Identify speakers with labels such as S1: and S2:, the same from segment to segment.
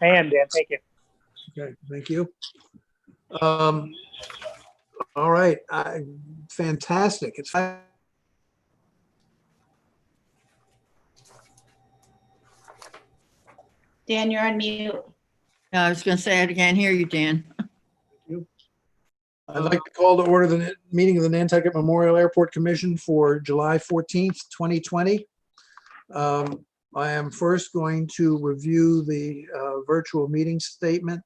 S1: I am, Dan. Thank you.
S2: Okay, thank you. All right, fantastic. It's
S3: Dan, you're on mute.
S4: I was going to say, I can't hear you, Dan.
S2: I'd like to call to order the meeting of the Nantucket Memorial Airport Commission for July 14th, 2020. I am first going to review the virtual meeting statement.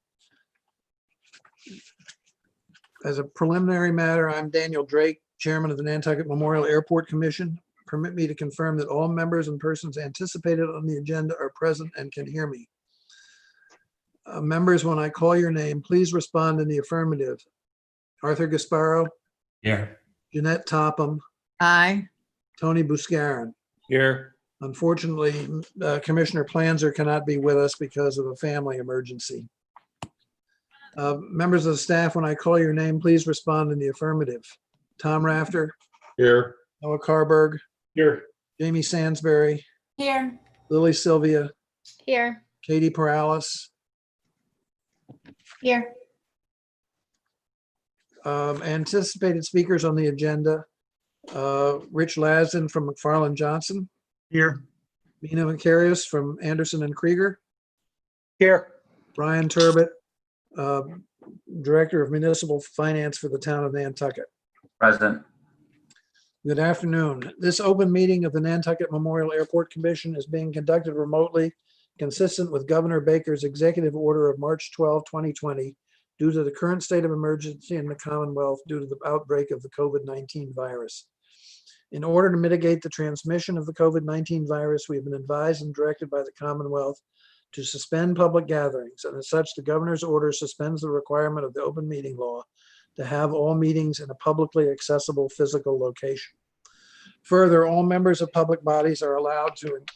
S2: As a preliminary matter, I'm Daniel Drake, Chairman of the Nantucket Memorial Airport Commission. Permit me to confirm that all members and persons anticipated on the agenda are present and can hear me. Members, when I call your name, please respond in the affirmative. Arthur Gasparo.
S5: Here.
S2: Jeanette Topham.
S4: Aye.
S2: Tony Buscarin.
S5: Here.
S2: Unfortunately, Commissioner Planzer cannot be with us because of a family emergency. Members of the staff, when I call your name, please respond in the affirmative. Tom Rafter.
S5: Here.
S2: Noah Carberg.
S5: Here.
S2: Jamie Sansbury.
S3: Here.
S2: Lily Sylvia.
S3: Here.
S2: Katie Perales.
S3: Here.
S2: Anticipated speakers on the agenda. Rich Lasden from McFarland Johnson.
S5: Here.
S2: Mina Vicarius from Anderson and Krieger.
S1: Here.
S2: Brian Turbot, Director of Municipal Finance for the town of Nantucket.
S6: Present.
S2: Good afternoon. This open meeting of the Nantucket Memorial Airport Commission is being conducted remotely, consistent with Governor Baker's executive order of March 12, 2020, due to the current state of emergency in the Commonwealth due to the outbreak of the COVID-19 virus. In order to mitigate the transmission of the COVID-19 virus, we have been advised and directed by the Commonwealth to suspend public gatherings, and as such, the governor's order suspends the requirement of the open meeting law to have all meetings in a publicly accessible physical location. Further, all members of public bodies are allowed and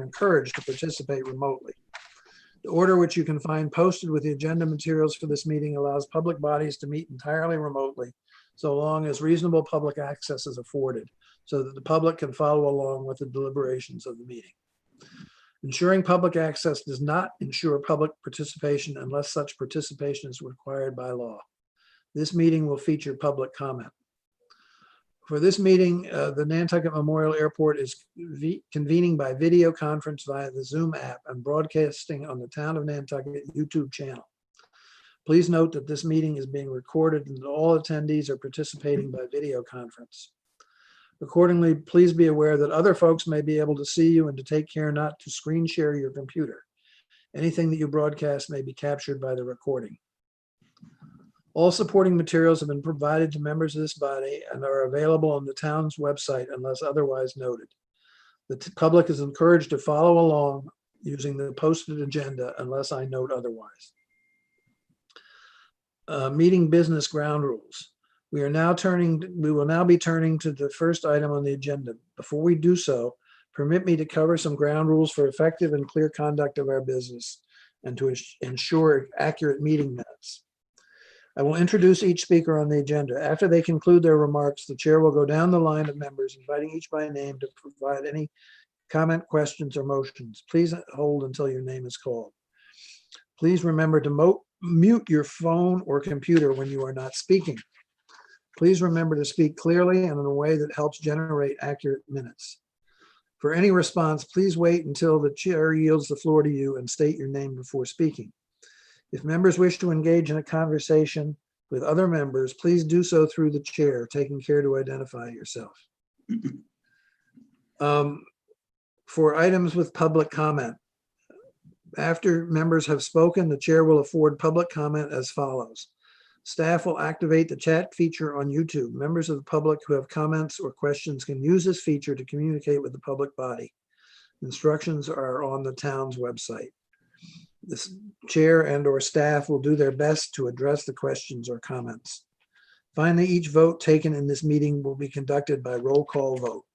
S2: encouraged to participate remotely. The order, which you can find posted with the agenda materials for this meeting, allows public bodies to meet entirely remotely, so long as reasonable public access is afforded, so that the public can follow along with the deliberations of the meeting. Ensuring public access does not ensure public participation unless such participation is required by law. This meeting will feature public comment. For this meeting, the Nantucket Memorial Airport is convening by video conference via the Zoom app and broadcasting on the Town of Nantucket YouTube channel. Please note that this meeting is being recorded and that all attendees are participating by video conference. Accordingly, please be aware that other folks may be able to see you and to take care not to screen share your computer. Anything that you broadcast may be captured by the recording. All supporting materials have been provided to members of this body and are available on the town's website unless otherwise noted. The public is encouraged to follow along using the posted agenda unless I note otherwise. Meeting business ground rules. We will now be turning to the first item on the agenda. Before we do so, permit me to cover some ground rules for effective and clear conduct of our business and to ensure accurate meeting minutes. I will introduce each speaker on the agenda. After they conclude their remarks, the chair will go down the line of members, inviting each by name to provide any comment, questions, or motions. Please hold until your name is called. Please remember to mute your phone or computer when you are not speaking. Please remember to speak clearly and in a way that helps generate accurate minutes. For any response, please wait until the chair yields the floor to you and state your name before speaking. If members wish to engage in a conversation with other members, please do so through the chair, taking care to identify yourself. For items with public comment, after members have spoken, the chair will afford public comment as follows. Staff will activate the chat feature on YouTube. Members of the public who have comments or questions can use this feature to communicate with the public body. Instructions are on the town's website. The chair and or staff will do their best to address the questions or comments. Finally, each vote taken in this meeting will be conducted by roll call vote.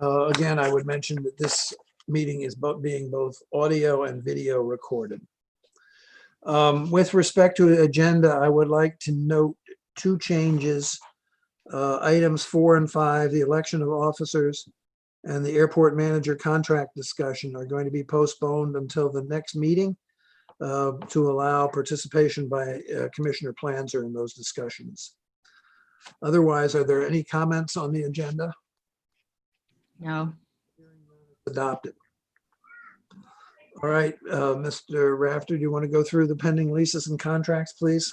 S2: Again, I would mention that this meeting is being both audio and video recorded. With respect to the agenda, I would like to note two changes. Items 4 and 5, the election of officers, and the airport manager contract discussion are going to be postponed until the next meeting to allow participation by Commissioner Planzer in those discussions. Otherwise, are there any comments on the agenda?
S4: No.
S2: Adopted. All right, Mr. Rafter, do you want to go through the pending leases and contracts, please?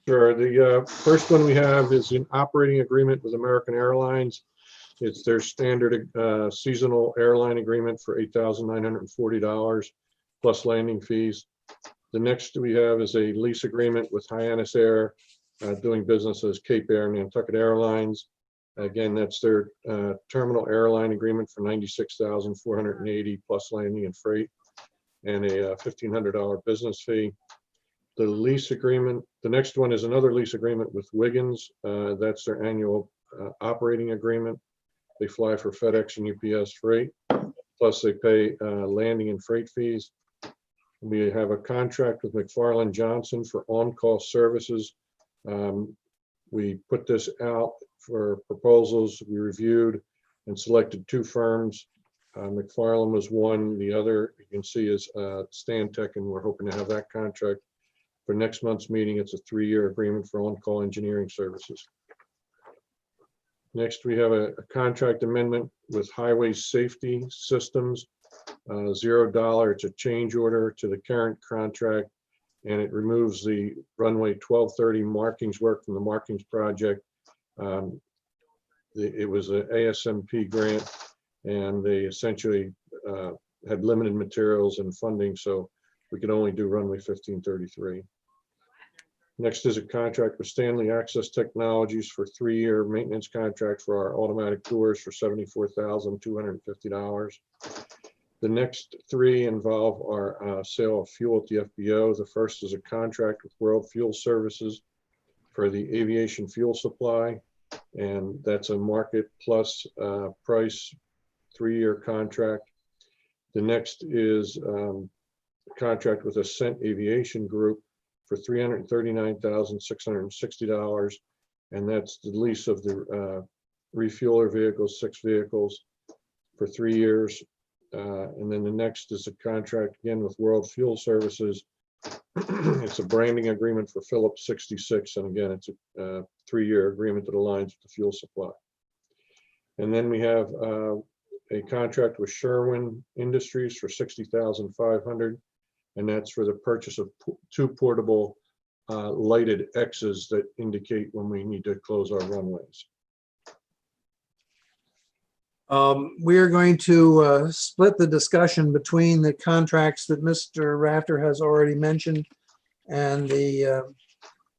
S6: Sure. The first one we have is an operating agreement with American Airlines. It's their standard seasonal airline agreement for $8,940 plus landing fees. The next we have is a lease agreement with Hyannis Air, doing business as Cape Air Nantucket Airlines. Again, that's their terminal airline agreement for $96,480 plus landing and freight, and a $1,500 business fee. The lease agreement, the next one is another lease agreement with Wiggins. That's their annual operating agreement. They fly for FedEx and UPS freight, plus they pay landing and freight fees. We have a contract with McFarland Johnson for on-call services. We put this out for proposals. We reviewed and selected 2 firms. McFarland was one. The other you can see is Stantec, and we're hoping to have that contract for next month's meeting. It's a 3-year agreement for on-call engineering services. Next, we have a contract amendment with Highway Safety Systems, $0. It's a change order to the current contract, and it removes the runway 1230 markings work from the markings project. It was an ASMP grant, and they essentially had limited materials and funding, so we could only do runway 1533. Next is a contract with Stanley Access Technologies for 3-year maintenance contract for our automatic doors for $74,250. The next 3 involve our sale of fuel at the FBO. The first is a contract with World Fuel Services for the aviation fuel supply, and that's a market plus price 3-year contract. The next is a contract with Ascent Aviation Group for $339,660, and that's the lease of the refueler vehicles, 6 vehicles for 3 years. And then the next is a contract again with World Fuel Services. It's a branding agreement for Phillips 66, and again, it's a 3-year agreement that aligns with the fuel supply. And then we have a contract with Sherwin Industries for $60,500, and that's for the purchase of 2 portable lighted X's that indicate when we need to close our runways.
S2: We are going to split the discussion between the contracts that Mr. Rafter has already mentioned and the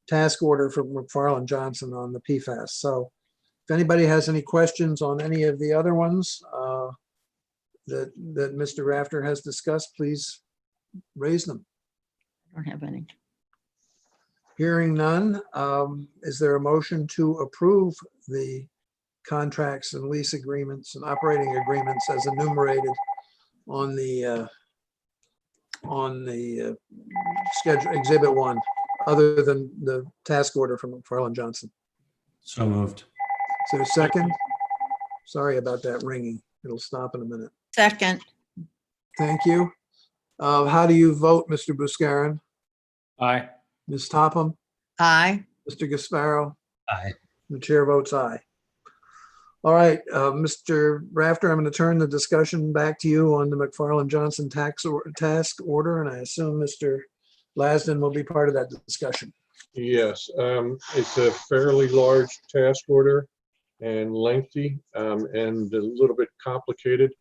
S2: task order for McFarland Johnson on the PFAS. So if anybody has any questions on any of the other ones that Mr. Rafter has discussed, please raise them.
S4: I don't have any.
S2: Hearing none, is there a motion to approve the contracts and lease agreements and operating agreements as enumerated on the schedule exhibit 1, other than the task order from McFarland Johnson?
S5: So moved.
S2: Is there a second? Sorry about that ringing. It'll stop in a minute.
S4: Second.
S2: Thank you. How do you vote, Mr. Buscarin?
S5: Aye.
S2: Ms. Topham?
S4: Aye.
S2: Mr. Gasparo?
S5: Aye.
S2: The chair votes aye. All right, Mr. Rafter, I'm going to turn the discussion back to you on the McFarland Johnson task order, and I assume Mr. Lasden will be part of that discussion.
S6: Yes, it's a fairly large task order and lengthy and a little bit complicated.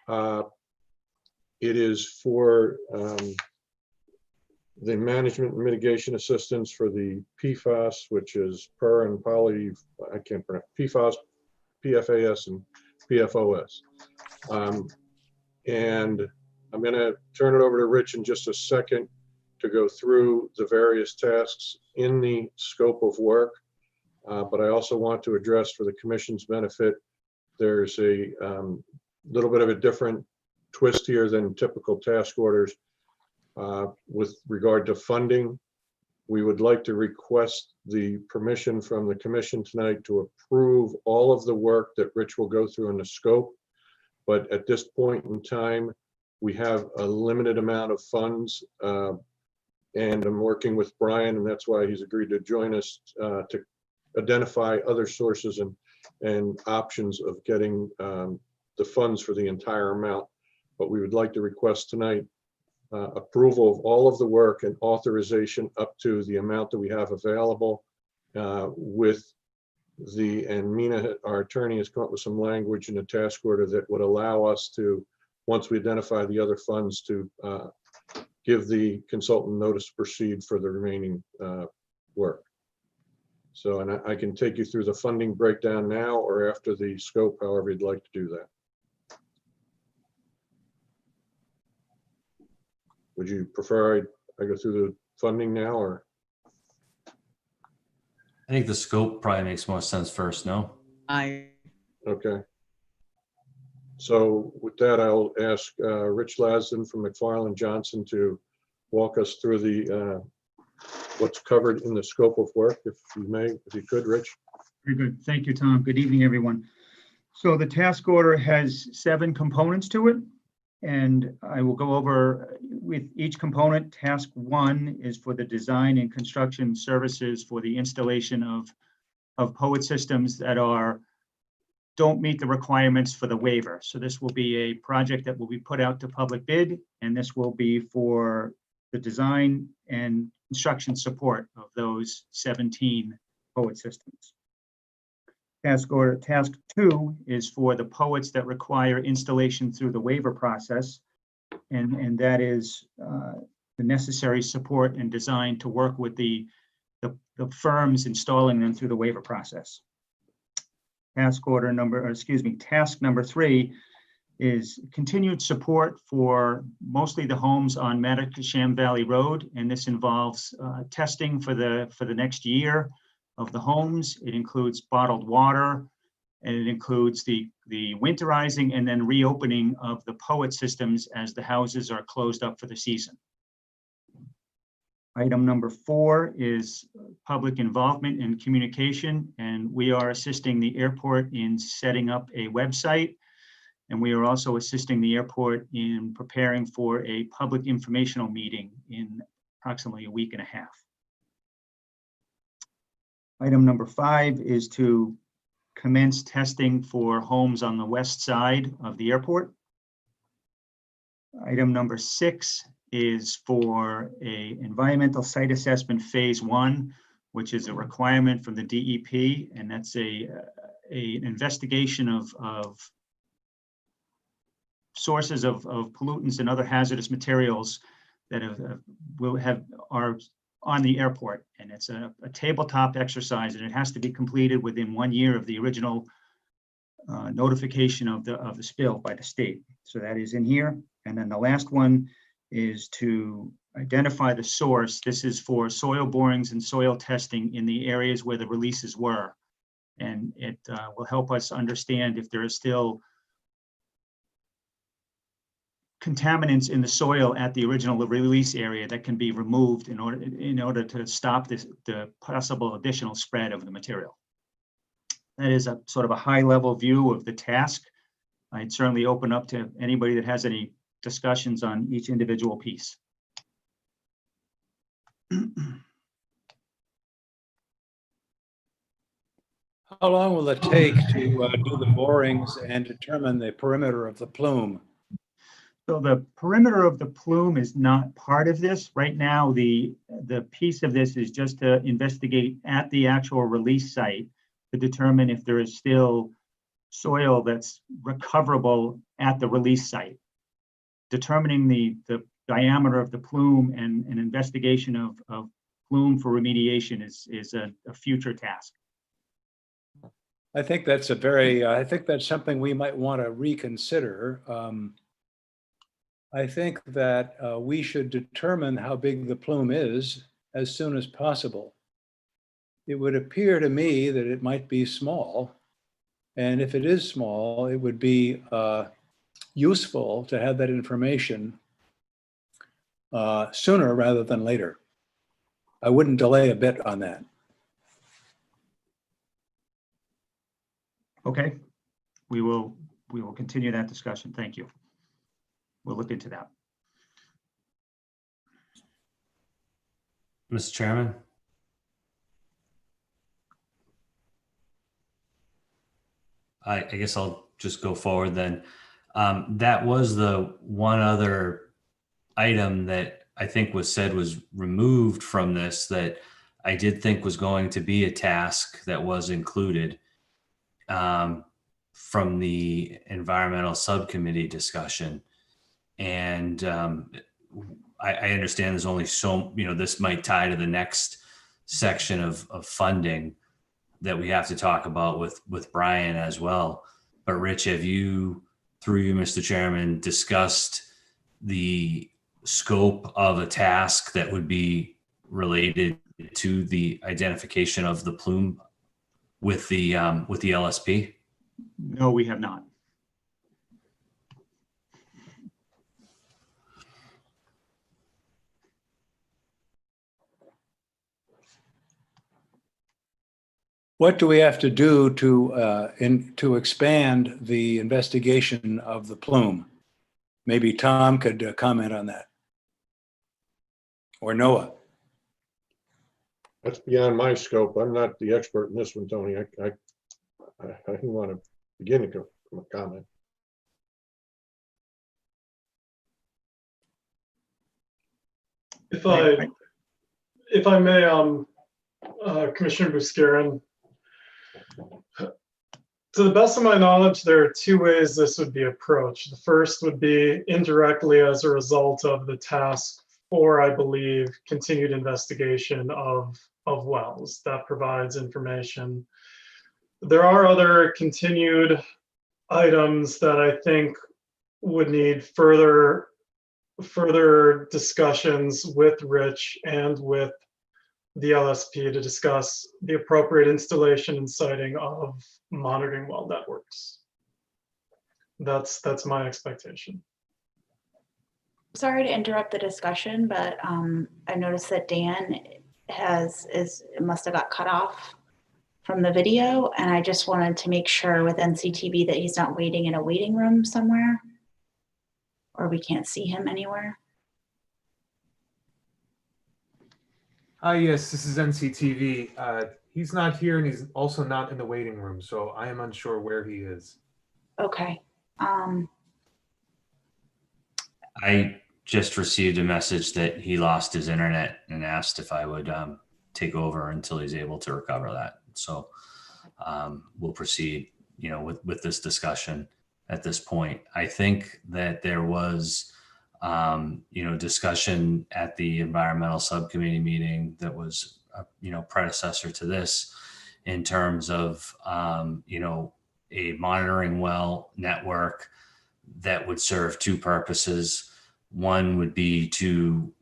S6: It is for the management and mitigation assistance for the PFAS, which is per and poly, I can't pronounce, PFAS, PFAS, and PFOS. And I'm going to turn it over to Rich in just a second to go through the various tasks in the scope of work. But I also want to address, for the commission's benefit, there's a little bit of a different twist here than typical task orders. With regard to funding, we would like to request the permission from the commission tonight to approve all of the work that Rich will go through in the scope, But at this point in time, we have a limited amount of funds. And I'm working with Brian, and that's why he's agreed to join us to identify other sources and options of getting the funds for the entire amount. But we would like to request tonight approval of all of the work and authorization up to the amount that we have available and Mina, our attorney, has come up with some language in the task order that would allow us to, once we identify the other funds, to give the consultant notice to proceed for the remaining work. So, and I can take you through the funding breakdown now or after the scope, however you'd like to do that. Would you prefer I go through the funding now, or?
S5: I think the scope probably makes more sense first, no?
S4: Aye.
S6: Okay. So with that, I'll ask Rich Lasden from McFarland Johnson to walk us through the what's covered in the scope of work, if you could, Rich.
S7: Very good. Thank you, Tom. Good evening, everyone. So the task order has 7 components to it, and I will go over with each component. Task 1 is for the design and construction services for the installation of POET systems that don't meet the requirements for the waiver. So this will be a project that will be put out to public bid, and this will be for the design and construction support of those 17 POET systems. Task 2 is for the POETs that require installation through the waiver process, and that is the necessary support and design to work with the firms installing them through the waiver process. Task number 3 is continued support for mostly the homes on Matacasham Valley Road, and this involves testing for the next year of the homes. It includes bottled water, and it includes the winterizing and then reopening of the POET systems as the houses are closed up for the season. Item number 4 is public involvement and communication, and we are assisting the airport in setting up a website, and we are also assisting the airport in preparing for a public informational meeting in approximately a week and a half. Item number 5 is to commence testing for homes on the west side of the airport. Item number 6 is for a environmental site assessment phase 1, which is a requirement from the DEP, and that's an investigation of sources of pollutants and other hazardous materials that are on the airport, and it's a tabletop exercise, and it has to be completed within 1 year of the original notification of the spill by the state. So that is in here. And then the last one is to identify the source. This is for soil borings and soil testing in the areas where the releases were, and it will help us understand if there is still contaminants in the soil at the original release area that can be removed in order to stop the possible additional spread of the material. That is a sort of a high-level view of the task. I'd certainly open up to anybody that has any discussions on each individual piece.
S2: How long will it take to do the borings and determine the perimeter of the plume?
S7: So the perimeter of the plume is not part of this. Right now, the piece of this is just to investigate at the actual release site to determine if there is still soil that's recoverable at the release site. Determining the diameter of the plume and an investigation of plume for remediation is a future task.
S2: I think that's I think that's something we might want to reconsider. I think that we should determine how big the plume is as soon as possible. It would appear to me that it might be small. And if it is small, it would be useful to have that information sooner rather than later. I wouldn't delay a bit on that.
S7: Okay, we will we will continue that discussion. Thank you. We'll look into that.
S5: Mr. Chairman? I guess I'll just go forward then. That was the one other item that I think was said was removed from this that I did think was going to be a task that was included from the environmental subcommittee discussion. And I understand there's only so, this might tie to the next section of funding that we have to talk about with Brian as well. But Rich, have you, through you, Mr. Chairman, discussed the scope of a task that would be related to the identification of the plume with the LSP?
S7: No, we have not.
S8: What do we have to do to expand the investigation of the plume? Maybe Tom could comment on that. Or Noah.
S6: That's beyond my scope. I'm not the expert in this one, Tony. I didn't want to begin to from a comment.
S9: If I may, Commissioner Buscarin, to the best of my knowledge, there are two ways this would be approached. The first would be indirectly as a result of the task for, I believe, continued investigation of wells that provides information. There are other continued items that I think would need further discussions with Rich and with the LSP to discuss the appropriate installation and siting of monitoring well networks. That's my expectation.
S3: Sorry to interrupt the discussion, but I noticed that Dan must have got cut off from the video, and I just wanted to make sure with NCTV that he's not waiting in a waiting room somewhere, or we can't see him anywhere.
S10: Yes, this is NCTV. He's not here, and he's also not in the waiting room, so I am unsure where he is.
S3: Okay.
S5: I just received a message that he lost his internet and asked if I would take over until he's able to recover that. So we'll proceed, with this discussion at this point. I think that there was, discussion at the environmental subcommittee meeting that was, predecessor to this in terms of, a monitoring well network that would serve two purposes. One would be to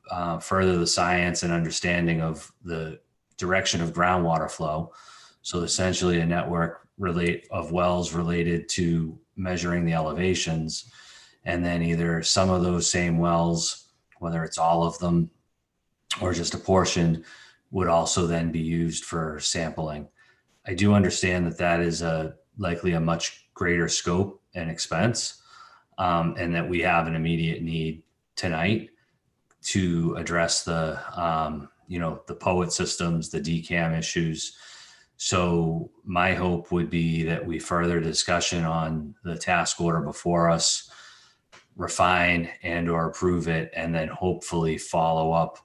S5: further the science and understanding of the direction of groundwater flow. So essentially a network of wells related to measuring the elevations. And then either some of those same wells, whether it's all of them or just a portion, would also then be used for sampling. I do understand that that is likely a much greater scope and expense, and that we have an immediate need tonight to address the POET systems, the DCAM issues. So my hope would be that we further discussion on the task order before us, refine and or approve it, and then hopefully follow up,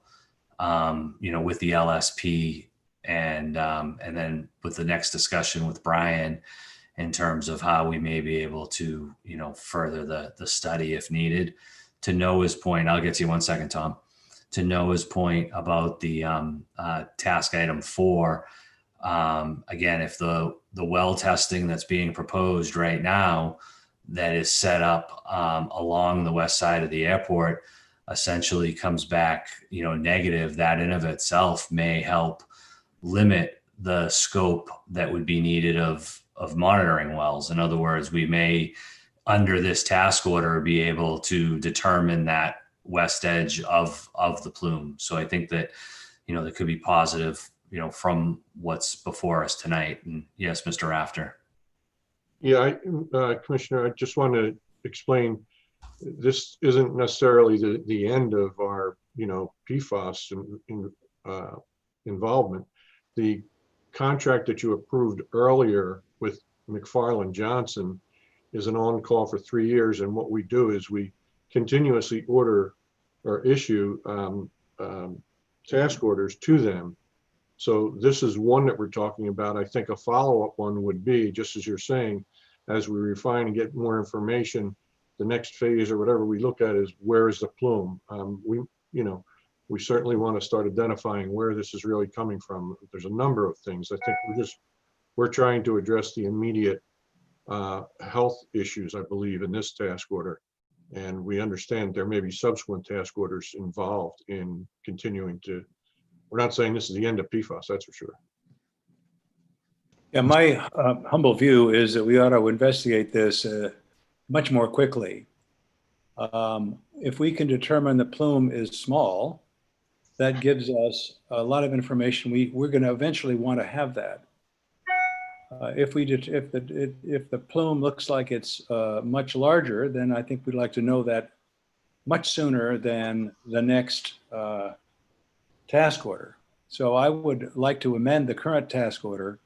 S5: with the LSP and then with the next discussion with Brian in terms of how we may be able to, further the study if needed. To Noah's point, I'll get to you 1 second, Tom. To Noah's point about the task item 4, again, if the well testing that's being proposed right now that is set up along the west side of the airport essentially comes back, negative, that in of itself may help limit the scope that would be needed of monitoring wells. In other words, we may, under this task order, be able to determine that west edge of the plume. So I think that, there could be positive, from what's before us tonight. And yes, Mr. Rafter.
S6: Yeah, Commissioner, I just want to explain, this isn't necessarily the end of our, PFAS involvement. The contract that you approved earlier with McFarland Johnson is an on-call for 3 years. And what we do is we continuously order or issue task orders to them. So this is one that we're talking about. I think a follow-up one would be, just as you're saying, as we refine and get more information, the next phase or whatever we look at is, where is the plume? We certainly want to start identifying where this is really coming from. There's a number of things. I think we're trying to address the immediate health issues, I believe, in this task order. And we understand there may be subsequent task orders involved in continuing to, we're not saying this is the end of PFAS, that's for sure.
S8: Yeah, my humble view is that we ought to investigate this much more quickly. If we can determine the plume is small, that gives us a lot of information. We're going to eventually want to have that. If the plume looks like it's much larger, then I think we'd like to know that much sooner than the next task order. So I would like to amend the current task order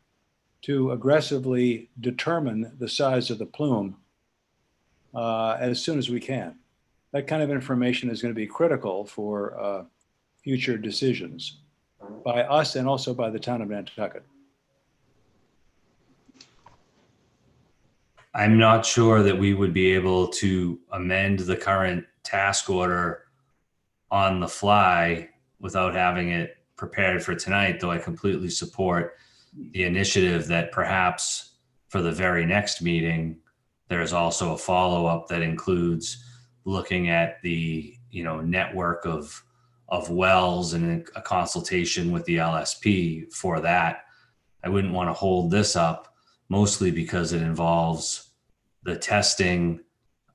S8: to aggressively determine the size of the plume as soon as we can. That kind of information is going to be critical for future decisions by us and also by the town of Nantucket.
S5: I'm not sure that we would be able to amend the current task order on the fly without having it prepared for tonight, though I completely support the initiative that perhaps for the very next meeting, there's also a follow-up that includes looking at the network of wells and a consultation with the LSP for that. I wouldn't want to hold this up, mostly because it involves the testing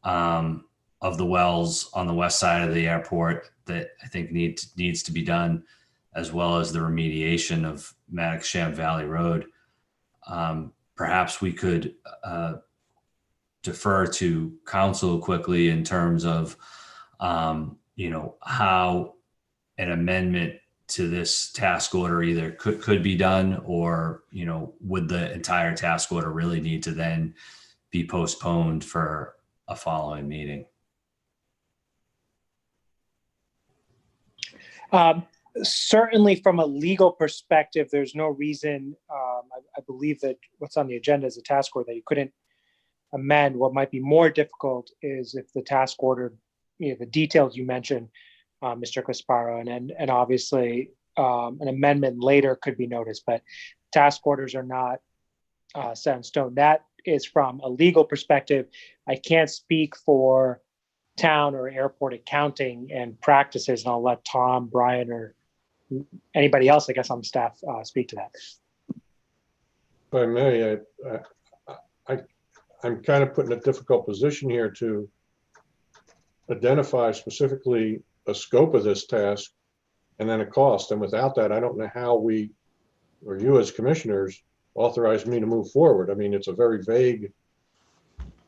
S5: of the wells on the west side of the airport that I think needs to be done, as well as the remediation of Maddox-Sham Valley Road. Perhaps we could defer to council quickly in terms of, how an amendment to this task order either could be done, or, would the entire task order really need to then be postponed for a following meeting?
S1: Certainly from a legal perspective, there's no reason, I believe that what's on the agenda is a task order that you couldn't amend. What might be more difficult is if the task order, the details you mentioned, Mr. Casparo, and obviously an amendment later could be noticed, but task orders are not set in stone. That is from a legal perspective. I can't speak for town or airport accounting and practices, and I'll let Tom, Brian, or anybody else, I guess, on staff speak to that.
S6: If I may, I'm kind of put in a difficult position here to identify specifically a scope of this task and then a cost. And without that, I don't know how we, or you as commissioners, authorize me to move forward. I mean, it's a very vague,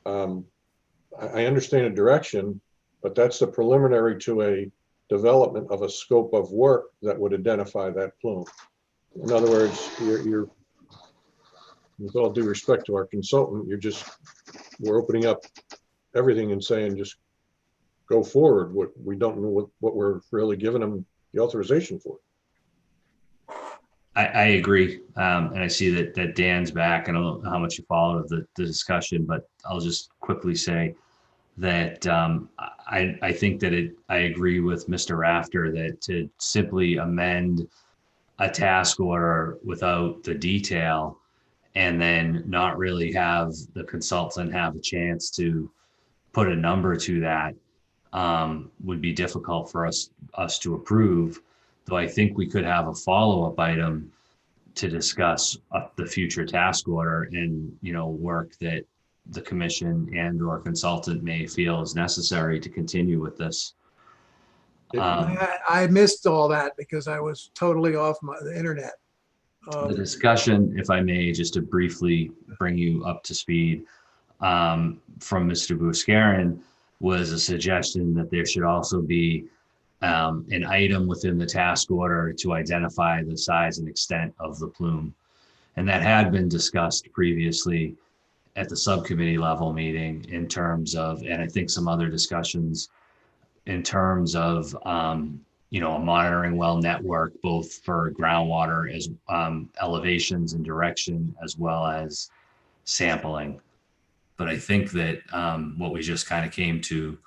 S6: I understand a direction, but that's the preliminary to a development of a scope of work that would identify that plume. In other words, you're with all due respect to our consultant, we're opening up everything and saying, just go forward. We don't know what we're really giving them the authorization for.
S5: I agree. And I see that Dan's back. I don't know how much you followed the discussion, but I'll just quickly say that I think that I agree with Mr. Rafter that to simply amend a task order without the detail and then not really have the consultant have a chance to put a number to that would be difficult for us to approve. Though I think we could have a follow-up item to discuss the future task order and, work that the commission and or consultant may feel is necessary to continue with this.
S2: I missed all that because I was totally off the internet.
S5: The discussion, if I may, just to briefly bring you up to speed, from Mr. Buscarin was a suggestion that there should also be an item within the task order to identify the size and extent of the plume. And that had been discussed previously at the subcommittee level meeting in terms of, and I think some other discussions in terms of, a monitoring well network, both for groundwater as elevations and direction, as well as sampling. But I think that what we just kind of came to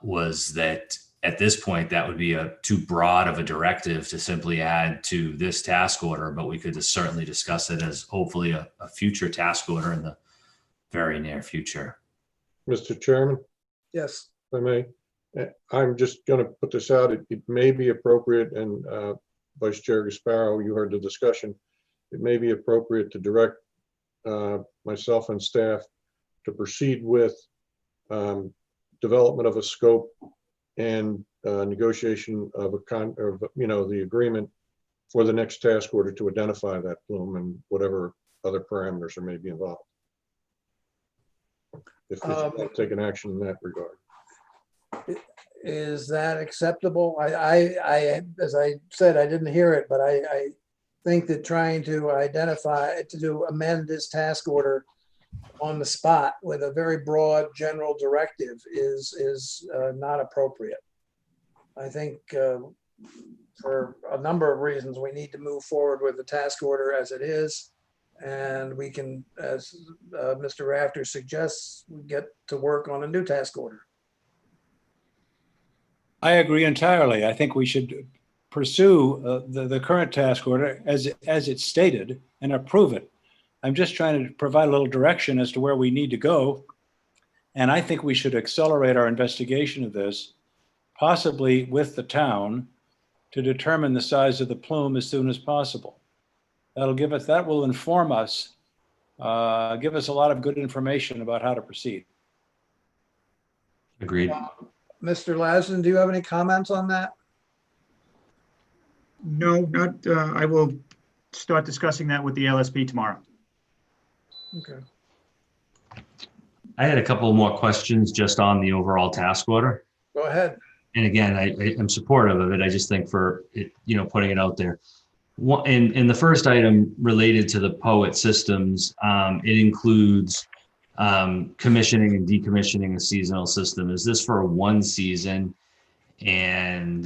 S5: was that at this point, that would be too broad of a directive to simply add to this task order, but we could just certainly discuss it as hopefully a future task order in the very near future.
S6: Mr. Chairman,
S2: Yes.
S6: if I may, I'm just going to put this out. It may be appropriate, and Vice Chair Gasparo, you heard the discussion. It may be appropriate to direct myself and staff to proceed with development of a scope and negotiation of the agreement for the next task order to identify that plume and whatever other parameters are may be involved. If we should take an action in that regard.
S2: Is that acceptable? I, as I said, I didn't hear it, but I think that trying to amend this task order on the spot with a very broad general directive is not appropriate. I think for a number of reasons, we need to move forward with the task order as it is. And we can, as Mr. Rafter suggests, we get to work on a new task order.
S8: I agree entirely. I think we should pursue the current task order as it's stated and approve it. I'm just trying to provide a little direction as to where we need to go. And I think we should accelerate our investigation of this, possibly with the town, to determine the size of the plume as soon as possible. That will inform us, give us a lot of good information about how to proceed.
S5: Agreed.
S2: Mr. Lassen, do you have any comments on that?
S7: No, not, I will start discussing that with the LSP tomorrow.
S2: Okay.
S5: I had a couple more questions just on the overall task order.
S2: Go ahead.
S5: And again, I am supportive of it. I just think for it, putting it out there. In the first item related to the POET systems, it includes commissioning and decommissioning a seasonal system. Is this for one season? And,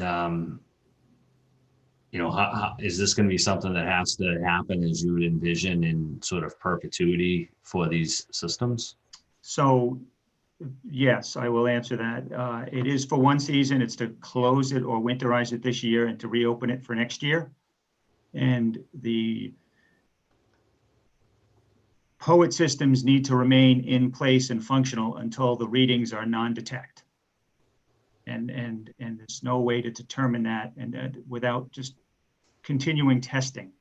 S5: is this going to be something that has to happen as you would envision in sort of perpetuity for these systems?
S7: So yes, I will answer that. It is for one season. It's to close it or winterize it this year and to reopen it for next year. And the POET systems need to remain in place and functional until the readings are non-detect. And there's no way to determine that without just continuing testing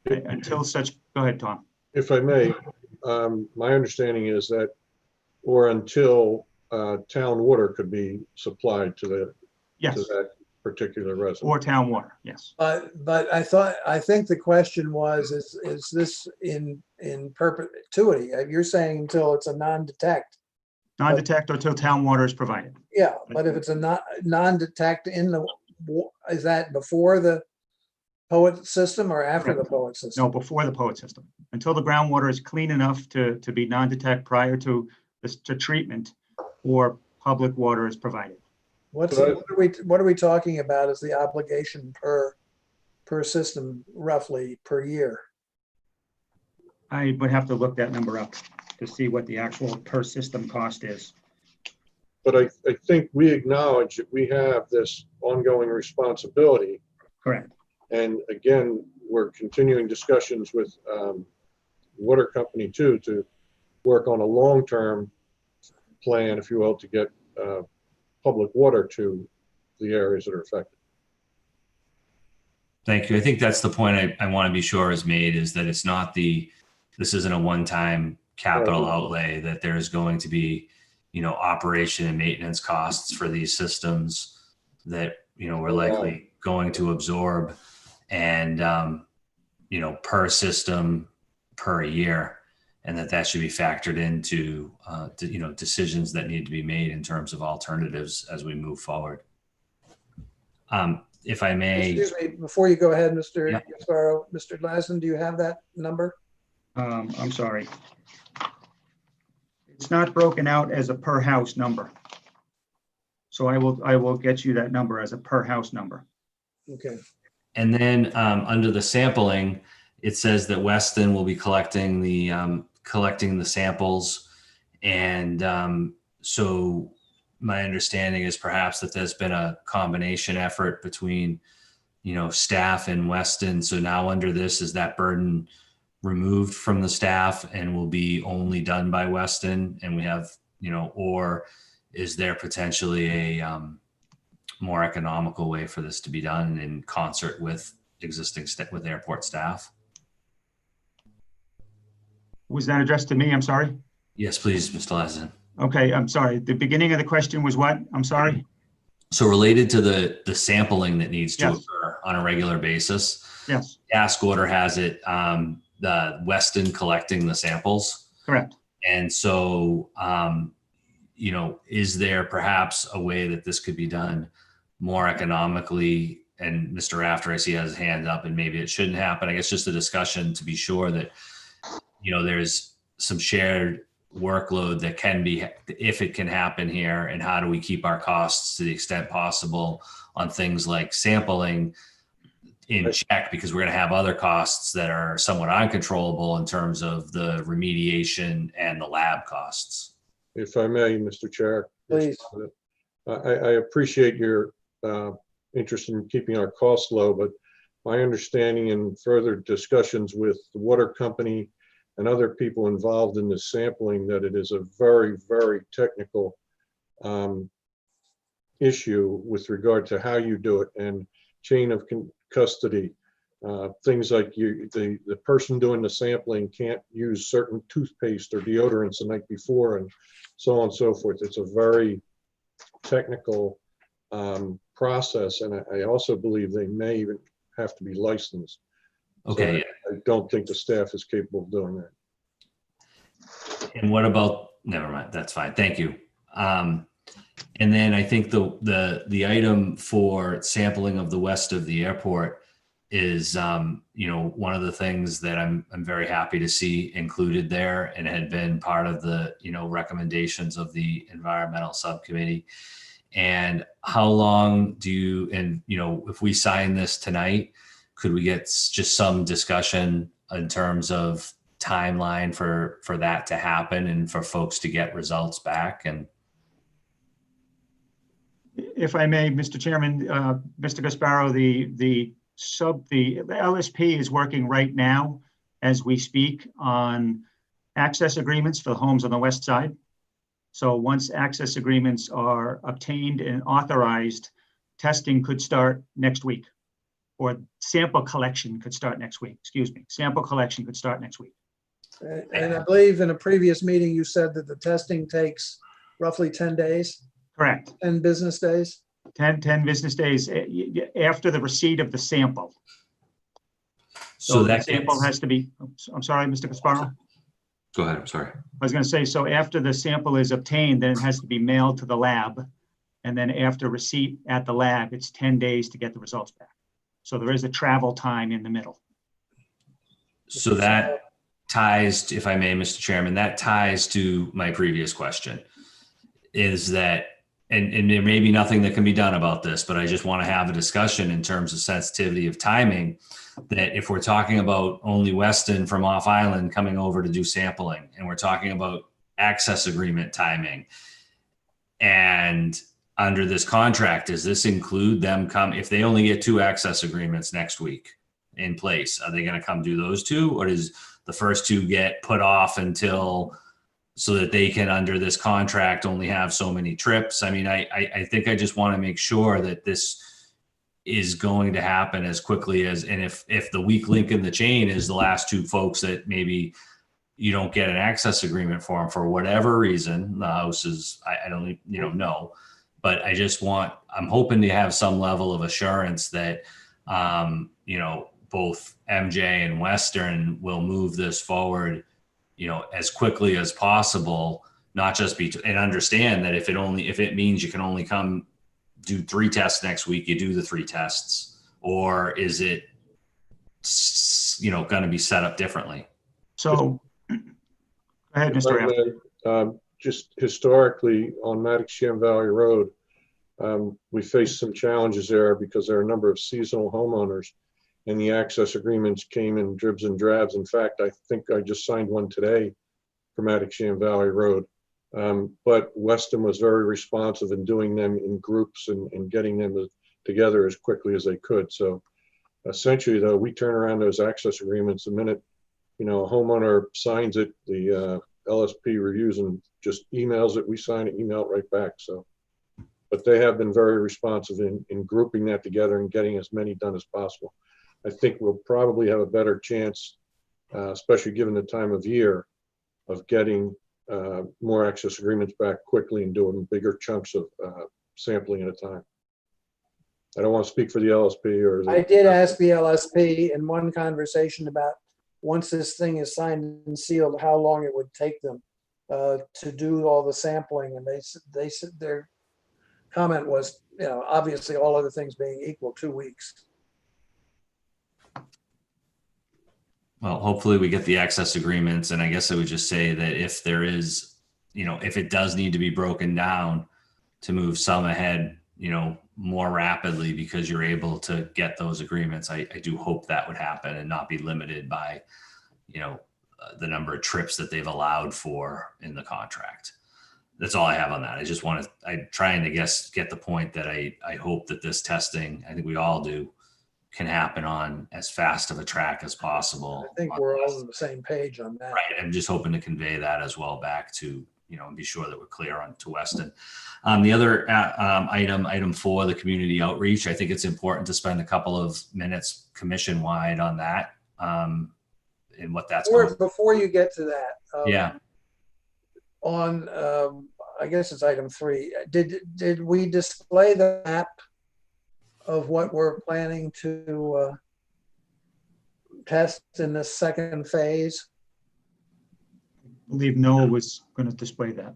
S7: until such. Go ahead, Tom.
S6: If I may, my understanding is that, or until town water could be supplied to that particular resident.
S7: Or town water, yes.
S2: But I think the question was, is this in perpetuity? You're saying until it's a non-detect.
S7: Non-detect or till town water is provided.
S2: Yeah, but if it's a non-detect is that before the POET system or after the POET system?
S7: No, before the POET system. Until the groundwater is clean enough to be non-detect prior to treatment, or public water is provided.
S2: What are we talking about as the obligation per system roughly per year?
S7: I would have to look that number up to see what the actual per system cost is.
S6: But I think we acknowledge that we have this ongoing responsibility.
S7: Correct.
S6: And again, we're continuing discussions with water company too, to work on a long-term plan, if you will, to get public water to the areas that are affected.
S5: Thank you. I think that's the point I want to be sure is made, is that it's not this isn't a one-time capital outlay, that there's going to be, operation and maintenance costs for these systems that, we're likely going to absorb, and, per system per year. and that should be factored into, decisions that need to be made in terms of alternatives as we move forward. If I may.
S2: Excuse me, before you go ahead, Mr.
S5: Yeah.
S2: Gasparo, Mr. Lassen, do you have that number?
S7: I'm sorry. It's not broken out as a per house number. So I will get you that number as a per house number.
S2: Okay.
S5: And then under the sampling, it says that Weston will be collecting the samples. And so my understanding is perhaps that there's been a combination effort between, staff and Weston. So now under this, is that burden removed from the staff and will be only done by Weston? And we have, or is there potentially a more economical way for this to be done in concert with with airport staff?
S7: Was that addressed to me? I'm sorry.
S5: Yes, please, Mr. Lassen.
S7: Okay, I'm sorry. The beginning of the question was what? I'm sorry.
S5: So related to the sampling that needs to
S7: Yes.
S5: occur on a regular basis,
S7: Yes,
S5: task order has it, the Weston collecting the samples.
S7: correct.
S5: And so, is there perhaps a way that this could be done more economically? And Mr. Rafter, I see has his hand up, and maybe it shouldn't happen. I guess just a discussion to be sure that, there's some shared workload that can be, if it can happen here, and how do we keep our costs to the extent possible on things like sampling in check, because we're going to have other costs that are somewhat uncontrollable in terms of the remediation and the lab costs.
S6: If I may, Mr. Chair.
S2: Please.
S6: I appreciate your interest in keeping our costs low, but my understanding in further discussions with the water company and other people involved in this sampling, that it is a very, very technical issue with regard to how you do it and chain of custody. Things like the person doing the sampling can't use certain toothpaste or deodorants the night before, and so on and so forth. It's a very technical process, and I also believe they may even have to be licensed.
S5: Okay.
S6: So I don't think the staff is capable of doing that.
S5: And what about, never mind, that's fine. Thank you. And then I think the item for sampling of the west of the airport is, one of the things that I'm very happy to see included there, and had been part of the, recommendations of the environmental subcommittee. And how long do you, and, if we sign this tonight, could we get just some discussion in terms of timeline for that to happen and for folks to get results back? And
S7: If I may, Mr. Chairman, Mr. Gasparo, the LSP is working right now as we speak on access agreements for the homes on the west side. So once access agreements are obtained and authorized, testing could start next week, or sample collection could start next week. Excuse me. Sample collection could start next week.
S2: And I believe in a previous meeting, you said that the testing takes roughly 10 days,
S7: Correct.
S2: 10 business days.
S7: 10 business days after the receipt of the sample.
S5: so
S7: the
S5: that
S7: sample
S5: gets,
S7: has to be, I'm sorry, Mr. Gasparo.
S5: go ahead. I'm sorry.
S7: I was going to say, so after the sample is obtained, then it has to be mailed to the lab. And then after receipt at the lab, it's 10 days to get the results back. So there is a travel time in the middle.
S5: So that ties, if I may, Mr. Chairman, that ties to my previous question, is that, and there may be nothing that can be done about this, but I just want to have a discussion in terms of sensitivity of timing, that if we're talking about only Weston from off island coming over to do sampling, and we're talking about access agreement timing, and under this contract, does this include them if they only get 2 access agreements next week in place, are they going to come do those 2, or does the first 2 get put off until, so that they can, under this contract, only have so many trips? I mean, I think I just want to make sure that this is going to happen as quickly as, and if the weak link in the chain is the last 2 folks that maybe you don't get an access agreement for them for whatever reason, the house is, I don't, know, but I just I'm hoping to have some level of assurance that, both MJ and Western will move this forward as quickly as possible, not just and understand that if it means you can only come do 3 tests next week, you do the 3 tests, or is it, going to be set up differently?
S7: So, go ahead, Mr. Rafter.
S6: Just historically on Mattox-Sham Valley Road, we faced some challenges there because there are a number of seasonal homeowners, and the access agreements came in dribs and drabs. In fact, I think I just signed one today for Mattox-Sham Valley Road. But Weston was very responsive in doing them in groups and getting them together as quickly as they could. So essentially, though, we turn around those access agreements the minute, a homeowner signs it, the LSP reviews and just emails it, we sign it, email it right back. So, but they have been very responsive in grouping that together and getting as many done as possible. I think we'll probably have a better chance, especially given the time of year, of getting more access agreements back quickly and doing bigger chunks of sampling at a time. I don't want to speak for the LSP or.
S2: I did ask the LSP in one conversation about once this thing is signed and sealed, how long it would take them to do all the sampling. And they said their comment was, obviously all other things being equal, 2 weeks.
S5: Well, hopefully we get the access agreements, and I guess I would just say that if there is, if it does need to be broken down to move some ahead, more rapidly because you're able to get those agreements, I do hope that would happen and not be limited by, the number of trips that they've allowed for in the contract. That's all I have on that. I'm trying to get the point that I hope that this testing, I think we all do, can happen on as fast of a track as possible.
S2: I think we're all on the same page on that.
S5: Right. I'm just hoping to convey that as well back to, and be sure that we're clear on to Weston. The other item 4, the community outreach, I think it's important to spend a couple of minutes commission wide on that and what that's
S2: before you get to that.
S5: Yeah.
S2: On, I guess it's item 3. Did we display the map of what we're planning to test in the second phase?
S7: I believe Noah was going to display that.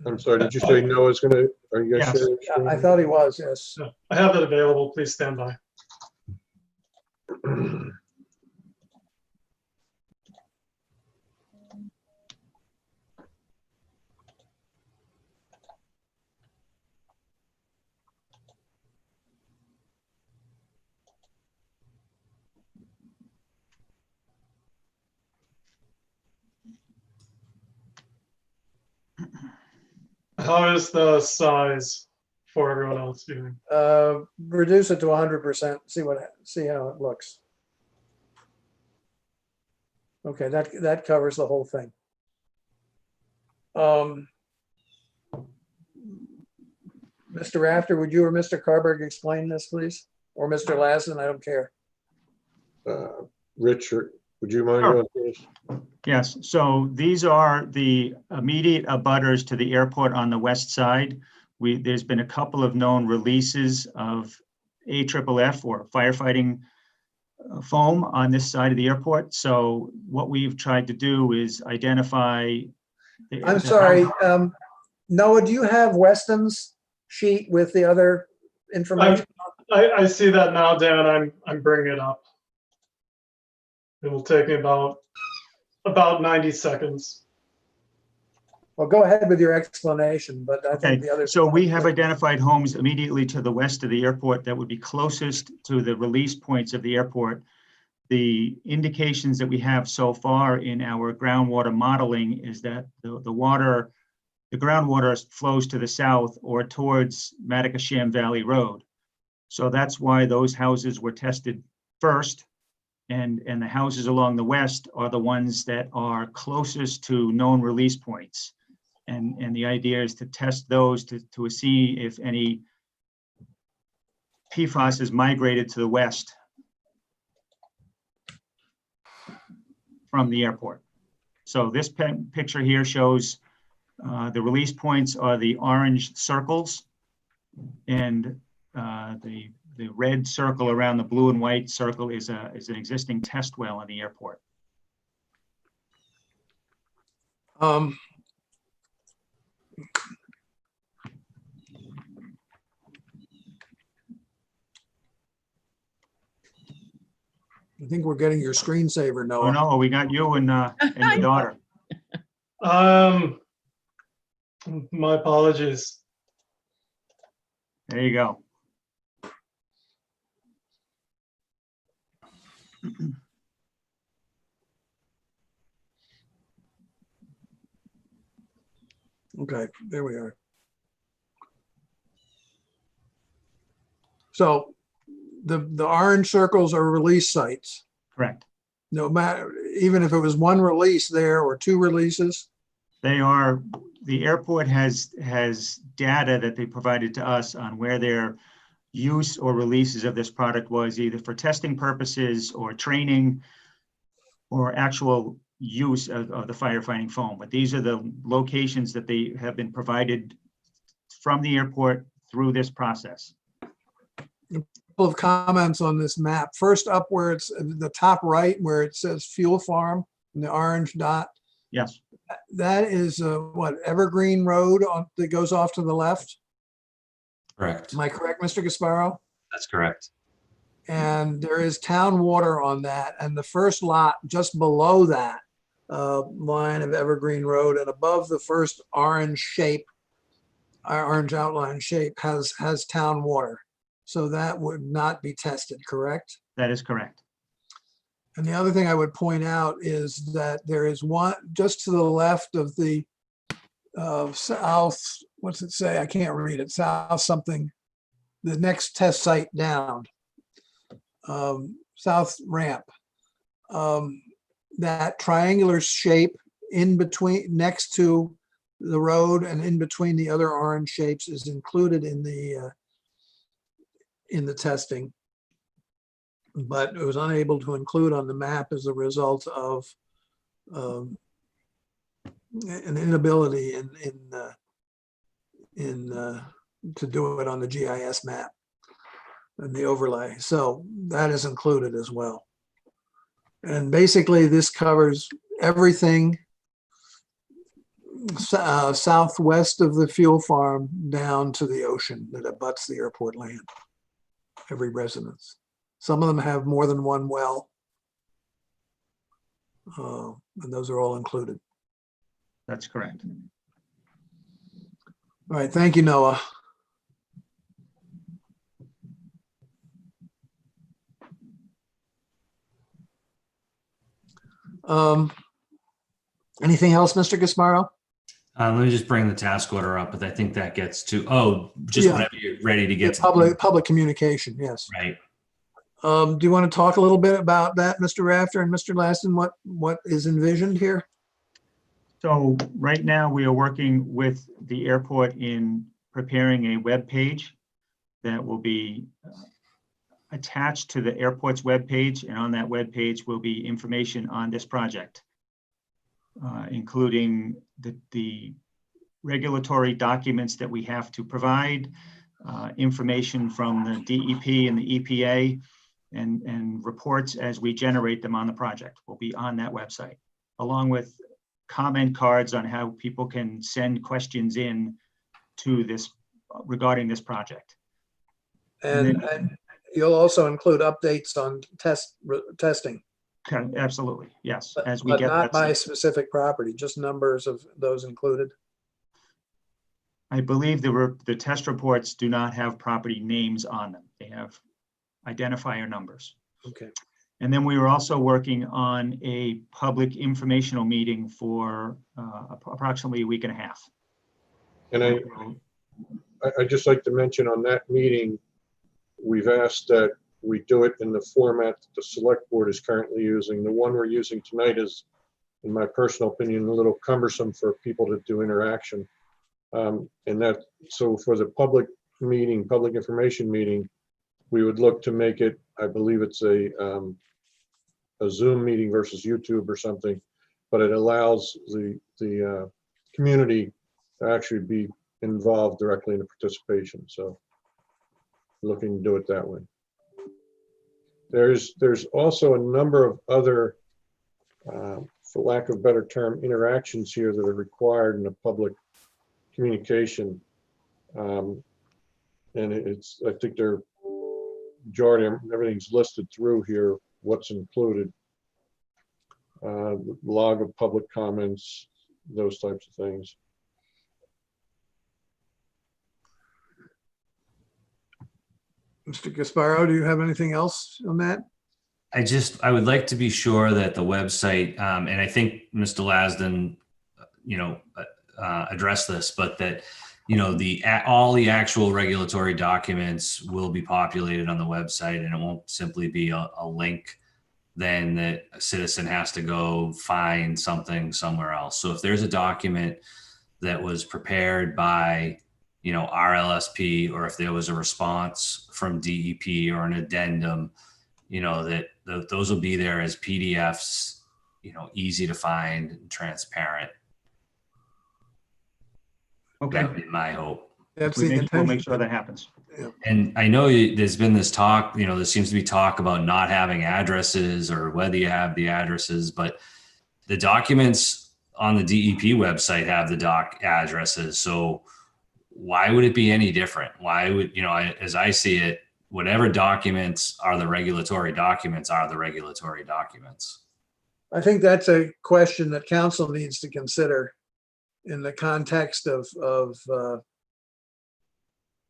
S6: I'm sorry, did you say Noah's going to, are you guys
S7: Yes.
S6: sharing?
S2: I thought he was, yes.
S9: I have it available. Please stand by. How is the size for everyone else viewing?
S2: Reduce it to 100%, see how it looks. Okay, that covers the whole thing. Mr. Rafter, would you or Mr. Carberg explain this, please? Or Mr. Lassen, I don't care.
S6: Richard, would you mind
S7: Sure.
S6: going first?
S7: Yes, so these are the immediate abutters to the airport on the west side. There's been a couple of known releases of AFFF or firefighting foam on this side of the airport. So what we've tried to do is identify.
S2: I'm sorry, Noah, do you have Weston's sheet with the other information?
S9: I see that now, Dan. I'm bringing it up. It will take me about 90 seconds.
S2: Well, go ahead with your explanation, but I
S7: Okay,
S2: think the other.
S7: so we have identified homes immediately to the west of the airport that would be closest to the release points of the airport. The indications that we have so far in our groundwater modeling is that the groundwater flows to the south or towards Mattox-Sham Valley Road. So that's why those houses were tested first. And the houses along the west are the ones that are closest to known release points. And the idea is to test those to see if any PFAS has migrated to the west from the airport. So this picture here shows the release points are the orange circles, and the the red circle around the blue and white circle is an existing test well in the airport.
S2: Um, I think we're getting your screensaver,
S7: Oh,
S2: Noah.
S7: no, we got you and your daughter.
S9: My apologies.
S7: There you go.
S2: Okay, there we are. So the orange circles are release sites.
S7: Correct.
S2: No matter, even if it was one release there or two releases.
S7: They are, the airport has data that they provided to us on where their use or releases of this product was, either for testing purposes or training or actual use of the firefighting foam. But these are the locations that they have been provided from the airport through this process.
S2: Couple of comments on this map. First up where it's the top right where it says fuel farm and the orange dot.
S7: Yes,
S2: That is what, Evergreen Road that goes off to the left?
S5: Correct.
S2: Am I correct, Mr. Gasparo?
S5: That's correct.
S2: And there is town water on that. And the first lot just below that line of Evergreen Road and above the first orange shape, orange outline shape has town water. So that would not be tested, correct?
S7: that is correct.
S2: And the other thing I would point out is that there is one just to the left of the south, what's it say? I can't read it. South something, the next test site down, south ramp. That triangular shape in between, next to the road and in between the other orange shapes is included in the testing, but it was unable to include on the map as a result of an inability to do it on the GIS map and the overlay. So that is included as well. And basically this covers everything southwest of the fuel farm down to the ocean that abuts the airport land, every residence. Some of them have more than one well. And those are all included.
S7: That's correct.
S2: All right, thank you, Noah. Anything else, Mr. Gasparo?
S5: Let me just bring the task order up, but I think that gets to, just
S2: Yeah.
S5: whenever you're ready to get to
S2: Public communication, yes.
S5: right.
S2: Do you want to talk a little bit about that, Mr. Rafter and Mr. Laston, what is envisioned here?
S7: So right now we are working with the airport in preparing a web page that will be attached to the airport's web page, and on that web page will be information on this project, including the regulatory documents that we have to provide, information from the DEP and the EPA, and reports as we generate them on the project will be on that website, along with comment cards on how people can send questions in to this regarding this project.
S2: And you'll also include updates on testing,
S7: Absolutely, yes. As we
S2: but
S7: get
S2: not
S7: that,
S2: by specific property, just numbers of those included.
S7: I believe the test reports do not have property names on them. They have identifier numbers.
S2: Okay.
S7: And then we were also working on a public informational meeting for approximately a week and a half.
S6: And I'd just like to mention on that meeting, we've asked that we do it in the format that the select board is currently using. The one we're using tonight is, in my personal opinion, a little cumbersome for people to do interaction. So for the public meeting, public information meeting, we would look to make it, I believe it's a Zoom meeting versus YouTube or something, but it allows the community to actually be involved directly in the participation. So looking to do it that way. There's also a number of other, for lack of a better term, interactions here that are required in a public communication. And I think they're majority, everything's listed through here, what's included. Log of public comments, those types of things.
S2: Mr. Gasparo, do you have anything else on that?
S5: I would like to be sure that the website, and I think Mr. Lasden, addressed this, but that, all the actual regulatory documents will be populated on the website, and it won't simply be a link then that a citizen has to go find something somewhere else. So if there's a document that was prepared by, RLSP, or if there was a response from DEP or an addendum, that those will be there as PDFs, easy to find and transparent.
S7: Okay,
S5: That would be my hope.
S2: That's
S7: we'll
S2: the
S7: make
S2: intention.
S7: sure that happens.
S5: And I know there's been this talk, there seems to be talk about not having addresses or whether you have the addresses, but the documents on the DEP website have the doc addresses. So why would it be any different? Why would, as I see it, whatever documents are the regulatory documents are the regulatory documents.
S2: I think that's a question that council needs to consider in the context of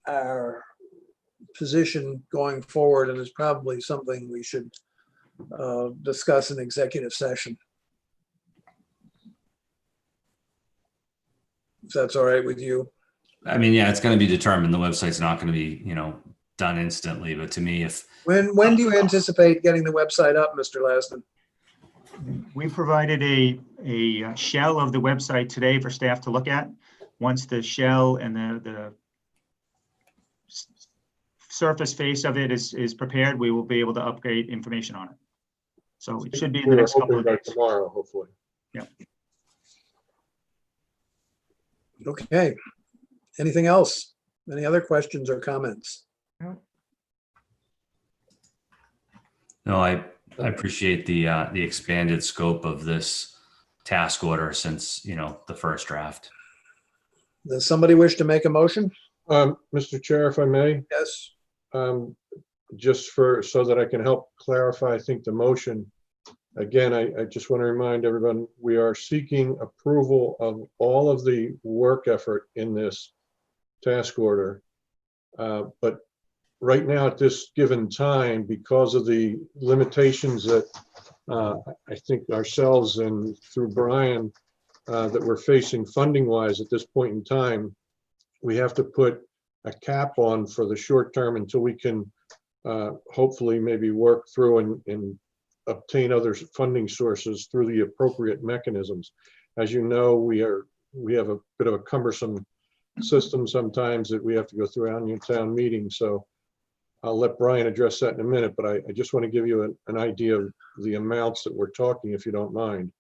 S2: our position going forward, and it's probably something we should discuss in executive session. If that's all right with you.
S5: I mean, yeah, it's going to be determined. The website's not going to be, done instantly. But to me,
S2: When do you anticipate getting the website up, Mr. Lasden?
S7: We provided a shell of the website today for staff to look at. Once the shell and the surface face of it is prepared, we will be able to upgrade information on it. So it should be in the next couple of
S6: By
S7: days.
S6: tomorrow, hopefully.
S2: Okay. Anything else? Any other questions or comments?
S5: No, I appreciate the expanded scope of this task order since, the first draft.
S2: Does somebody wish to make a motion?
S6: Mr. Chair, if I may,
S2: Yes.
S6: just so that I can help clarify, I think the motion, again, I just want to remind everyone, we are seeking approval of all of the work effort in this task order. But right now at this given time, because of the limitations that I think ourselves and through Brian, that we're facing funding wise at this point in time, we have to put a cap on for the short term until we can hopefully maybe work through and obtain other funding sources through the appropriate mechanisms. As you know, we have a bit of a cumbersome system sometimes that we have to go through annual town meetings. So I'll let Brian address that in a minute, but I just want to give you an idea of the amounts that we're talking, if you don't mind.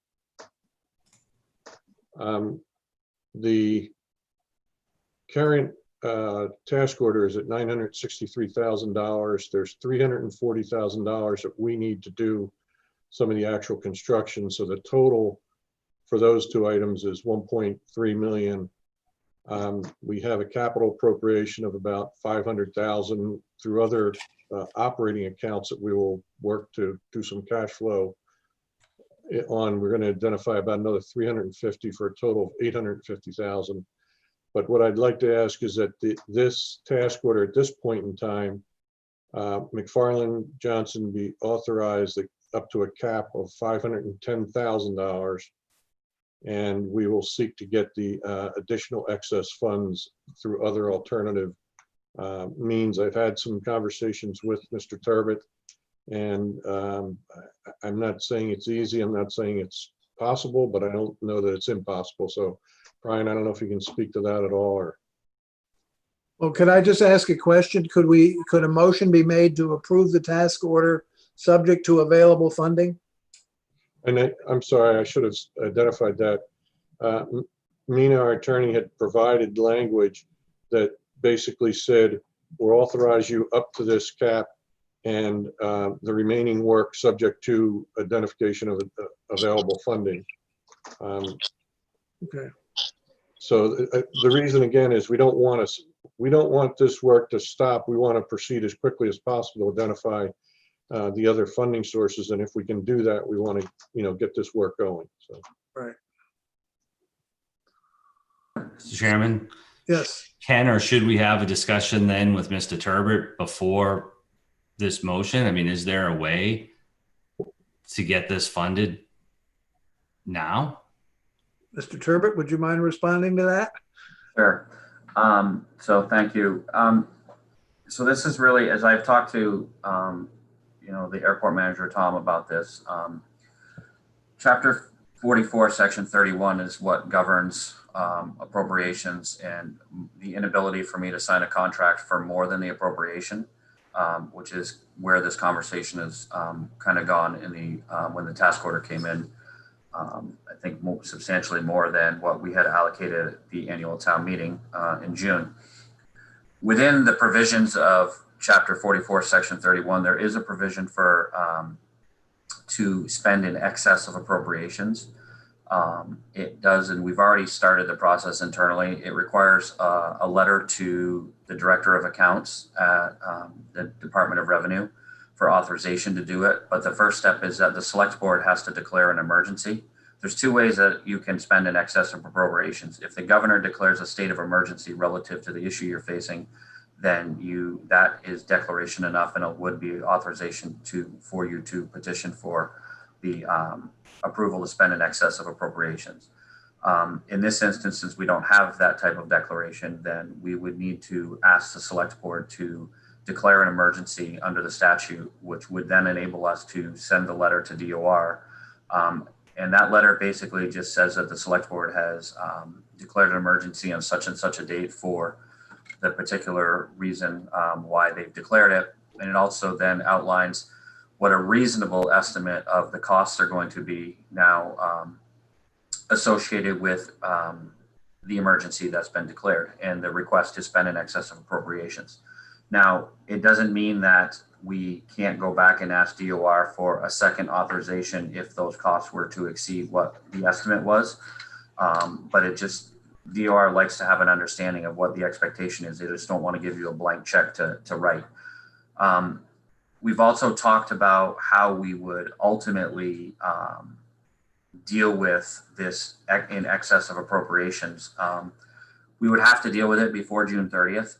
S6: The current task order is at $963,000. There's $340,000 that we need to do some of the actual construction. So the total for those two items is 1.3 million. We have a capital appropriation of about 500,000 through other operating accounts that we will work to do some cash flow on. We're going to identify about another 350 for a total of 850,000. But what I'd like to ask is that this task order at this point in time, McFarland Johnson be authorized up to a cap of $510,000. And we will seek to get the additional excess funds through other alternative means. I've had some conversations with Mr. Turbot, and I'm not saying it's easy. I'm not saying it's possible, but I don't know that it's impossible. So, Brian, I don't know if you can speak to that at all. Or
S2: Well, could I just ask a question? Could a motion be made to approve the task order subject to available funding?
S6: And I'm sorry, I should have identified that. Mina, our attorney, had provided language that basically said we'll authorize you up to this cap and the remaining work subject to identification of available funding.
S2: Okay.
S6: So the reason again is we don't want this work to stop. We want to proceed as quickly as possible to identify the other funding sources. And if we can do that, we want to, get this work going. So.
S2: Right.
S5: Mr. Chairman,
S2: Yes.
S5: can or should we have a discussion then with Mr. Turbot before this motion? I mean, is there a way to get this funded now?
S2: Mr. Turbot, would you mind responding to that?
S11: Sure. So thank you. So this is really, as I've talked to, the airport manager, Tom, about this, Chapter 44, Section 31 is what governs appropriations, and the inability for me to sign a contract for more than the appropriation, which is where this conversation has kind of gone in the when the task order came in. I think substantially more than what we had allocated at the annual town meeting in June. Within the provisions of Chapter 44, Section 31, there is a provision for to spend in excess of appropriations. It does, and we've already started the process internally. It requires a letter to the Director of Accounts at the Department of Revenue for authorization to do it. But the first step is that the Select Board has to declare an emergency. There's two ways that you can spend in excess of appropriations. If the governor declares a state of emergency relative to the issue you're facing, then that is declaration enough, and it would be authorization for you to petition for the approval to spend in excess of appropriations. In this instance, since we don't have that type of declaration, then we would need to ask the Select Board to declare an emergency under the statute, which would then enable us to send the letter to DOR. And that letter basically just says that the Select Board has declared an emergency on such and such a date for the particular reason why they've declared it. And it also then outlines what a reasonable estimate of the costs are going to be now associated with the emergency that's been declared and the request to spend in excess of appropriations. Now, it doesn't mean that we can't go back and ask DOR for a second authorization if those costs were to exceed what the estimate was. But it just, DOR likes to have an understanding of what the expectation is. They just don't want to give you a blank check to write. We've also talked about how we would ultimately deal with this in excess of appropriations. We would have to deal with it before June 30th.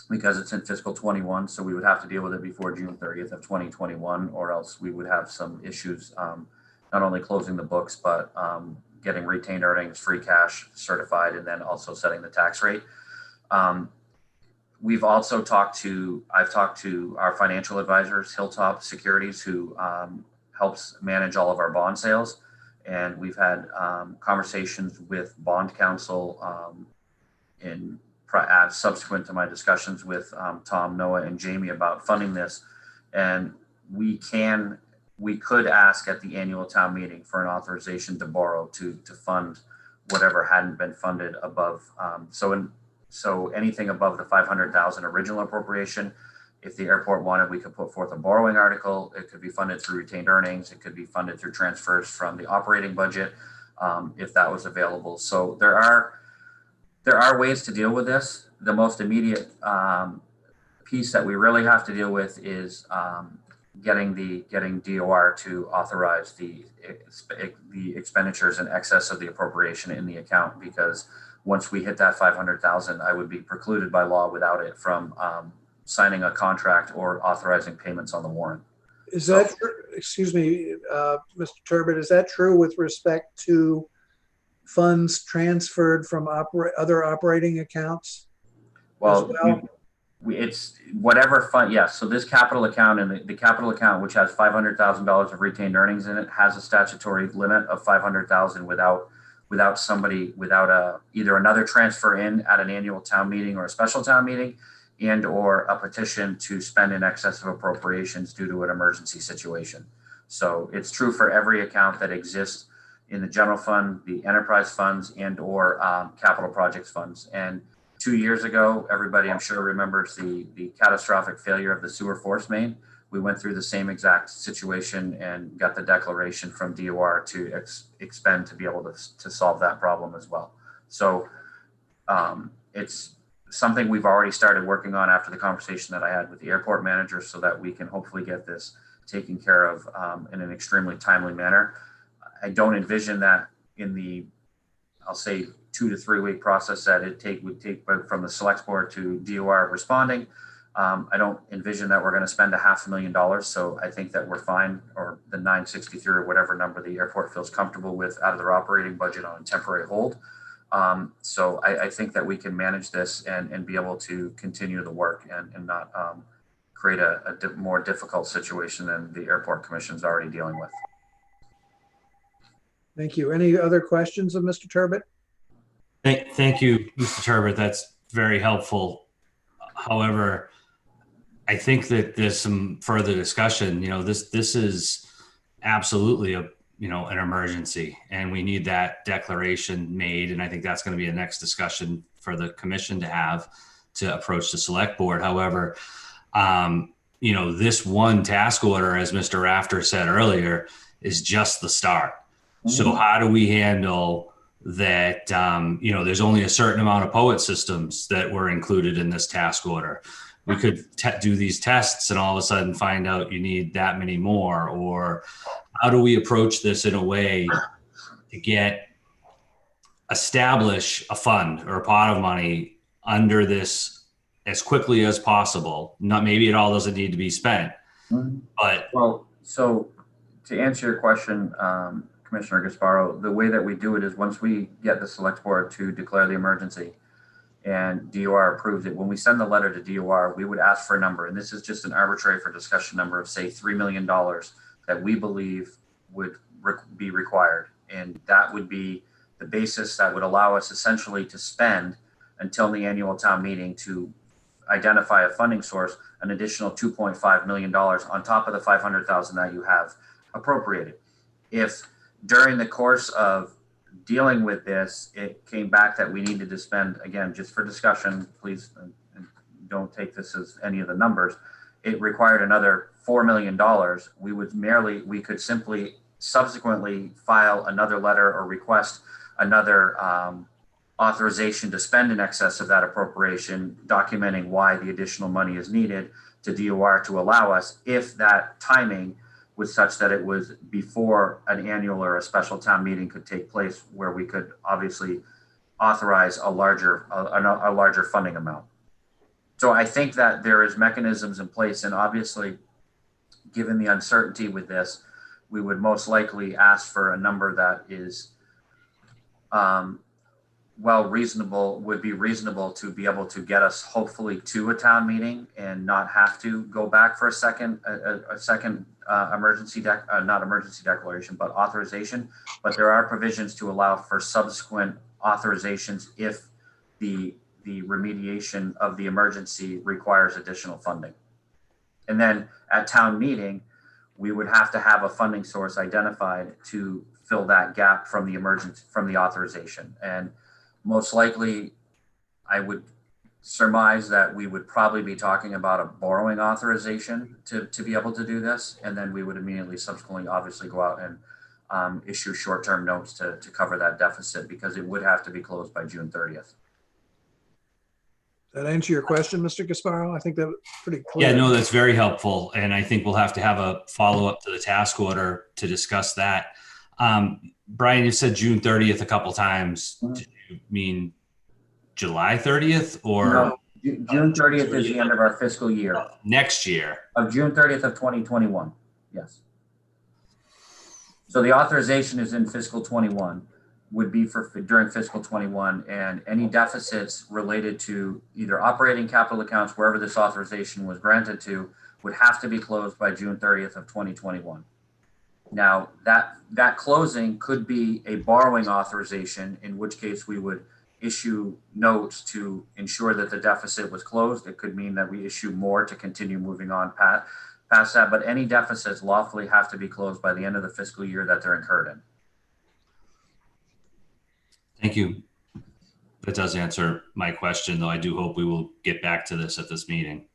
S11: Because it's in fiscal 21, so we would have to deal with it before June 30th of 2021, or else we would have some issues, not only closing the books, but getting retained earnings, free cash certified, and then also setting the tax rate. We've also I've talked to our financial advisors, Hilltop Securities, who helps manage all of our bond sales. And we've had conversations with bond counsel subsequent to my discussions with Tom, Noah, and Jamie about funding this. And we could ask at the annual town meeting for an authorization to borrow to fund whatever hadn't been funded above. So anything above the 500,000 original appropriation, if the airport wanted, we could put forth a borrowing article. It could be funded through retained earnings. It could be funded through transfers from the operating budget, if that was available. So there are ways to deal with this. The most immediate piece that we really have to deal with is getting DOR to authorize the expenditures in excess of the appropriation in the account, because once we hit that 500,000, I would be precluded by law without it from signing a contract or authorizing payments on the warrant.
S2: Is that true? Excuse me, Mr. Turbot, is that true with respect to funds transferred from other operating accounts?
S11: Well, it's whatever fund. Yes. So this capital account and the capital account, which has $500,000 of retained earnings in it, has a statutory limit of 500,000 without either another transfer in at an annual town meeting or a special town meeting, and or a petition to spend in excess of appropriations due to an emergency situation. So it's true for every account that exists in the general fund, the enterprise funds, and or capital projects funds. And 2 years ago, everybody I'm sure remembers the catastrophic failure of the sewer force main. We went through the same exact situation and got the declaration from DOR to expend to be able to solve that problem as well. So it's something we've already started working on after the conversation that I had with the airport manager, so that we can hopefully get this taken care of in an extremely timely manner. I don't envision that in the, I'll say, 2 to 3 week process that would take from the select board to DOR responding. I don't envision that we're going to spend $500,000. So I think that we're fine, or the 963 or whatever number the airport feels comfortable with out of their operating budget on a temporary hold. So I think that we can manage this and be able to continue the work and not create a more difficult situation than the airport commission is already dealing with.
S2: Thank you. Any other questions of Mr. Turbot?
S5: Thank you, Mr. Turbot. That's very helpful. However, I think that there's some further discussion. This is absolutely an emergency, and we need that declaration made. And I think that's going to be a next discussion for the commission to have to approach the select board. However, this one task order, as Mr. Rafter said earlier, is just the start. Mm-hmm. So how do we handle that? There's only a certain amount of POET systems that were included in this task order. We could do these tests and all of a sudden find out you need that many more. Or how do we approach this in a way to establish a fund or a pot of money under this as quickly as possible? Maybe it all doesn't need to be spent, but.
S11: Well, so to answer your question, Commissioner Gasparo, the way that we do it is once we get the select board to declare the emergency and DOR approves it, when we send the letter to DOR, we would ask for a number. And this is just an arbitrary for discussion number of, say, $3 million that we believe would be required. And that would be the basis that would allow us essentially to spend until the annual town meeting to identify a funding source, an additional $2.5 million on top of the $500,000 that you have appropriated. If during the course of dealing with this, it came back that we needed to spend, again, just for discussion, please don't take this as any of the numbers, it required another $4 million, we could simply subsequently file another letter or request another authorization to spend in excess of that appropriation, documenting why the additional money is needed to DOR to allow us, if that timing was such that it was before an annual or a special town meeting could take place, where we could obviously authorize a larger funding amount. So I think that there is mechanisms in place, and obviously, given the uncertainty with this, we would most likely ask for a number that is would be reasonable to be able to get us hopefully to a town meeting and not have to go back for a second not emergency declaration, but authorization. But there are provisions to allow for subsequent authorizations if the remediation of the emergency requires additional funding. And then at town meeting, we would have to have a funding source identified to fill that gap from the authorization. And most likely, I would surmise that we would probably be talking about a borrowing authorization to be able to do this. And then we would immediately subsequently obviously go out and issue short-term notes to cover that deficit, because it would have to be closed by June 30th.
S2: That answer your question, Mr. Gasparo? I think that was pretty clear.
S5: Yeah, no, that's very helpful. And I think we'll have to have a follow-up to the task order to discuss that. Brian, you said June 30th a couple times. Did you mean July 30th or?
S11: No, June 30th is the end of our fiscal year.
S5: Next year.
S11: Of June 30th of 2021, yes. So the authorization is in fiscal 21, would be for during fiscal 21, and any deficits related to either operating capital accounts, wherever this authorization was granted to, would have to be closed by June 30th of 2021. Now, that closing could be a borrowing authorization, in which case we would issue notes to ensure that the deficit was closed. It could mean that we issue more to continue moving on past that, but any deficits lawfully have to be closed by the end of the fiscal year that they're incurred in.
S5: Thank you. That does answer my question, though. I do hope we will get back to this at this meeting.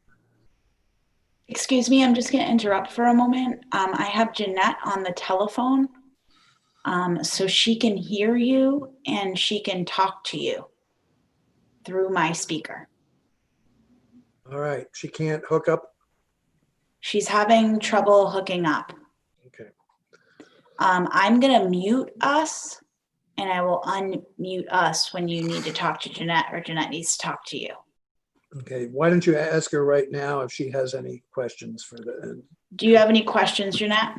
S3: Excuse me, I'm just going to interrupt for a moment. I have Jeanette on the telephone, so she can hear you and she can talk to you through my speaker.
S2: All right, she can't hook up.
S3: She's having trouble hooking up.
S2: Okay.
S3: I'm going to mute us, and I will unmute us when you need to talk to Jeanette or Jeanette needs to talk to you.
S2: Okay, why don't you ask her right now if she has any questions for the,
S3: Do you have any questions, Jeanette?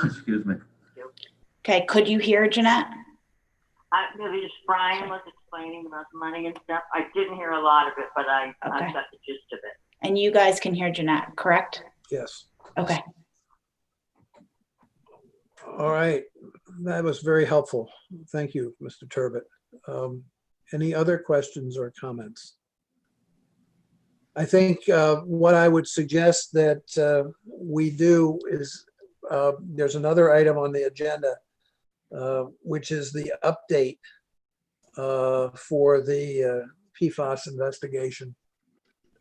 S11: Excuse me.
S3: Okay, could you hear Jeanette?
S12: Maybe just Brian was explaining about the money and stuff. I didn't hear a lot of it, but I got the gist of it.
S3: And you guys can hear Jeanette, correct?
S2: yes.
S3: Okay.
S2: All right, that was very helpful. Thank you, Mr. Turbot. Any other questions or comments? I think what I would suggest that we do is there's another item on the agenda, which is the update for the PFAS investigation.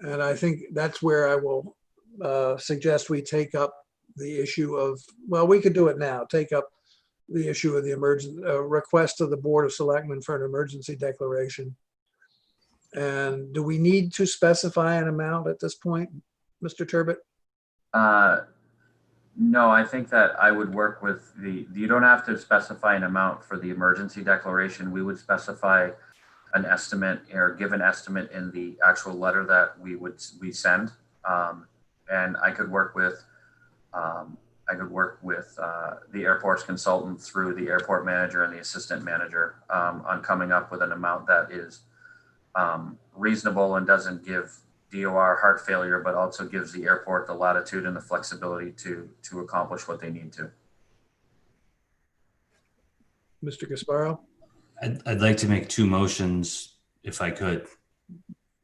S2: And I think that's where I will suggest we take up the issue of, well, we could do it now, take up the issue of the emergent request of the Board of Selectmen for an emergency declaration. And do we need to specify an amount at this point, Mr. Turbot?
S11: No, I think that I would work with you don't have to specify an amount for the emergency declaration. We would specify an estimate or give an estimate in the actual letter that we send. And I could work with the airport's consultant through the airport manager and the assistant manager on coming up with an amount that is reasonable and doesn't give DOR heart failure, but also gives the airport the latitude and the flexibility to accomplish what they need to.
S2: Mr. Gasparo?
S5: I'd like to make two motions if I could.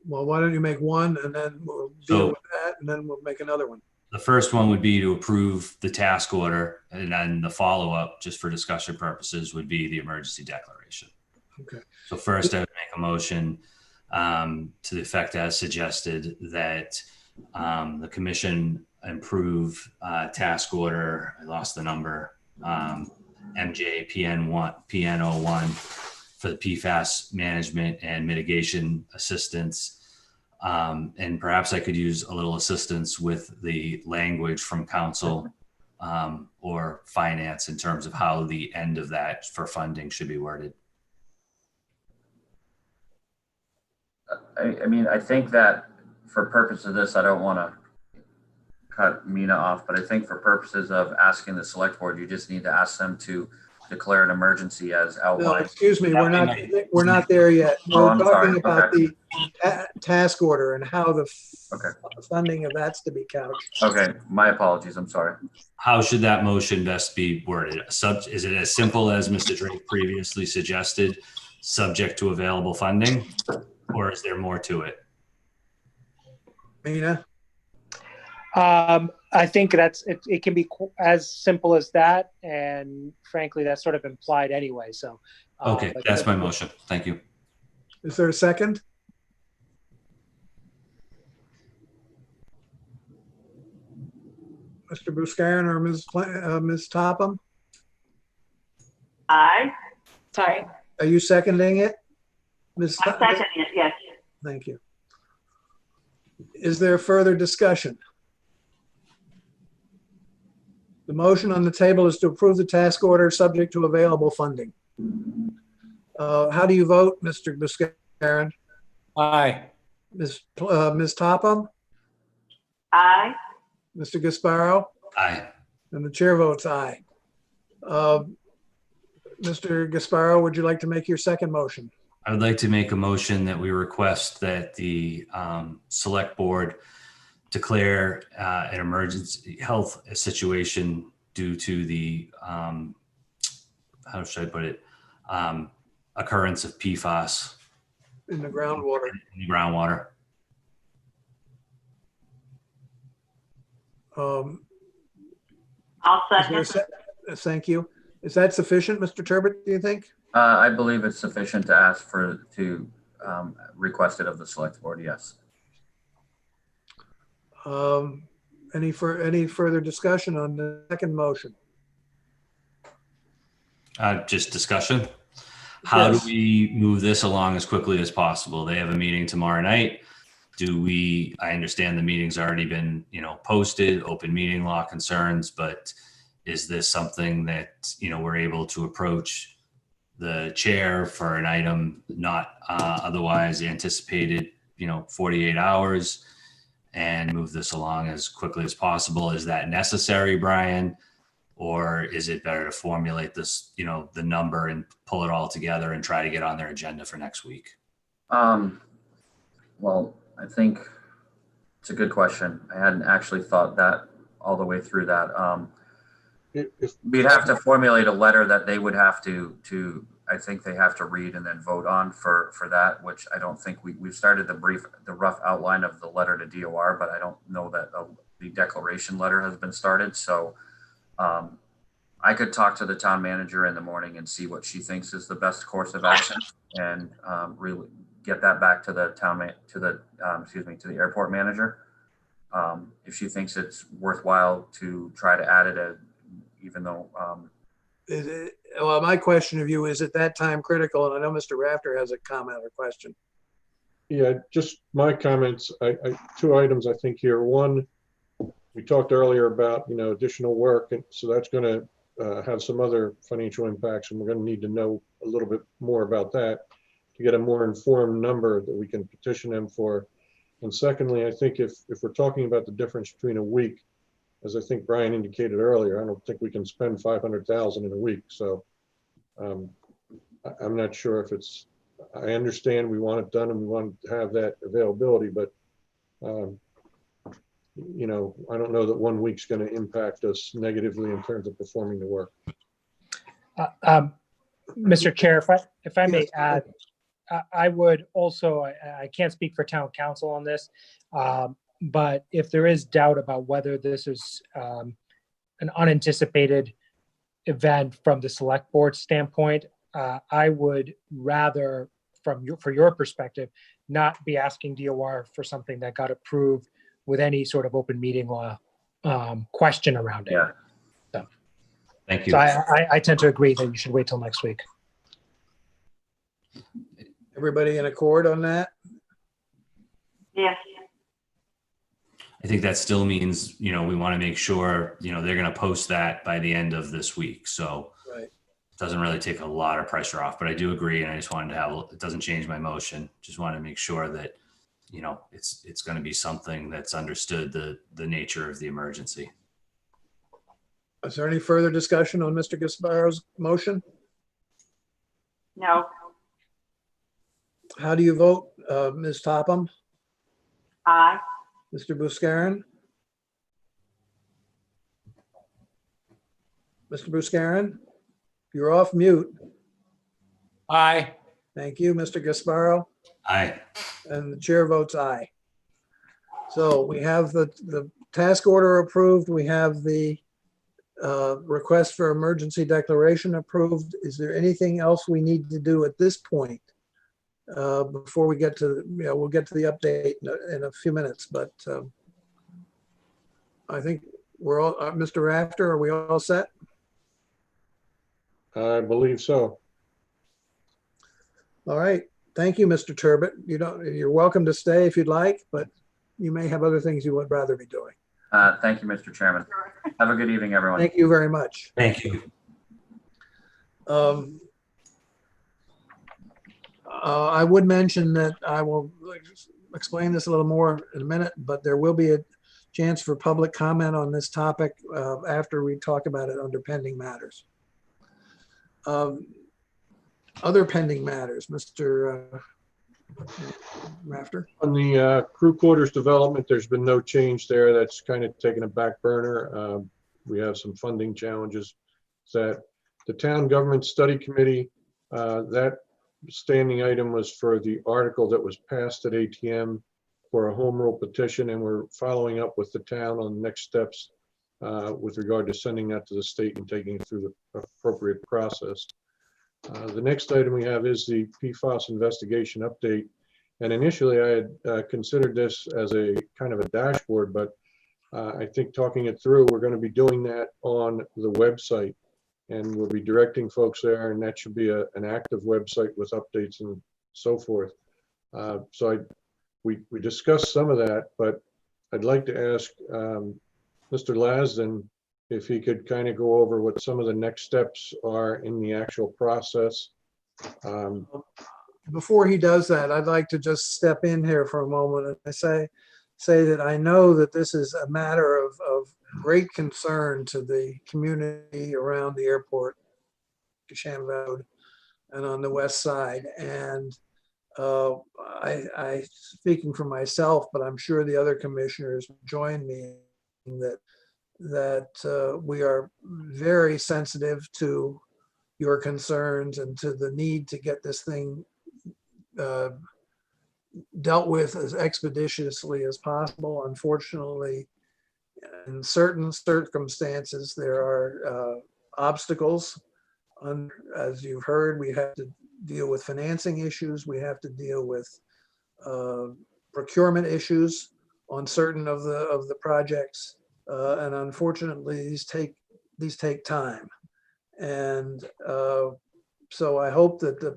S2: Well, why don't you make one and then we'll deal with that and then we'll make another one.
S5: The first one would be to approve the task order, and then the follow-up, just for discussion purposes, would be the emergency declaration.
S2: Okay.
S5: So first I would make a motion to the effect as suggested that the commission improve task order, I lost the number, MJ PN01 for the PFAS management and mitigation assistance. And perhaps I could use a little assistance with the language from council or finance in terms of how the end of that for funding should be worded.
S11: I mean, I think that for purpose of this, I don't want to cut Mina off, but I think for purposes of asking the select board, you just need to ask them to declare an emergency as
S2: No,
S11: outlined.
S2: excuse me, we're not there yet.
S11: Oh,
S2: We're
S11: I'm
S2: talking
S11: sorry.
S2: about
S11: Okay.
S2: the task order and how the
S11: Okay.
S2: funding of that's to be couched.
S11: Okay, my apologies. I'm sorry.
S5: How should that motion best be worded? Is it as simple as Mr. Drake previously suggested, subject to available funding, or is there more to it?
S2: Mina?
S1: I think it can be as simple as that, and frankly, that's sort of implied anyway. So,
S5: Okay, that's my motion. Thank you.
S2: Is there a second? Mr. Buscarin or Ms. Topham?
S12: Aye.
S3: Sorry.
S2: Are you seconding it? Ms.
S12: I'm seconding it, yes.
S2: Thank you. Is there further discussion? The motion on the table is to approve the task order subject to available funding. How do you vote, Mr. Buscarin?
S8: Aye.
S2: Ms. Topham?
S12: Aye.
S2: Mr. Gasparo?
S5: Aye.
S2: And the chair votes aye. Mr. Gasparo, would you like to make your second motion?
S5: I would like to make a motion that we request that the select board declare an emergency health situation due to the, how should I put it, occurrence of PFAS
S2: In the groundwater.
S5: in the groundwater.
S12: I'll
S2: Is there
S12: second.
S2: Thank you. Is that sufficient, Mr. Turbot, do you think?
S11: I believe it's sufficient to ask to request it of the select board, yes.
S2: Any further discussion on the second motion?
S5: Just discussion. How
S2: Yes.
S5: do we move this along as quickly as possible? They have a meeting tomorrow night. I understand the meeting's already been, posted, open meeting law concerns, but is this something that, we're able to approach the chair for an item not otherwise anticipated, 48 hours and move this along as quickly as possible? Is that necessary, Brian? Or is it better to formulate this, the number and pull it all together and try to get on their agenda for next week?
S11: Well, I think it's a good question. I hadn't actually thought that all the way through that. We'd have to formulate a letter that they would have to I think they have to read and then vote on for that, which I don't think we've started the rough outline of the letter to DOR, but I don't know that the declaration letter has been started. So I could talk to the town manager in the morning and see what she thinks is the best course of action, and really get that back to the to the airport manager. If she thinks it's worthwhile to try to add it, even though.
S2: Well, my question of you is at that time critical, and I know Mr. Rafter has a comment or question.
S6: Yeah, just my comments. Two items I think here. One, we talked earlier about additional work, and so that's going to have some other financial impacts, and we're going to need to know a little bit more about that to get a more informed number that we can petition them for. And secondly, I think if we're talking about the difference between a week, as I think Brian indicated earlier, I don't think we can spend 500,000 in a week. So I'm not sure if it's. I understand we want it done and we want to have that availability, but I don't know that 1 week's going to impact us negatively in terms of performing the work.
S1: Mr. Chair, if I may add, I would also, I can't speak for town council on this, but if there is doubt about whether this is an unanticipated event from the select board standpoint, I would rather, for your perspective, not be asking DOR for something that got approved with any sort of open meeting law question around it.
S11: Yeah.
S1: So,
S5: Thank you.
S1: so I tend to agree that you should wait till next week.
S2: Everybody in accord on that?
S12: Yes.
S5: I think that still means, we want to make sure, they're going to post that by the end of this week. So
S2: Right.
S5: it doesn't really take a lot of pressure off, but I do agree. And I just wanted to it doesn't change my motion. Just want to make sure that, it's going to be something that's understood the nature of the emergency.
S2: Is there any further discussion on Mr. Gasparo's motion?
S12: No.
S2: How do you vote, Ms. Topham?
S12: Aye.
S2: Mr. Buscarin? Mr. Buscarin? You're off mute.
S8: Aye.
S2: Thank you, Mr. Gasparo.
S5: Aye.
S2: And the chair votes aye. So we have the task order approved. We have the request for emergency declaration approved. Is there anything else we need to do at this point? Before we get to, we'll get to the update in a few minutes, but I think we're all, Mr. Rafter, are we all set?
S6: I believe so.
S2: All right. Thank you, Mr. Turbot. You're welcome to stay if you'd like, but you may have other things you would rather be doing.
S11: Thank you, Mr. Chairman. Have a good evening, everyone.
S2: Thank you very much.
S5: Thank you.
S2: I would mention that I will explain this a little more in a minute, but there will be a chance for public comment on this topic after we talk about it under pending matters. Other pending matters, Mr. Rafter.
S6: On the crew quarters development, there's been no change there. That's kind of taken a back burner. We have some funding challenges. That the town government study committee, that standing item was for the article that was passed at ATM for a home rule petition, and we're following up with the town on the next steps with regard to sending that to the state and taking it through the appropriate process. The next item we have is the PFAS investigation update. And initially I had considered this as a kind of a dashboard, but I think talking it through, we're going to be doing that on the website, and we'll be directing folks there, and that should be an active website with updates and so forth. We discussed some of that, but I'd like to ask Mr. Lasden if he could kind of go over what some of the next steps are in the actual process.
S2: Before he does that, I'd like to just step in here for a moment and say that I know that this is a matter of great concern to the community around the airport, Sham Road, and on the west side. And I speaking for myself, but I'm sure the other commissioners join me in that we are very sensitive to your concerns and to the need to get this thing dealt with as expeditiously as possible. Unfortunately, in certain circumstances, there are obstacles. As you've heard, we have to deal with financing issues. We have to deal with procurement issues on certain of the projects, and unfortunately, these take time. And so I hope that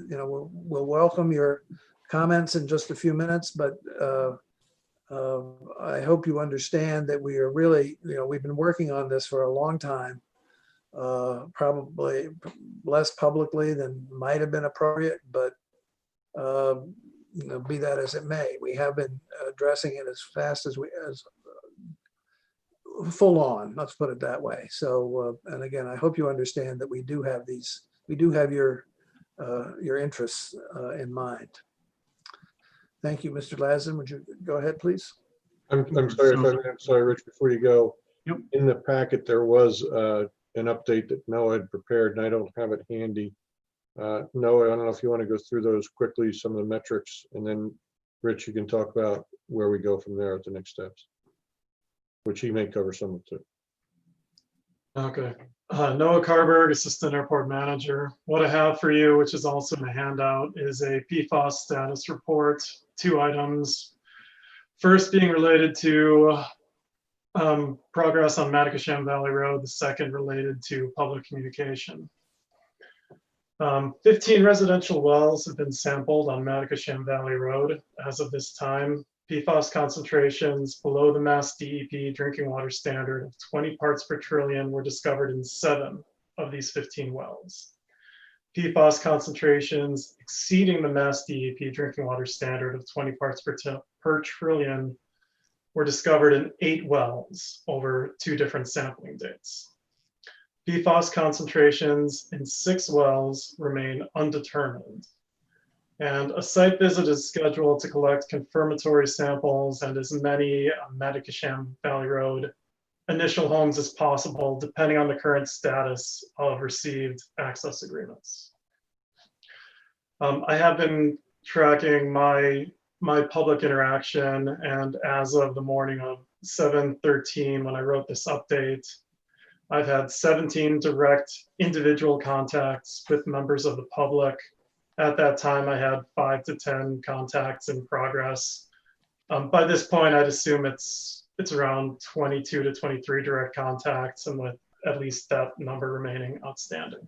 S2: we'll welcome your comments in just a few minutes, but I hope you understand that we are really, we've been working on this for a long time, probably less publicly than might have been appropriate, but be that as it may, we have been addressing it as fast as full on, let's put it that way. So, and again, I hope you understand that we do have your interests in mind. Thank you, Mr. Lassen. Would you go ahead, please?
S6: I'm sorry, I'm sorry, Rich, before you go.
S7: Yep.
S6: In the packet, there was an update that Noah had prepared, and I don't have it handy. Noah, I don't know if you want to go through those quickly, some of the metrics, and then Rich, you can talk about where we go from there at the next steps, which he may cover some of too.
S9: Okay. Noah Carberg, Assistant Airport Manager. What I have for you, which is also in a handout, is a PFAS status report, 2 items. First being related to progress on Matacasham Valley Road, the second related to public communication. 15 residential wells have been sampled on Matacasham Valley Road as of this time. PFAS concentrations below the Mass DEP drinking water standard of 20 parts per trillion were discovered in 7 of these 15 wells. PFAS concentrations exceeding the Mass DEP drinking water standard of 20 parts per trillion were discovered in 8 wells over 2 different sampling dates. PFAS concentrations in 6 wells remain undetermined. And a site visit is scheduled to collect confirmatory samples and as many Matacasham Valley Road initial homes as possible, depending on the current status of received access agreements. I have been tracking my public interaction, and as of the morning of 7/13, when I wrote this update, I've had 17 direct individual contacts with members of the public. At that time, I had 5 to 10 contacts in progress. By this point, I'd assume it's around 22 to 23 direct contacts, and with at least that number remaining outstanding.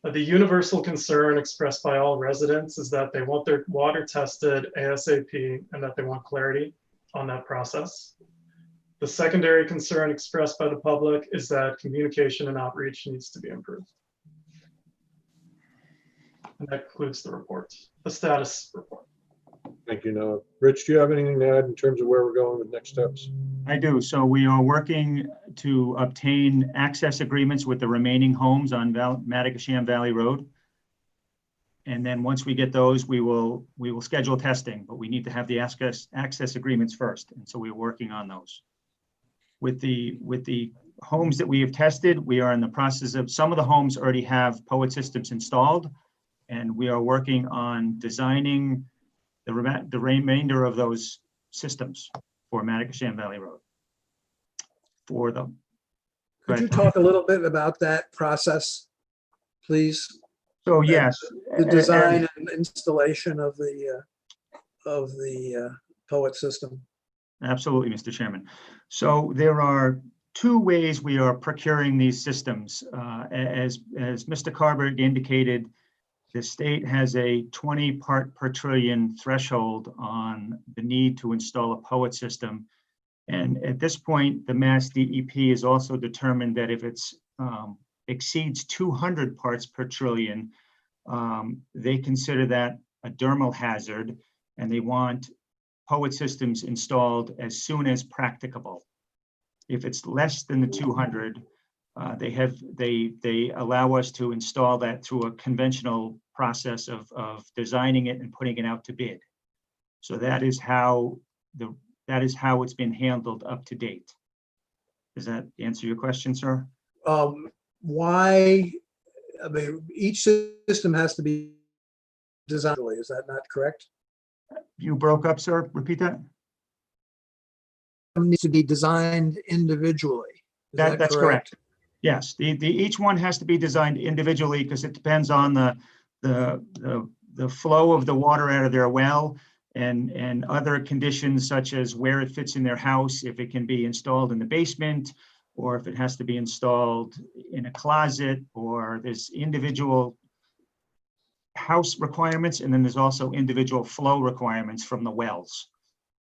S9: The universal concern expressed by all residents is that they want their water tested ASAP and that they want clarity on that process. The secondary concern expressed by the public is that communication and outreach needs to be improved. And that concludes the report, the status report.
S6: Thank you, Noah. Rich, do you have anything to add in terms of where we're going with next steps?
S7: I do. So we are working to obtain access agreements with the remaining homes on Matacasham Valley Road. And then once we get those, we will schedule testing, but we need to have the access agreements first. And so we're working on those. With the homes that we have tested, we are in the process of, some of the homes already have POET systems installed, and we are working on designing the remainder of those systems for Matacasham Valley Road. For them.
S2: Could you talk a little bit about that process, please?
S7: So yes.
S2: The
S7: a-
S2: design and installation of the POET system.
S7: Absolutely, Mr. Chairman. So there are two ways we are procuring these systems. As Mr. Carberg indicated, the state has a 20 part per trillion threshold on the need to install a POET system. And at this point, the Mass DEP has also determined that if it's exceeds 200 parts per trillion, they consider that a dermal hazard, and they want POET systems installed as soon as practicable. If it's less than the 200, they allow us to install that through a conventional process of designing it and putting it out to bid. So that is how it's been handled up to date. Does that answer your question, sir?
S2: Why? I mean, each system has to be designed. Is that not correct?
S7: You broke up, sir. Repeat that.
S2: It needs to be designed individually. Is that
S7: That's correct. Yes, each one has to be designed individually because it depends on the flow of the water out of their well and other conditions such as where it fits in their house, if it can be installed in the basement, or if it has to be installed in a closet, or there's individual house requirements, and then there's also individual flow requirements from the wells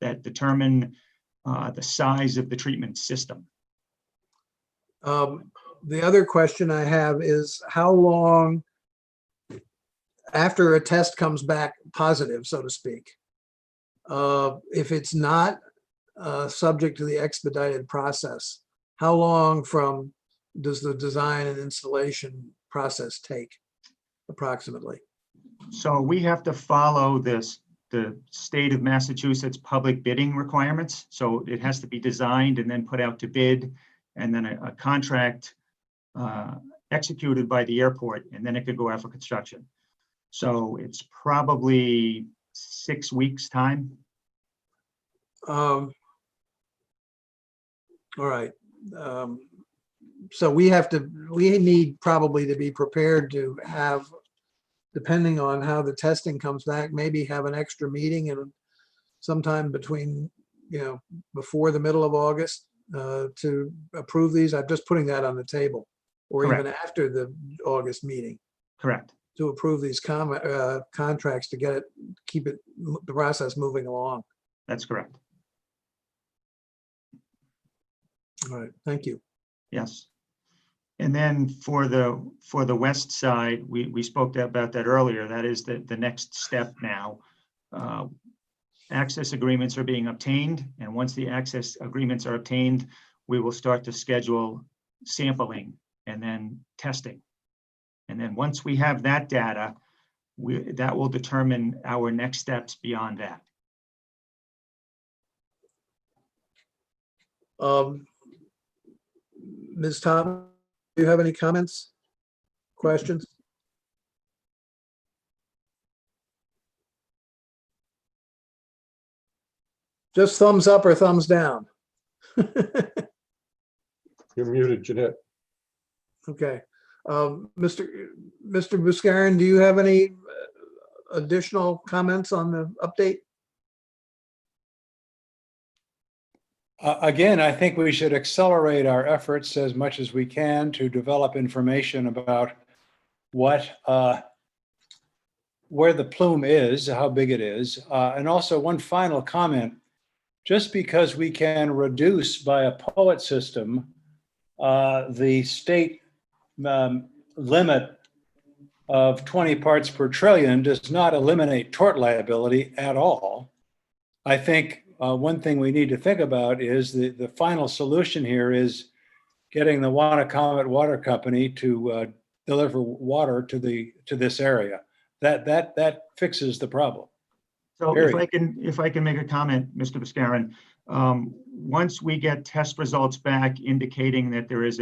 S7: that determine the size of the treatment system.
S2: The other question I have is how long after a test comes back positive, so to speak, if it's not subject to the expedited process, how long from does the design and installation process take approximately?
S7: So we have to follow the state of Massachusetts public bidding requirements. So it has to be designed and then put out to bid, and then a contract executed by the airport, and then it could go out for construction. So it's probably 6 weeks time.
S2: All right. So we need probably to be prepared to have, depending on how the testing comes back, maybe have an extra meeting and sometime between, before the middle of August to approve these. I'm just putting that on the table, or
S7: Correct.
S2: even after the August meeting
S7: Correct.
S2: to approve these contracts to keep the process moving along.
S7: That's correct.
S2: All right, thank you.
S7: Yes. And then for the west side, we spoke about that earlier. That is the next step now. Access agreements are being obtained, and once the access agreements are obtained, we will start to schedule sampling and then testing. And then once we have that data, that will determine our next steps beyond that.
S2: Ms. Tom, do you have any comments, questions? Just thumbs up or thumbs down.
S6: You're muted, Jeanette.
S2: Okay. Mr. Buscarin, do you have any additional comments on the update?
S8: Again, I think we should accelerate our efforts as much as we can to develop information about where the plume is, how big it is. And also one final comment, just because we can reduce by a POET system the state limit of 20 parts per trillion does not eliminate tort liability at all. I think one thing we need to think about is the final solution here is getting the Wannacomet Water Company to deliver water to this area. That fixes the problem.
S7: So
S8: Period.
S7: if I can make a comment, Mr. Buscarin, once we get test results back indicating that there is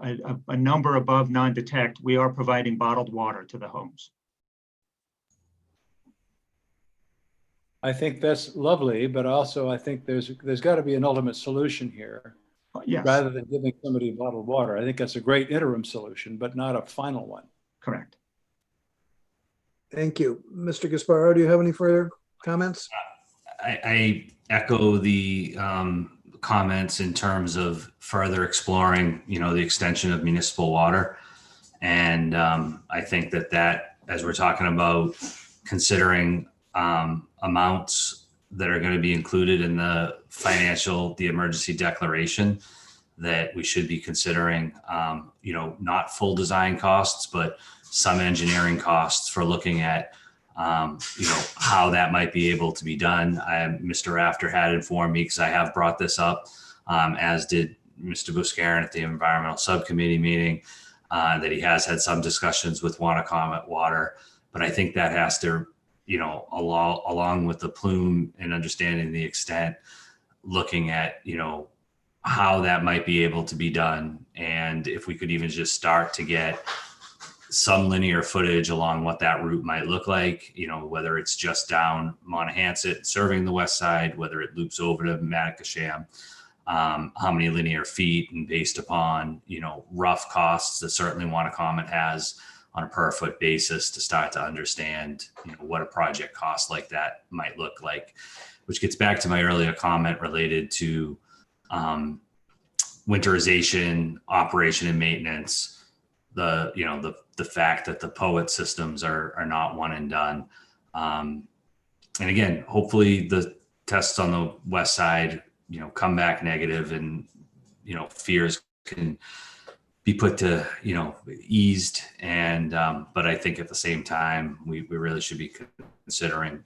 S7: a number above non-detect, we are providing bottled water to the homes.
S8: I think that's lovely, but also I think there's got to be an ultimate solution here.
S7: Yes.
S8: Rather than giving somebody bottled water. I think that's a great interim solution, but not a final one.
S7: Correct.
S2: Thank you. Mr. Gasparo, do you have any further comments?
S5: I echo the comments in terms of further exploring, the extension of municipal water. And I think that as we're talking about considering amounts that are going to be included in the emergency declaration, that we should be considering, not full design costs, but some engineering costs for looking at, how that might be able to be done. Mr. Rafter had informed me, because I have brought this up, as did Mr. Buscarin at the environmental subcommittee meeting, that he has had some discussions with Wanacommet Water. But I think that has to, along with the plume and understanding the extent, looking at, how that might be able to be done. And if we could even just start to get some linear footage along what that route might look like, whether it's just down Monahanset serving the west side, whether it loops over to Matacasham, how many linear feet, and based upon, rough costs that certainly Wanacommet has on a per foot basis, to start to understand, what a project cost like that might look like, which gets back to my earlier comment related to winterization, operation and maintenance, the fact that the POET systems are not one and done. And again, hopefully the tests on the west side, come back negative, and, fears can be put to, eased. And, but I think at the same time, we really should be considering,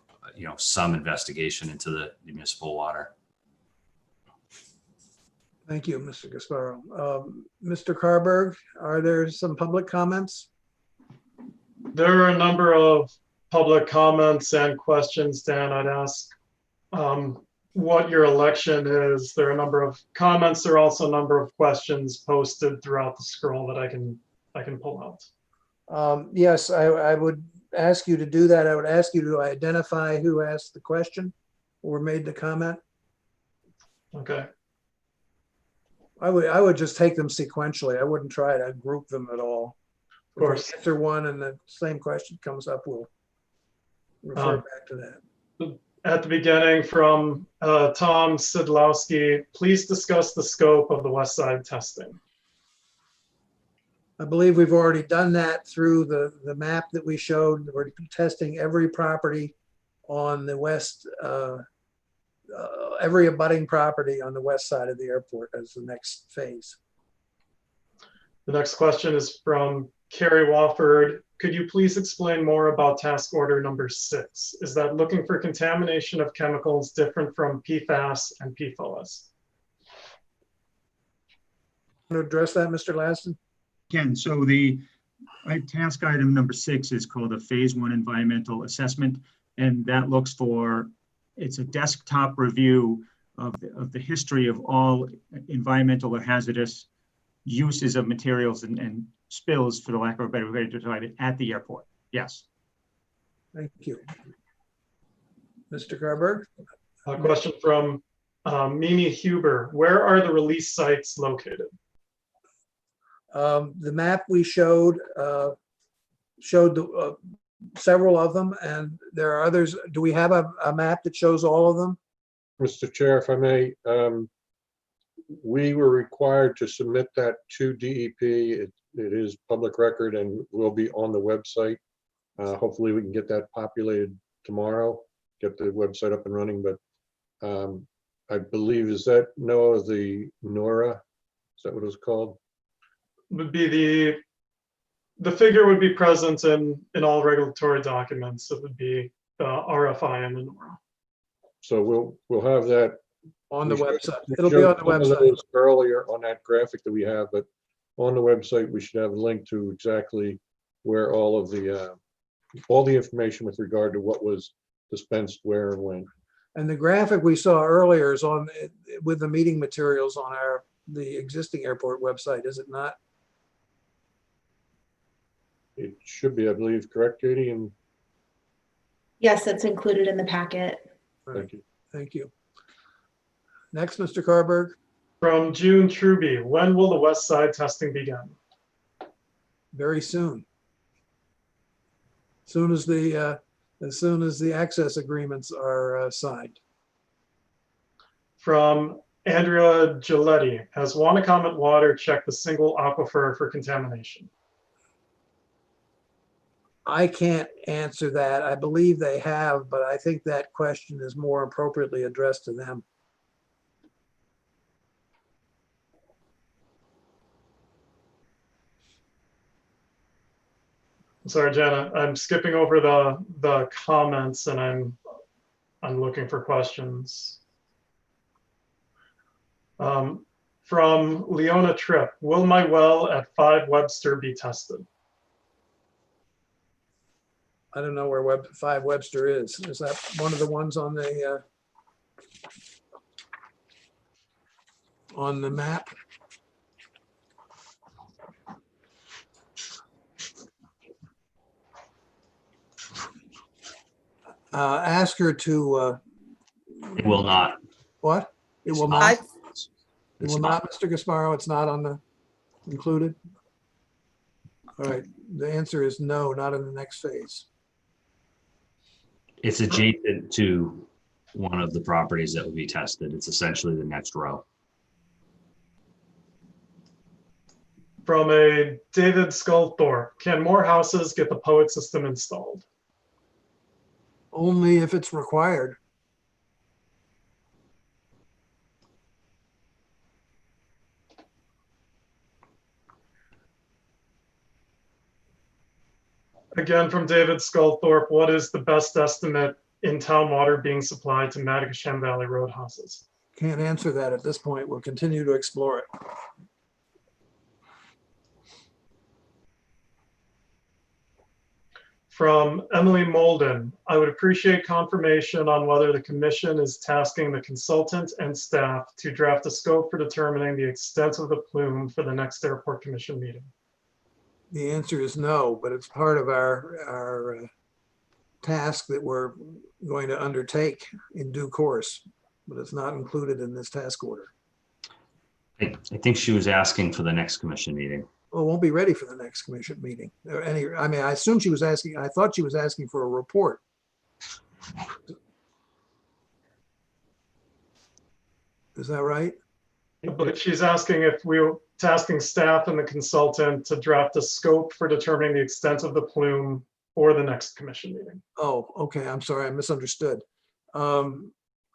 S5: some investigation into the municipal water.
S2: Thank you, Mr. Gasparo. Mr. Carberg, are there some public comments?
S9: There are a number of public comments and questions, Dan. I'd ask what your election is. There are a number of comments. There are also a number of questions posted throughout the scroll that I can pull out.
S2: Yes, I would ask you to do that. I would ask you to identify who asked the question or made the comment.
S9: Okay.
S2: I would just take them sequentially. I wouldn't try to group them at all.
S9: Of course.
S2: If we answer one and the same question comes up, we'll refer back to that.
S9: At the beginning, from Tom Sidlowski, please discuss the scope of the West Side testing.
S2: I believe we've already done that through the map that we showed. We're testing every property on the west, every abutting property on the west side of the airport as the next phase.
S9: The next question is from Carrie Wofford. Could you please explain more about task order number 6? Is that looking for contamination of chemicals different from PFAS and PFOS?
S2: Want to address that, Mr. Laston?
S7: Ken, so the task item number 6 is called a phase 1 environmental assessment, and that looks for, it's a desktop review of the history of all environmental or hazardous uses of materials and spills, for the lack of a better way to describe it, at the airport. Yes.
S2: Thank you. Mr. Garberg?
S9: A question from Mimi Huber. Where are the release sites located?
S2: The map we showed several of them, and there are others. Do we have a map that shows all of them?
S6: Mr. Chair, if I may, we were required to submit that to DEP. It is public record and will be on the website. Hopefully we can get that populated tomorrow, get the website up and running. But I believe, is that Noah, the NORA? Is that what it's called?
S9: Would be the figure would be present in all regulatory documents. It would be the RFI and the NORA.
S6: So we'll have that
S2: On the website. It'll be on the website.
S6: Earlier on that graphic that we have, but on the website, we should have a link to exactly where all of the information with regard to what was dispensed where and when.
S2: And the graphic we saw earlier is on with the meeting materials on the existing airport website, is it not?
S6: It should be, I believe, correct, Katie? And
S3: Yes, it's included in the packet.
S6: thank you.
S2: Thank you. Next, Mr. Carberg.
S9: From June Truby, when will the West Side testing begin?
S2: Very soon. Soon as the access agreements are signed.
S9: From Andrea Giletti, has Wannacomet Water checked the single aquifer for contamination?
S2: I can't answer that. I believe they have, but I think that question is more appropriately addressed to them.
S9: Sorry, Jenna, I'm skipping over the comments and I'm looking for questions. From Leona Tripp, will my well at 5 Webster be tested?
S2: I don't know where 5 Webster is. Is that one of the ones on the map? Ask her to,
S5: It will not.
S2: what? It will
S4: I,
S2: not? It will not, Mr. Gasparo? It's not on the included? All right, the answer is no, not in the next phase.
S5: It's adjacent to one of the properties that will be tested. It's essentially the next row.
S9: From a David Sculthorpe, can more houses get the POET system installed?
S2: Only if it's required.
S9: Again, from David Sculthorpe, what is the best estimate in town water being supplied to Matagasham Valley Road houses?
S2: Can't answer that at this point. We'll continue to explore it.
S9: From Emily Molden, I would appreciate confirmation on whether the commission is tasking the consultant and staff to draft a scope for determining the extent of the plume for the next airport commission meeting.
S2: The answer is no, but it's part of our task that we're going to undertake in due course, but it's not included in this task order.
S5: I think she was asking for the next commission meeting.
S2: Well, it won't be ready for the next commission meeting. I mean, I assume she was asking, I thought she was asking for a report. Is that right?
S9: But she's asking if we're tasking staff and the consultant to draft a scope for determining the extent of the plume for the next commission meeting.
S2: Oh, okay. I'm sorry. I misunderstood. I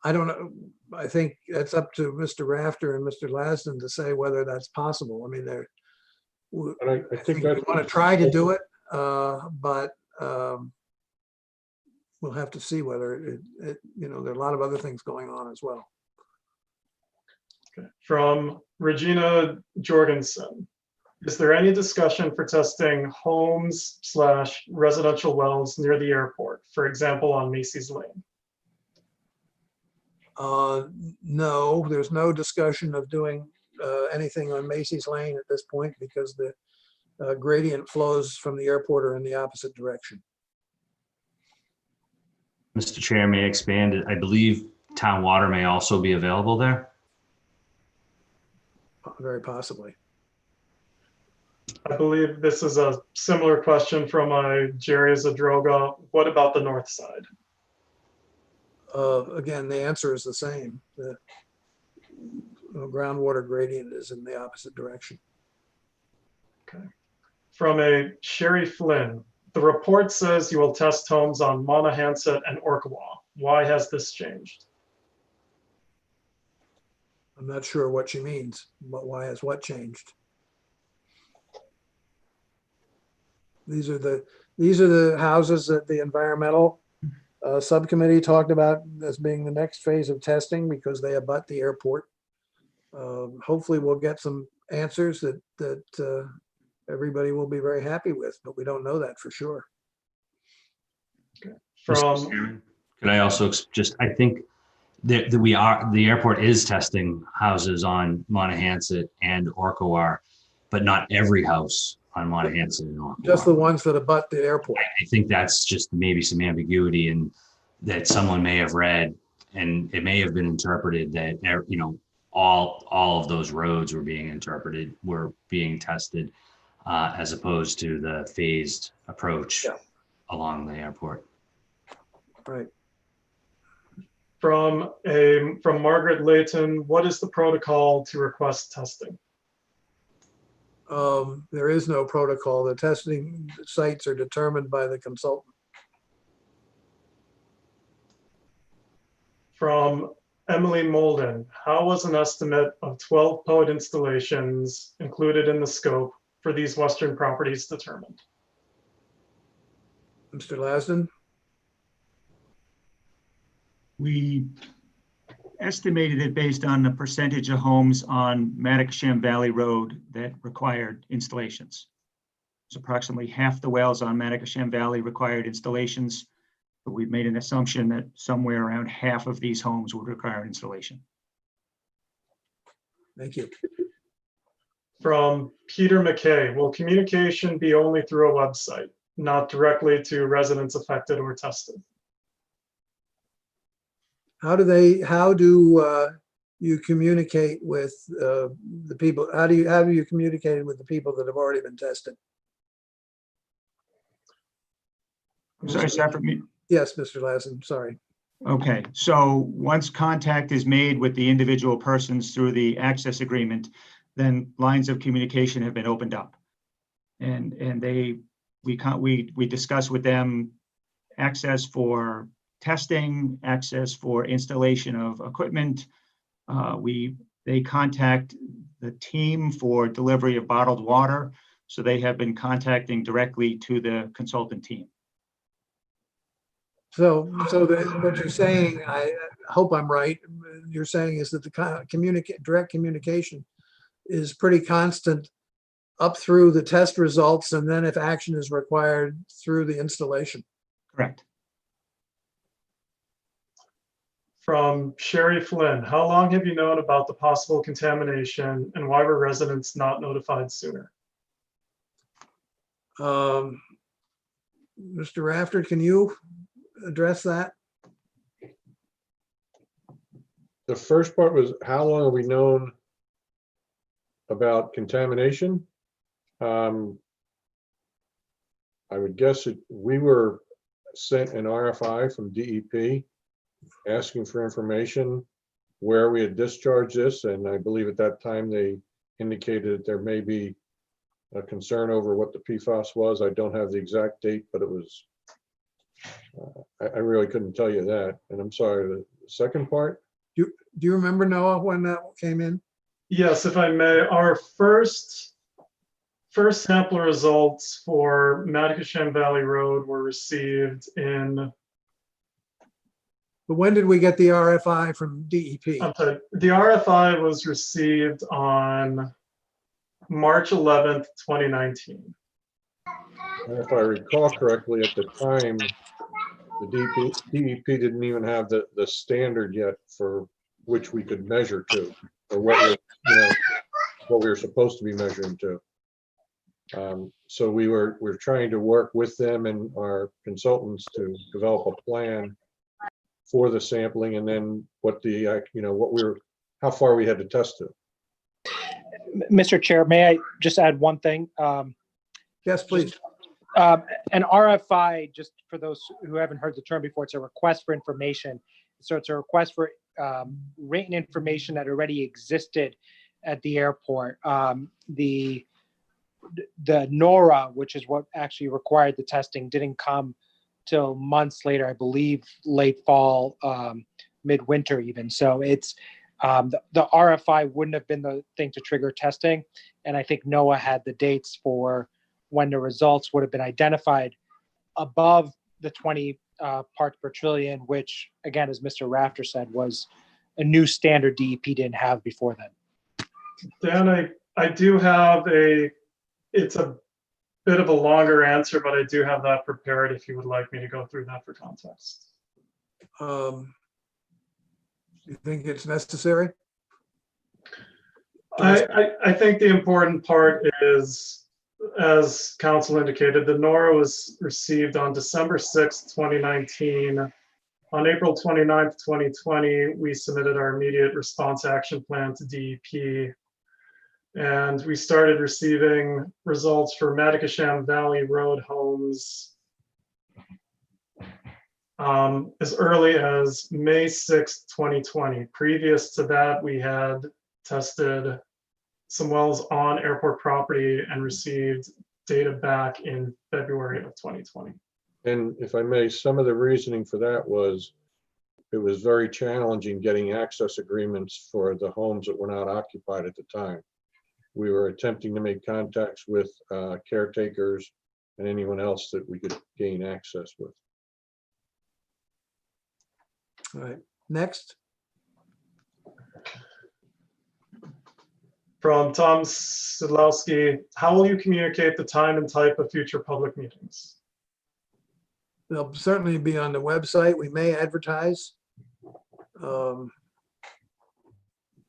S2: don't know. I think that's up to Mr. Rafter and Mr. Lasden to say whether that's possible. I mean,
S6: And I think
S2: we
S6: that's
S2: want to try to do it, but we'll have to see whether there are a lot of other things going on as well.
S9: Okay. From Regina Jorgensen, is there any discussion for testing homes / residential wells near the airport, for example, on Macy's Lane?
S2: No, there's no discussion of doing anything on Macy's Lane at this point because the gradient flows from the airport are in the opposite direction.
S5: Mr. Chair, may I expand? I believe town water may also be available there.
S2: Very possibly.
S9: I believe this is a similar question from Jerry Zadroga. What about the north side?
S2: Again, the answer is the same. The groundwater gradient is in the opposite direction.
S9: Okay. From a Sherry Flynn, the report says you will test homes on Monahanset and Orkawa. Why has this changed?
S2: I'm not sure what she means, but why has what changed? These are the houses that the environmental subcommittee talked about as being the next phase of testing because they abut the airport. Hopefully we'll get some answers that everybody will be very happy with, but we don't know that for sure.
S9: Okay.
S5: Mr. Chairman, could I also I think that the airport is testing houses on Monahanset and Orkawar, but not every house on Monahanset and Orkawar.
S2: Just the ones that abut the airport.
S5: I think that's just maybe some ambiguity and that someone may have read, and it may have been interpreted that, all of those roads were being tested as opposed to the phased approach.
S2: Yeah.
S5: along the airport.
S2: Right.
S9: From Margaret Layton, what is the protocol to request testing?
S2: There is no protocol. The testing sites are determined by the consultant.
S9: From Emily Molden, how was an estimate of 12 POD installations included in the scope for these western properties determined?
S2: Mr. Lasden?
S7: We estimated it based on the percentage of homes on Matacasham Valley Road that required installations. So approximately half the wells on Matacasham Valley required installations, but we've made an assumption that somewhere around half of these homes would require installation.
S2: Thank you.
S9: From Peter McKay, will communication be only through a website, not directly to residents affected or tested?
S2: How do you communicate with the people? How do you communicate with the people that have already been tested?
S7: I'm sorry, separate me.
S2: Yes, Mr. Lassen, sorry.
S7: Okay, so once contact is made with the individual persons through the access agreement, then lines of communication have been opened up. And we discuss with them access for testing, access for installation of equipment. They contact the team for delivery of bottled water. So they have been contacting directly to the consultant team.
S2: So what you're saying, I hope I'm right, you're saying is that the direct communication is pretty constant up through the test results, and then if action is required, through the installation.
S7: Correct.
S9: From Sherry Flynn, how long have you known about the possible contamination and why were residents not notified sooner?
S2: Mr. Rafter, can you address that?
S6: The first part was, how long have we known about contamination? I would guess we were sent an RFI from DEP asking for information where we had discharged this, and I believe at that time they indicated that there may be a concern over what the PFAS was. I don't have the exact date, but it was, I really couldn't tell you that. And I'm sorry, the second part?
S2: Do you remember, Noah, when that came in?
S9: Yes, if I may, our first sample results for Matacasham Valley Road were received in,
S2: But when did we get the RFI from DEP?
S9: I'm sorry, the RFI was received on March 11th, 2019.
S6: And if I recall correctly, at the time, the DEP didn't even have the standard yet for which we could measure to, or what we were supposed to be measuring to. So we're trying to work with them and our consultants to develop a plan for the sampling, and then how far we had to test to.
S1: Mr. Chair, may I just add one thing?
S2: Yes, please.
S1: An RFI, just for those who haven't heard the term before, it's a request for information. So it's a request for written information that already existed at the airport. The NORA, which is what actually required the testing, didn't come till months later, I believe late fall, midwinter even. So it's the RFI wouldn't have been the thing to trigger testing. And I think NOAA had the dates for when the results would have been identified above the 20 parts per trillion, which again, as Mr. Rafter said, was a new standard DEP didn't have before then.
S9: Dan, I do have it's a bit of a longer answer, but I do have that prepared if you would like me to go through that for context.
S2: You think it's necessary?
S9: I think the important part is, as council indicated, the NORA was received on December 6th, 2019. On April 29th, 2020, we submitted our immediate response action plan to DEP. And we started receiving results for Matacasham Valley Road homes as early as May 6th, 2020. Previous to that, we had tested some wells on airport property and received data back in February of 2020.
S6: And if I may, some of the reasoning for that was it was very challenging getting access agreements for the homes that were not occupied at the time. We were attempting to make contacts with caretakers and anyone else that we could gain access with.
S2: All right, next.
S9: From Tom Sidlowski, how will you communicate the time and type of future public meetings?
S2: They'll certainly be on the website. We may advertise.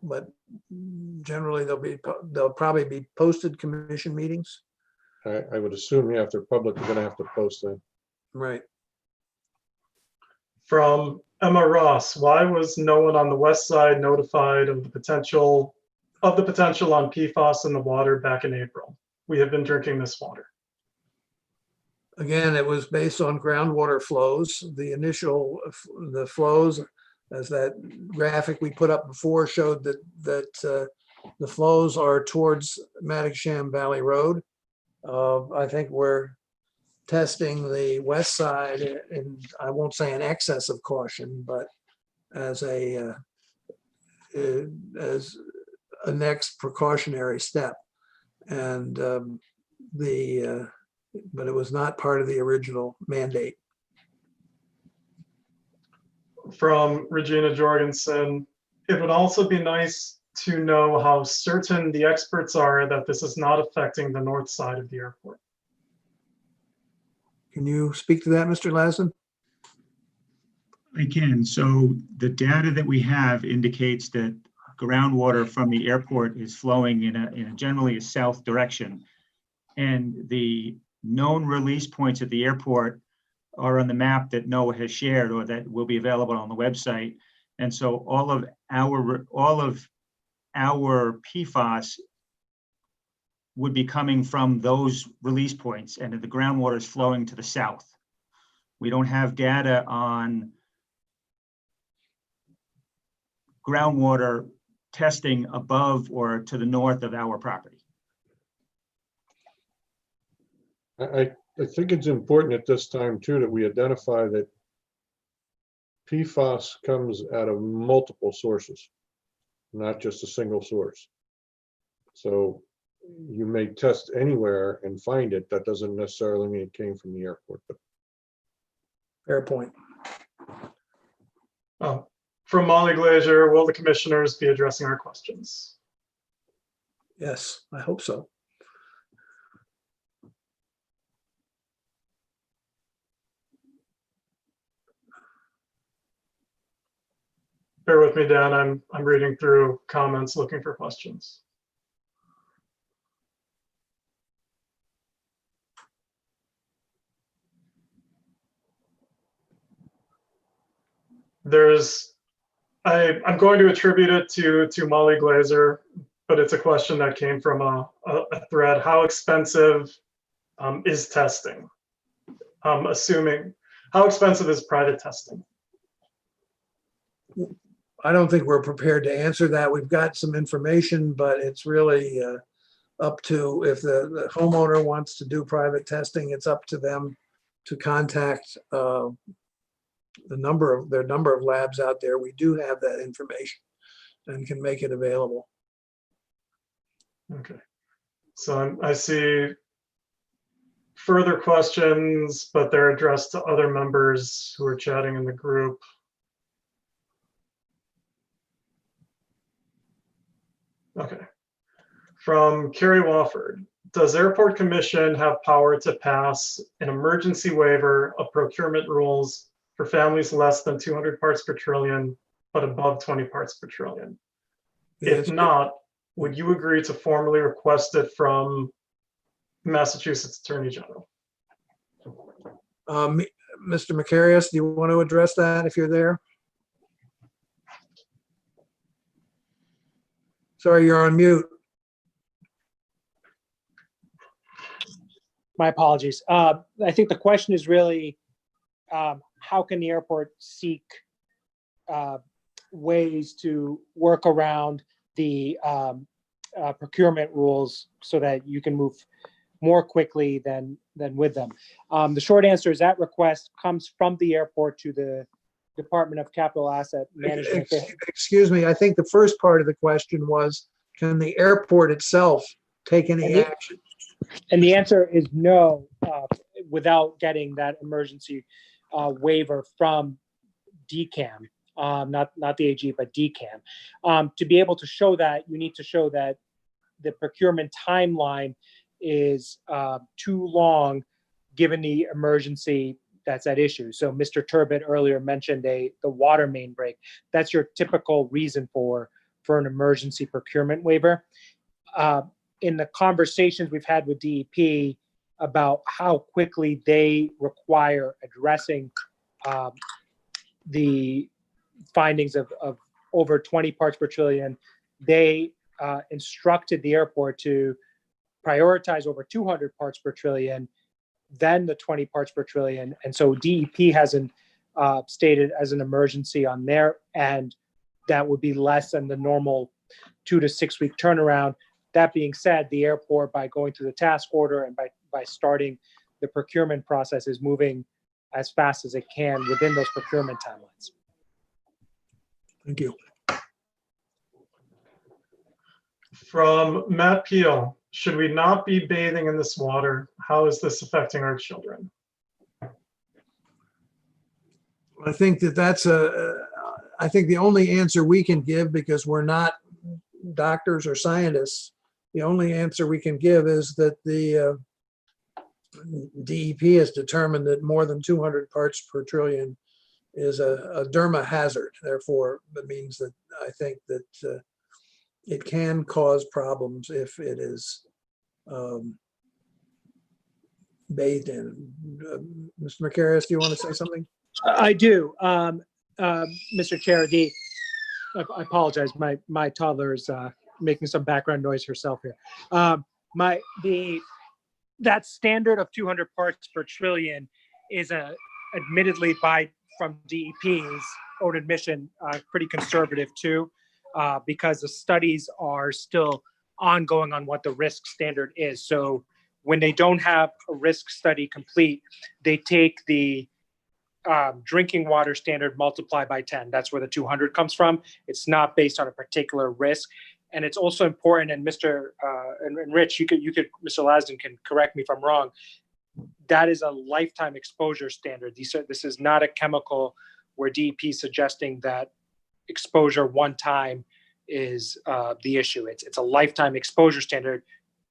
S2: But generally they'll probably be posted commission meetings.
S6: I would assume, yeah, if they're public, we're gonna have to post them.
S2: Right.
S9: From Emma Ross, why was no one on the west side notified of the potential on PFAS in the water back in April? We have been drinking this water.
S2: Again, it was based on groundwater flows. The flows, as that graphic we put up before showed that the flows are towards Mattoxam Valley Road. I think we're testing the west side, and I won't say in excess of caution, but as a next precautionary step. And but it was not part of the original mandate.
S9: From Regina Jorgensen, it would also be nice to know how certain the experts are that this is not affecting the north side of the airport.
S2: Can you speak to that, Mr. Lassen?
S7: I can. So the data that we have indicates that groundwater from the airport is flowing in a generally a south direction. And the known release points at the airport are on the map that NOAA has shared or that will be available on the website. And so all of our PFAS would be coming from those release points, and the groundwater is flowing to the south. We don't have data on groundwater testing above or to the north of our property.
S6: I think it's important at this time too that we identify that PFAS comes out of multiple sources, not just a single source. So you may test anywhere and find it. That doesn't necessarily mean it came from the airport. But
S2: Fair point.
S9: From Molly Glazier, will the commissioners be addressing our questions?
S2: Yes, I hope so.
S9: Bear with me, Dan. I'm reading through comments, looking for questions. I'm going to attribute it to Molly Glazer, but it's a question that came from a thread. How expensive is testing? Assuming, how expensive is private testing?
S2: I don't think we're prepared to answer that. We've got some information, but it's really up to, if the homeowner wants to do private testing, it's up to them to contact their number of labs out there. We do have that information and can make it available.
S9: Okay, so I see further questions, but they're addressed to other members who are chatting in the group. Okay, from Carrie Wofford, does Airport Commission have power to pass an emergency waiver of procurement rules for families less than 200 parts per trillion, but above 20 parts per trillion? If not, would you agree to formally request it from Massachusetts Attorney General?
S2: Mr. Macarius, do you want to address that if you're there? Sorry, you're on mute.
S1: My apologies. I think the question is really, how can the airport seek ways to work around the procurement rules so that you can move more quickly than with them. The short answer is that request comes from the airport to the Department of Capital Asset Management.
S2: Excuse me, I think the first part of the question was, can the airport itself take any action?
S1: And the answer is no, without getting that emergency waiver from DCAM, not the AG, but DCAM. To be able to show that, you need to show that the procurement timeline is too long given the emergency that's at issue. So Mr. Turbot earlier mentioned the water main break. That's your typical reason for an emergency procurement waiver. In the conversations we've had with DEP about how quickly they require addressing the findings of over 20 parts per trillion, they instructed the airport to prioritize over 200 parts per trillion, then the 20 parts per trillion. And so DEP hasn't stated as an emergency on their end. That would be less than the normal 2 to 6 week turnaround. That being said, the airport, by going through the task order and by starting the procurement process, is moving as fast as it can within those procurement timelines.
S2: Thank you.
S9: From Matt Peel, should we not be bathing in this water? How is this affecting our children?
S2: I think that's I think the only answer we can give, because we're not doctors or scientists, the only answer we can give is that the DEP has determined that more than 200 parts per trillion is a derma hazard. Therefore, that means that I think that it can cause problems if it is bathed in. Mr. Macarius, do you want to say something?
S1: I do, Mr. Chair. I apologize. My toddler is making some background noise herself here. That standard of 200 parts per trillion is admittedly from DEP's own admission pretty conservative too, because the studies are still ongoing on what the risk standard is. So when they don't have a risk study complete, they take the drinking water standard multiplied by 10. That's where the 200 comes from. It's not based on a particular risk. And it's also important, and Mr. And Rich, you could, Mr. Lasden can correct me if I'm wrong. That is a lifetime exposure standard. This is not a chemical where DEP is suggesting that exposure one time is the issue. It's a lifetime exposure standard.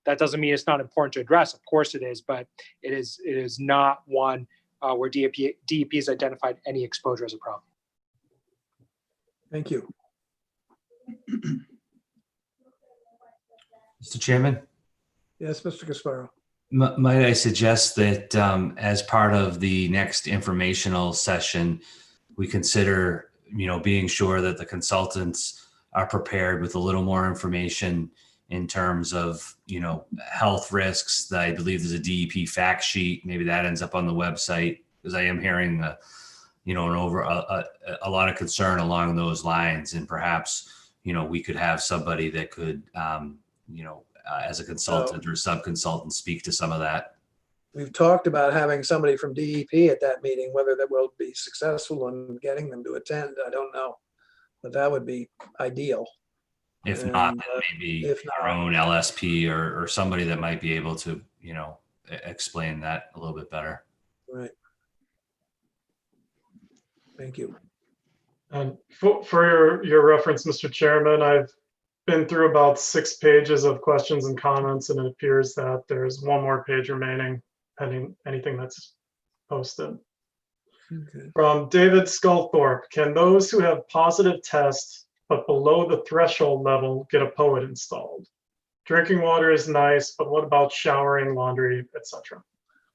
S1: That doesn't mean it's not important to address. Of course it is, but it is not one where DEP has identified any exposure as a problem.
S2: Thank you.
S5: Mr. Chairman?
S2: Yes, Mr. Gasparo.
S5: Might I suggest that as part of the next informational session, we consider, being sure that the consultants are prepared with a little more information in terms of, health risks. I believe there's a DEP fact sheet. Maybe that ends up on the website, because I am hearing, a lot of concern along those lines. And perhaps, we could have somebody that could, as a consultant or sub-consultant, speak to some of that.
S2: We've talked about having somebody from DEP at that meeting. Whether that will be successful in getting them to attend, I don't know, but that would be ideal.
S5: If not, then maybe our own LSP or somebody that might be able to, explain that a little bit better.
S2: Right. Thank you.
S9: And for your reference, Mr. Chairman, I've been through about 6 pages of questions and comments, and it appears that there's one more page remaining pending anything that's posted.
S2: Okay.
S9: From David Sculthorpe, can those who have positive tests but below the threshold level get a POET installed? Drinking water is nice, but what about showering, laundry, etc.?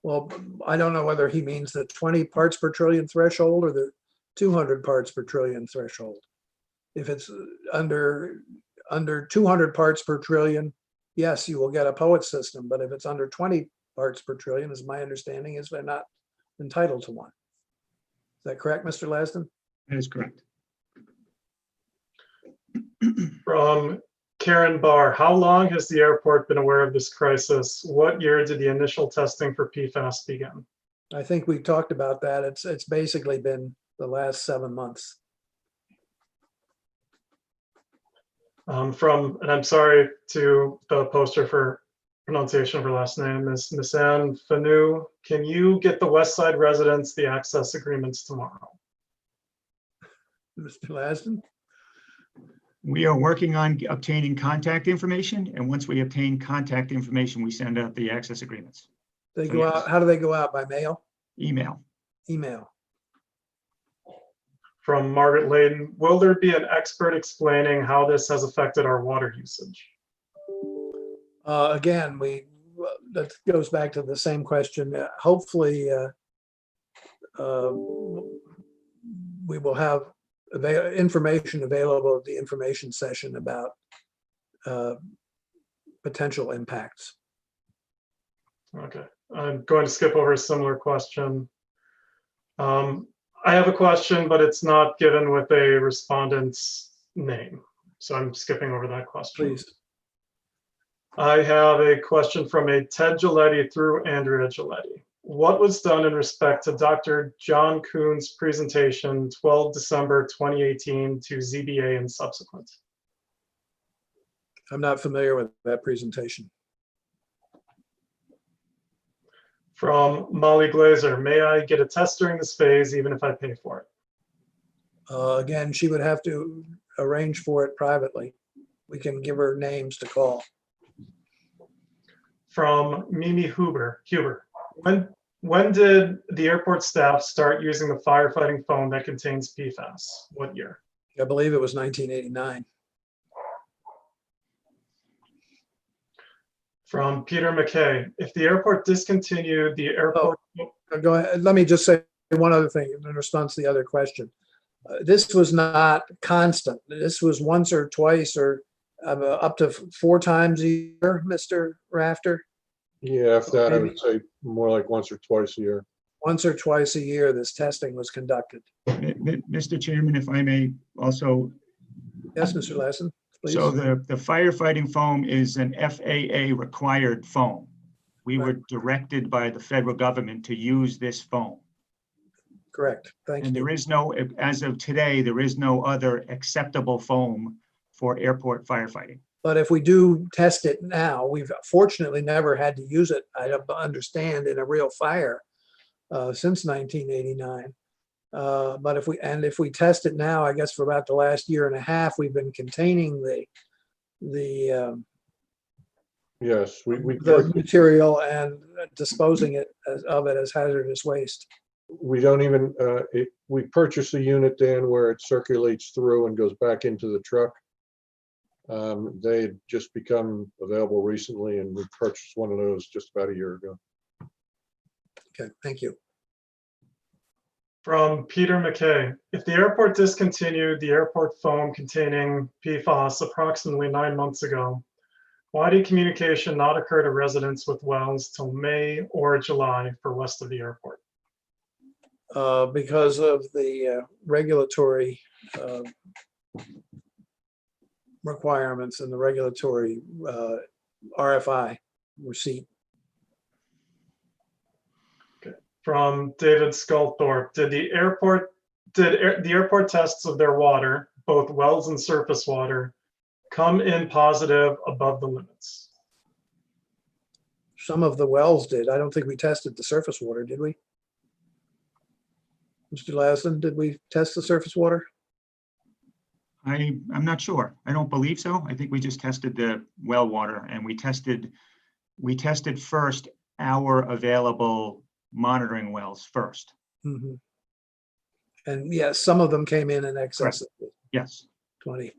S2: Well, I don't know whether he means the 20 parts per trillion threshold or the 200 parts per trillion threshold. If it's under 200 parts per trillion, yes, you will get a POET system. But if it's under 20 parts per trillion, as my understanding is, they're not entitled to one. that correct, Mr. Lasden?
S7: That is correct.
S9: From Karen Barr, how long has the airport been aware of this crisis? What year did the initial testing for PFAS begin?
S2: I think we talked about that. It's basically been the last 7 months.
S9: And I'm sorry to the poster for pronunciation of her last name, is Miss Anne Fanu. Can you get the West Side residents the access agreements tomorrow?
S2: Mr. Lasden?
S7: We are working on obtaining contact information, and once we obtain contact information, we send out the access agreements.
S2: They
S7: So
S2: go
S7: yes.
S2: out, how do they go out? By mail?
S7: Email.
S2: Email?
S9: From Margaret Layden, will there be an expert explaining how this has affected our water usage?
S2: Again, that goes back to the same question. Hopefully, we will have information available at the information session about potential impacts.
S9: Okay, I'm going to skip over a similar question. I have a question, but it's not given with a respondent's name. So I'm skipping over that question.
S2: Please.
S9: I have a question from a Ted Giletti through Andrea Giletti. What was done in respect to Dr. John Kuhn's presentation 12 December 2018 to ZBA and subsequent?
S2: I'm not familiar with that presentation.
S9: From Molly Glazer, may I get a test during this phase even if I pay for it?
S2: Again, she would have to arrange for it privately. We can give her names to call.
S9: From Mimi Huber, when did the airport staff start using the firefighting foam that contains PFAS? What year?
S2: I believe it was 1989.
S9: From Peter McKay, if the airport discontinued the airport.
S2: Go ahead. Let me just say one other thing in response to the other question. This was not constant. This was once or twice or up to 4 times a year, Mr. Rafter.
S6: Yeah, if that, I
S2: Maybe.
S6: would say more like once or twice a year.
S2: Once or twice a year, this testing was conducted.
S7: Mr. Chairman, if I may also.
S2: Yes, Mr. Lassen, please.
S7: So the firefighting foam is an FAA required foam. We were directed by the federal government to use this foam.
S2: Correct. Thank
S7: And
S2: you.
S7: there is no, as of today, there is no other acceptable foam for airport firefighting.
S2: But if we do test it now, we've fortunately never had to use it, I understand, in a real fire since 1989. But if we test it now, I guess for about the last year and a half, we've been containing the
S6: Yes, we
S2: material and disposing of it as hazardous waste.
S6: we don't even, we purchase a unit, Dan, where it circulates through and goes back into the truck. They had just become available recently, and we purchased one of those just about a year ago.
S2: Okay, thank you.
S9: From Peter McKay, if the airport discontinued the airport foam containing PFAS approximately 9 months ago, why did communication not occur to residents with wells till May or July for west of the airport?
S2: Because of the regulatory requirements and the regulatory RFI receipt.
S9: From David Sculthorpe, did the airport tests of their water, both wells and surface water, come in positive above the limits?
S2: Some of the wells did. I don't think we tested the surface water, did we? Mr. Lassen, did we test the surface water?
S7: I'm not sure. I don't believe so. I think we just tested the well water, and we tested first our available monitoring wells first.
S2: Mm-hmm. And yes, some of them came in excess of
S7: Yes.
S2: 20.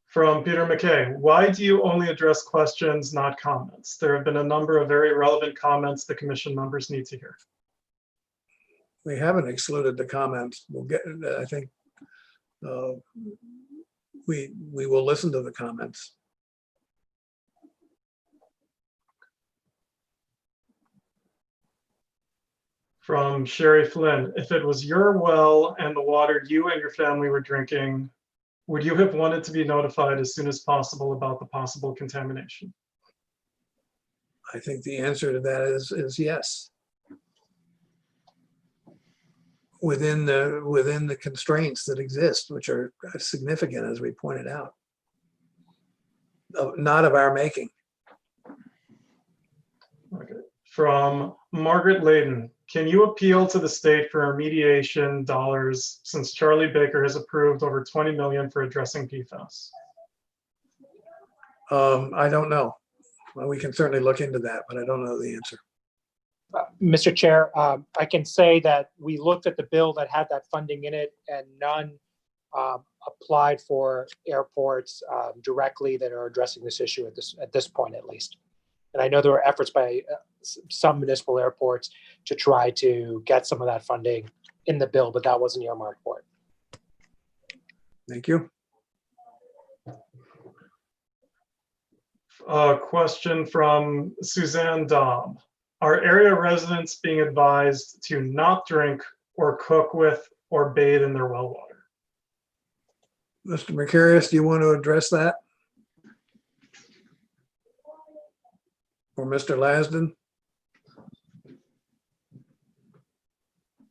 S9: From Peter McKay, why do you only address questions, not comments? There have been a number of very relevant comments the commission members need to hear.
S2: We haven't excluded the comments. We'll get, I think, we will listen to the comments.
S9: From Sherry Flynn, if it was your well and the water you and your family were drinking, would you have wanted to be notified as soon as possible about the possible contamination?
S2: I think the answer to that is yes. Within the constraints that exist, which are significant, as we pointed out, not of our making.
S9: Okay. From Margaret Layden, can you appeal to the state for remediation dollars since Charlie Baker has approved over 20 million for addressing PFAS?
S2: I don't know. Well, we can certainly look into that, but I don't know the answer.
S1: Mr. Chair, I can say that we looked at the bill that had that funding in it, and none applied for airports directly that are addressing this issue at this point, at least. And I know there were efforts by some municipal airports to try to get some of that funding in the bill, but that wasn't earmarked for it.
S2: Thank you.
S9: A question from Suzanne Daub. Are area residents being advised to not drink or cook with or bathe in their well water?
S2: Mr. Mercurius, do you want to address that? Or Mr. Lasden?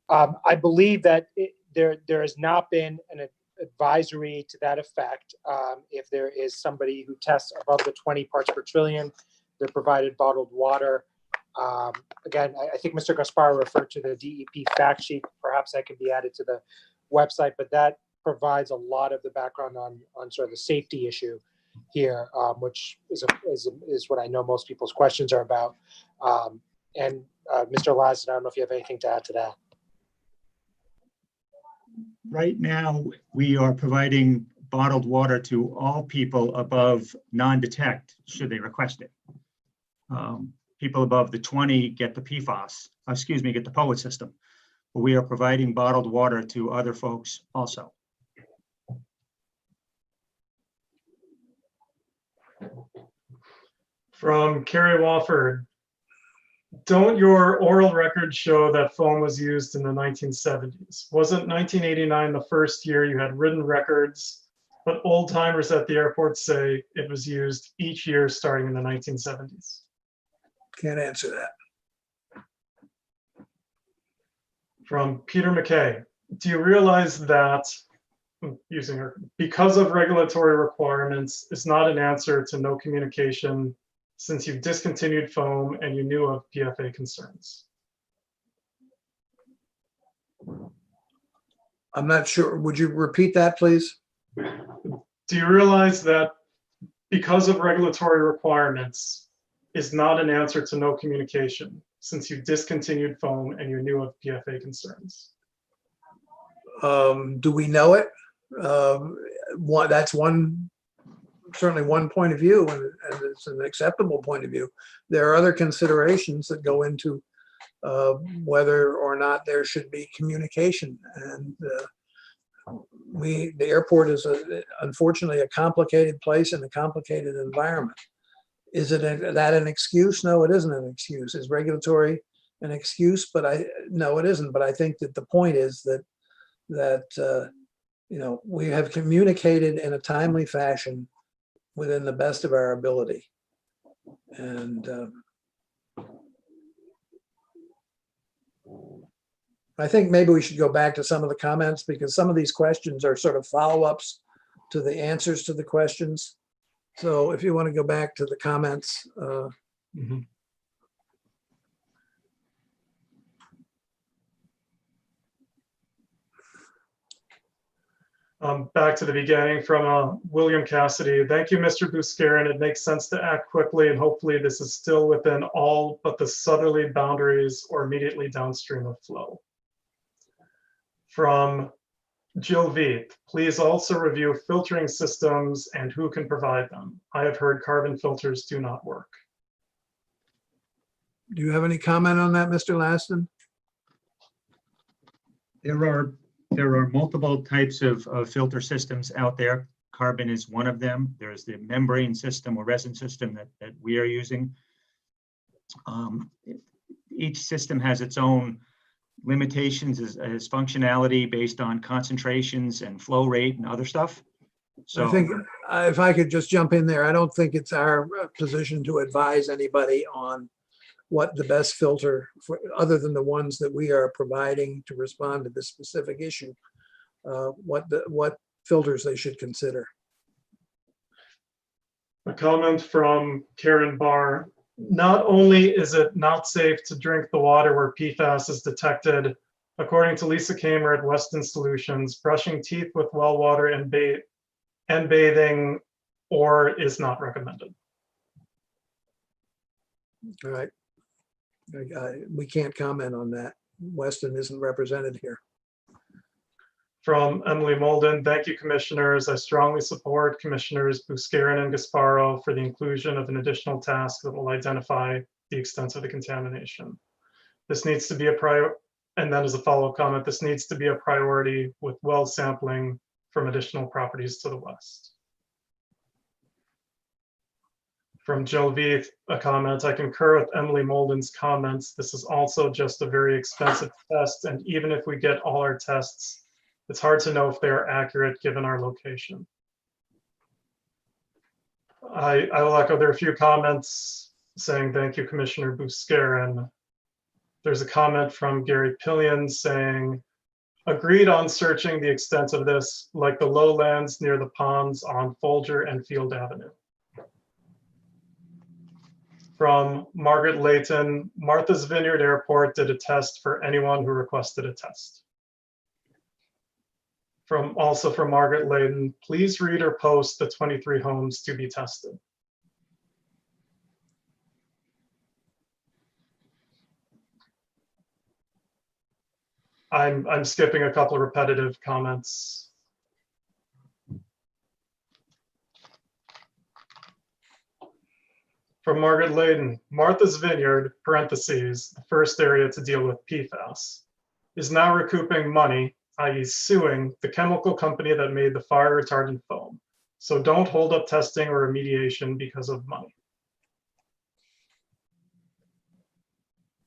S1: I believe that there has not been an advisory to that effect. If there is somebody who tests above the 20 parts per trillion, they're provided bottled water. Again, I think Mr. Gaspar referred to the DEP fact sheet. Perhaps that can be added to the website, but that provides a lot of the background on sort of the safety issue here, which is what I know most people's questions are about. And Mr. Lasden, I don't know if you have anything to add to that.
S7: Right now, we are providing bottled water to all people above non-detect, should they request it. People above the 20 get the PFAS, get the POET system. But we are providing bottled water to other folks also.
S9: From Carrie Wofford, don't your oral records show that foam was used in the 1970s? Wasn't 1989 the first year you had written records, but old timers at the airport say it was used each year starting in the 1970s?
S2: Can't answer that.
S9: From Peter McKay, do you realize that because of regulatory requirements is not an answer to no communication since you've discontinued foam and you knew of PFA concerns?
S2: I'm not sure. Would you repeat that, please?
S9: Do you realize that because of regulatory requirements is not an answer to no communication since you've discontinued foam and you knew of PFA concerns?
S2: Do we know it? That's certainly one point of view, and it's an acceptable point of view. There are other considerations that go into whether or not there should be communication. And the airport is unfortunately a complicated place and a complicated environment. Is it that an excuse? No, it isn't an excuse. Is regulatory an excuse? But no, it isn't. But I think that the point is that we have communicated in a timely fashion within the best of our ability. And I think maybe we should go back to some of the comments, because some of these questions are sort of follow-ups to the answers to the questions. So if you want to go back to the comments.
S9: Back to the beginning from William Cassidy. Thank you, Mr. Buscarin. It makes sense to act quickly, and hopefully this is still within all but the southerly boundaries or immediately downstream of flow. From Jill Veith, please also review filtering systems and who can provide them. I have heard carbon filters do not work.
S2: Do you have any comment on that, Mr. Laston?
S7: There are multiple types of filter systems out there. Carbon is one of them. There's the membrane system or resin system that we are using. Each system has its own limitations as functionality based on concentrations and flow rate and other stuff. So
S2: I think if I could just jump in there, I don't think it's our position to advise anybody on what the best filter for, other than the ones that we are providing to respond to this specific issue, what filters they should consider.
S9: A comment from Karen Barr. Not only is it not safe to drink the water where PFAS is detected, according to Lisa Kamer at Weston Solutions, brushing teeth with well water and bathing or is not recommended.
S2: All right. We can't comment on that. Weston isn't represented here.
S9: From Emily Molden, thank you, commissioners. I strongly support Commissioners Buscarin and Gasparo for the inclusion of an additional task that will identify the extent of the contamination. This needs to be a priority, and then as a follow-up comment, this needs to be a priority with well sampling from additional properties to the west. From Jill Veith, a comment, I concur with Emily Molden's comments. This is also just a very expensive test, and even if we get all our tests, it's hard to know if they are accurate given our location. I will echo, there are a few comments saying thank you, Commissioner Buscarin. There's a comment from Gary Pillion saying, agreed on searching the extent of this, like the lowlands near the ponds on Folger and Field Avenue. From Margaret Layton, Martha's Vineyard Airport did a test for anyone who requested a test. Also from Margaret Layton, please read or post the 23 homes to be tested. I'm skipping a couple of repetitive comments. From Margaret Layton, Martha's Vineyard, parentheses, the first area to deal with PFAS, is now recouping money, i.e. suing the chemical company that made the fire retardant foam. So don't hold up testing or remediation because of money.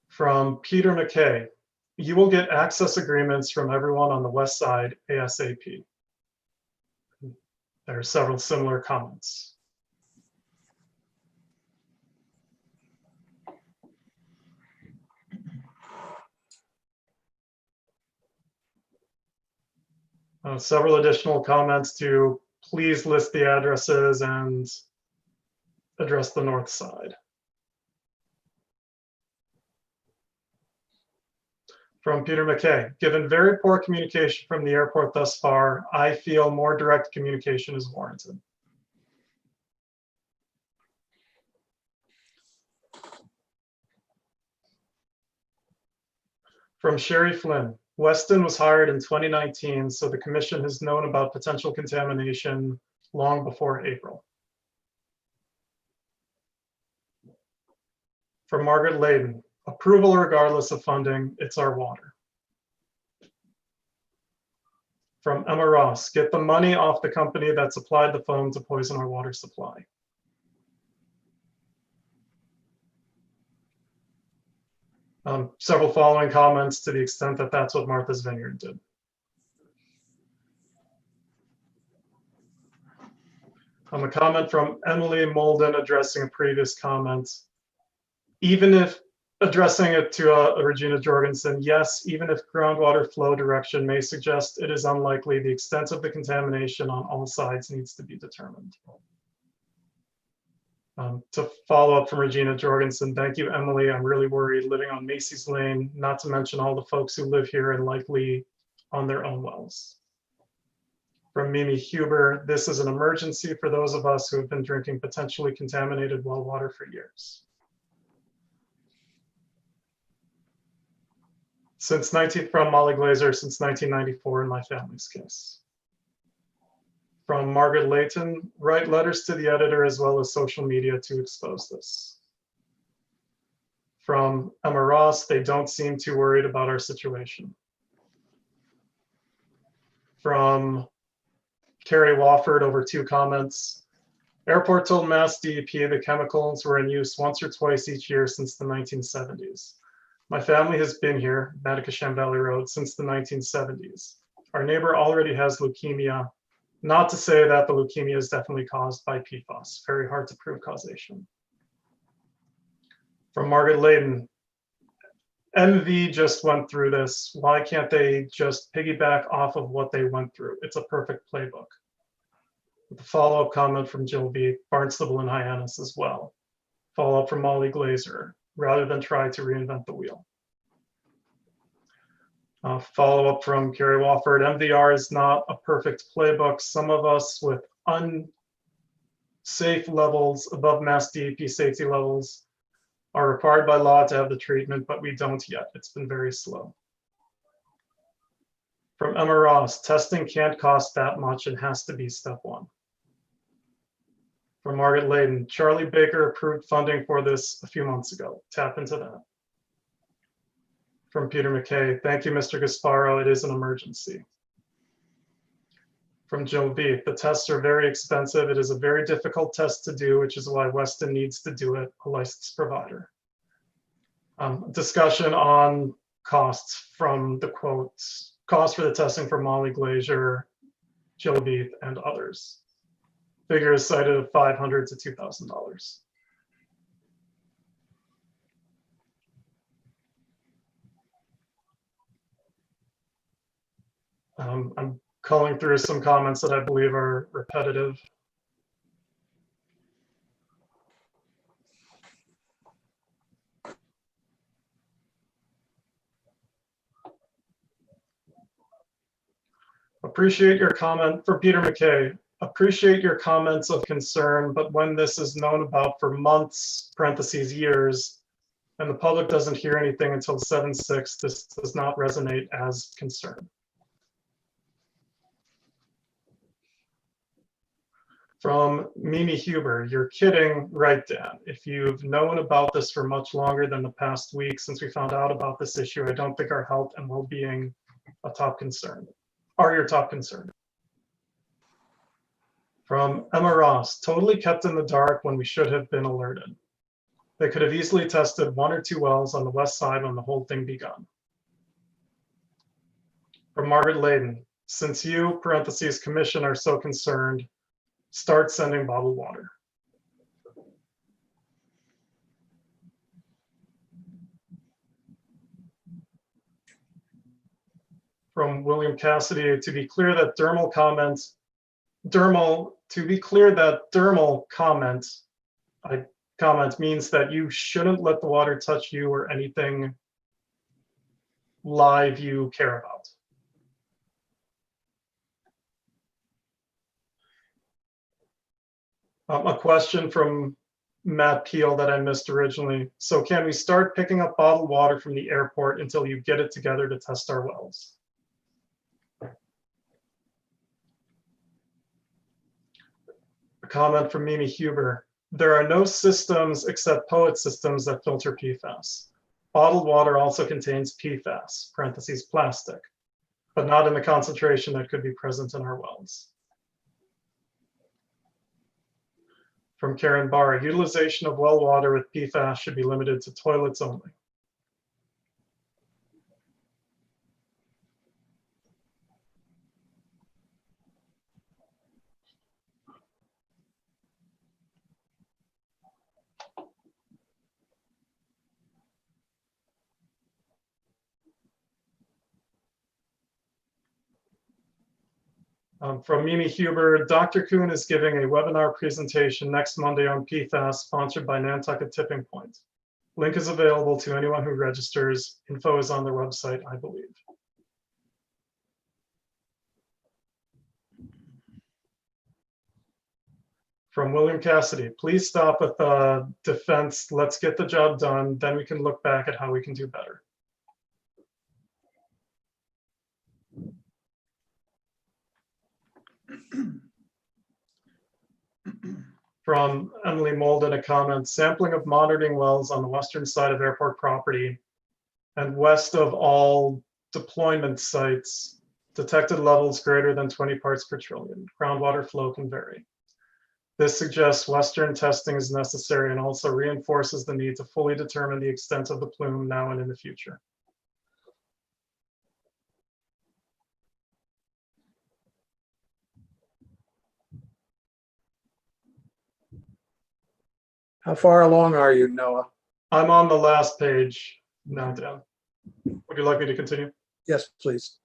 S9: From Peter McKay, you will get access agreements from everyone on the west side ASAP. There are several similar comments. Several additional comments to please list the addresses and address the north side. From Peter McKay, given very poor communication from the airport thus far, I feel more direct communication is warranted. From Sherry Flynn, Weston was hired in 2019, so the commission has known about potential contamination long before April. From Margaret Layden, approval regardless of funding, it's our water. From Emma Ross, get the money off the company that supplied the foam to poison our water supply. Several following comments to the extent that that's what Martha's Vineyard did. A comment from Emily Molden addressing a previous comment. Even if addressing it to Regina Jorgensen, yes, even if groundwater flow direction may suggest it is unlikely, the extent of the contamination on all sides needs to be determined. To follow up from Regina Jorgensen, thank you, Emily. I'm really worried living on Macy's Lane, not to mention all the folks who live here and likely on their own wells. From Mimi Huber, this is an emergency for those of us who have been drinking potentially contaminated well water for years. From Molly Glazer, since 1994 in my family's case. From Margaret Layton, write letters to the editor as well as social media to expose this. From Emma Ross, they don't seem too worried about our situation. From Carrie Wofford over 2 comments. Airport told Mass DEP the chemicals were in use once or twice each year since the 1970s. My family has been here, Matacasham Valley Road, since the 1970s. Our neighbor already has leukemia. Not to say that the leukemia is definitely caused by PFAS. Very hard to prove causation. From Margaret Layden, MV just went through this. Why can't they just piggyback off of what they went through? It's a perfect playbook. With a follow-up comment from Jill B. Barnstable and Hyannis as well. Follow-up from Molly Glazer, rather than try to reinvent the wheel. Follow-up from Carrie Wofford. MVR is not a perfect playbook. Some of us with unsafe levels above Mass DEP safety levels are required by law to have the treatment, but we don't yet. It's been very slow. From Emma Ross, testing can't cost that much and has to be step 1. From Margaret Layden, Charlie Baker approved funding for this a few months ago. Tap into that. From Peter McKay, thank you, Mr. Gasparo. It is an emergency. From Jill B, the tests are very expensive. It is a very difficult test to do, which is why Weston needs to do it, a licensed provider. Discussion on costs from the quotes, cost for the testing for Molly Glazier, Jill B, and others. Figure is cited of $500 to $2,000. I'm culling through some comments that I believe are repetitive. Appreciate your comment for Peter McKay. Appreciate your comments of concern, but when this is known about for months, parentheses, years, and the public doesn't hear anything until 7/6, this does not resonate as concern. From Mimi Huber, you're kidding, right, Dan? If you've known about this for much longer than the past week since we found out about this issue, I don't think our health and well-being are your top concern. From Emma Ross, totally kept in the dark when we should have been alerted. They could have easily tested 1 or 2 wells on the west side when the whole thing begun. From Margaret Layden, since you, parentheses, commission are so concerned, start sending bottled water. From William Cassidy, to be clear that dermal comment means that you shouldn't let the water touch you or anything live you care about. A question from Matt Peel that I missed originally. So can we start picking up bottled water from the airport until you get it together to test our wells? A comment from Mimi Huber. There are no systems except POET systems that filter PFAS. Bottled water also contains PFAS, parentheses, plastic, but not in the concentration that could be present in our wells. From Karen Barr, utilization of well water with PFAS should be limited to toilets only. From Mimi Huber, Dr. Kuhn is giving a webinar presentation next Monday on PFAS, sponsored by Nantucket Tipping Point. Link is available to anyone who registers. Info is on their website, I believe. From William Cassidy, please stop with defense. Let's get the job done. Then we can look back at how we can do better. From Emily Molden, a comment, sampling of monitoring wells on the western side of airport property and west of all deployment sites Detected levels greater than 20 parts per trillion. Groundwater flow can vary. This suggests Western testing is necessary and also reinforces the need to fully determine the extent of the plume now and in the future.
S2: How far along are you, Noah?
S9: I'm on the last page now, Dan. Would you like me to continue?
S2: Yes, please.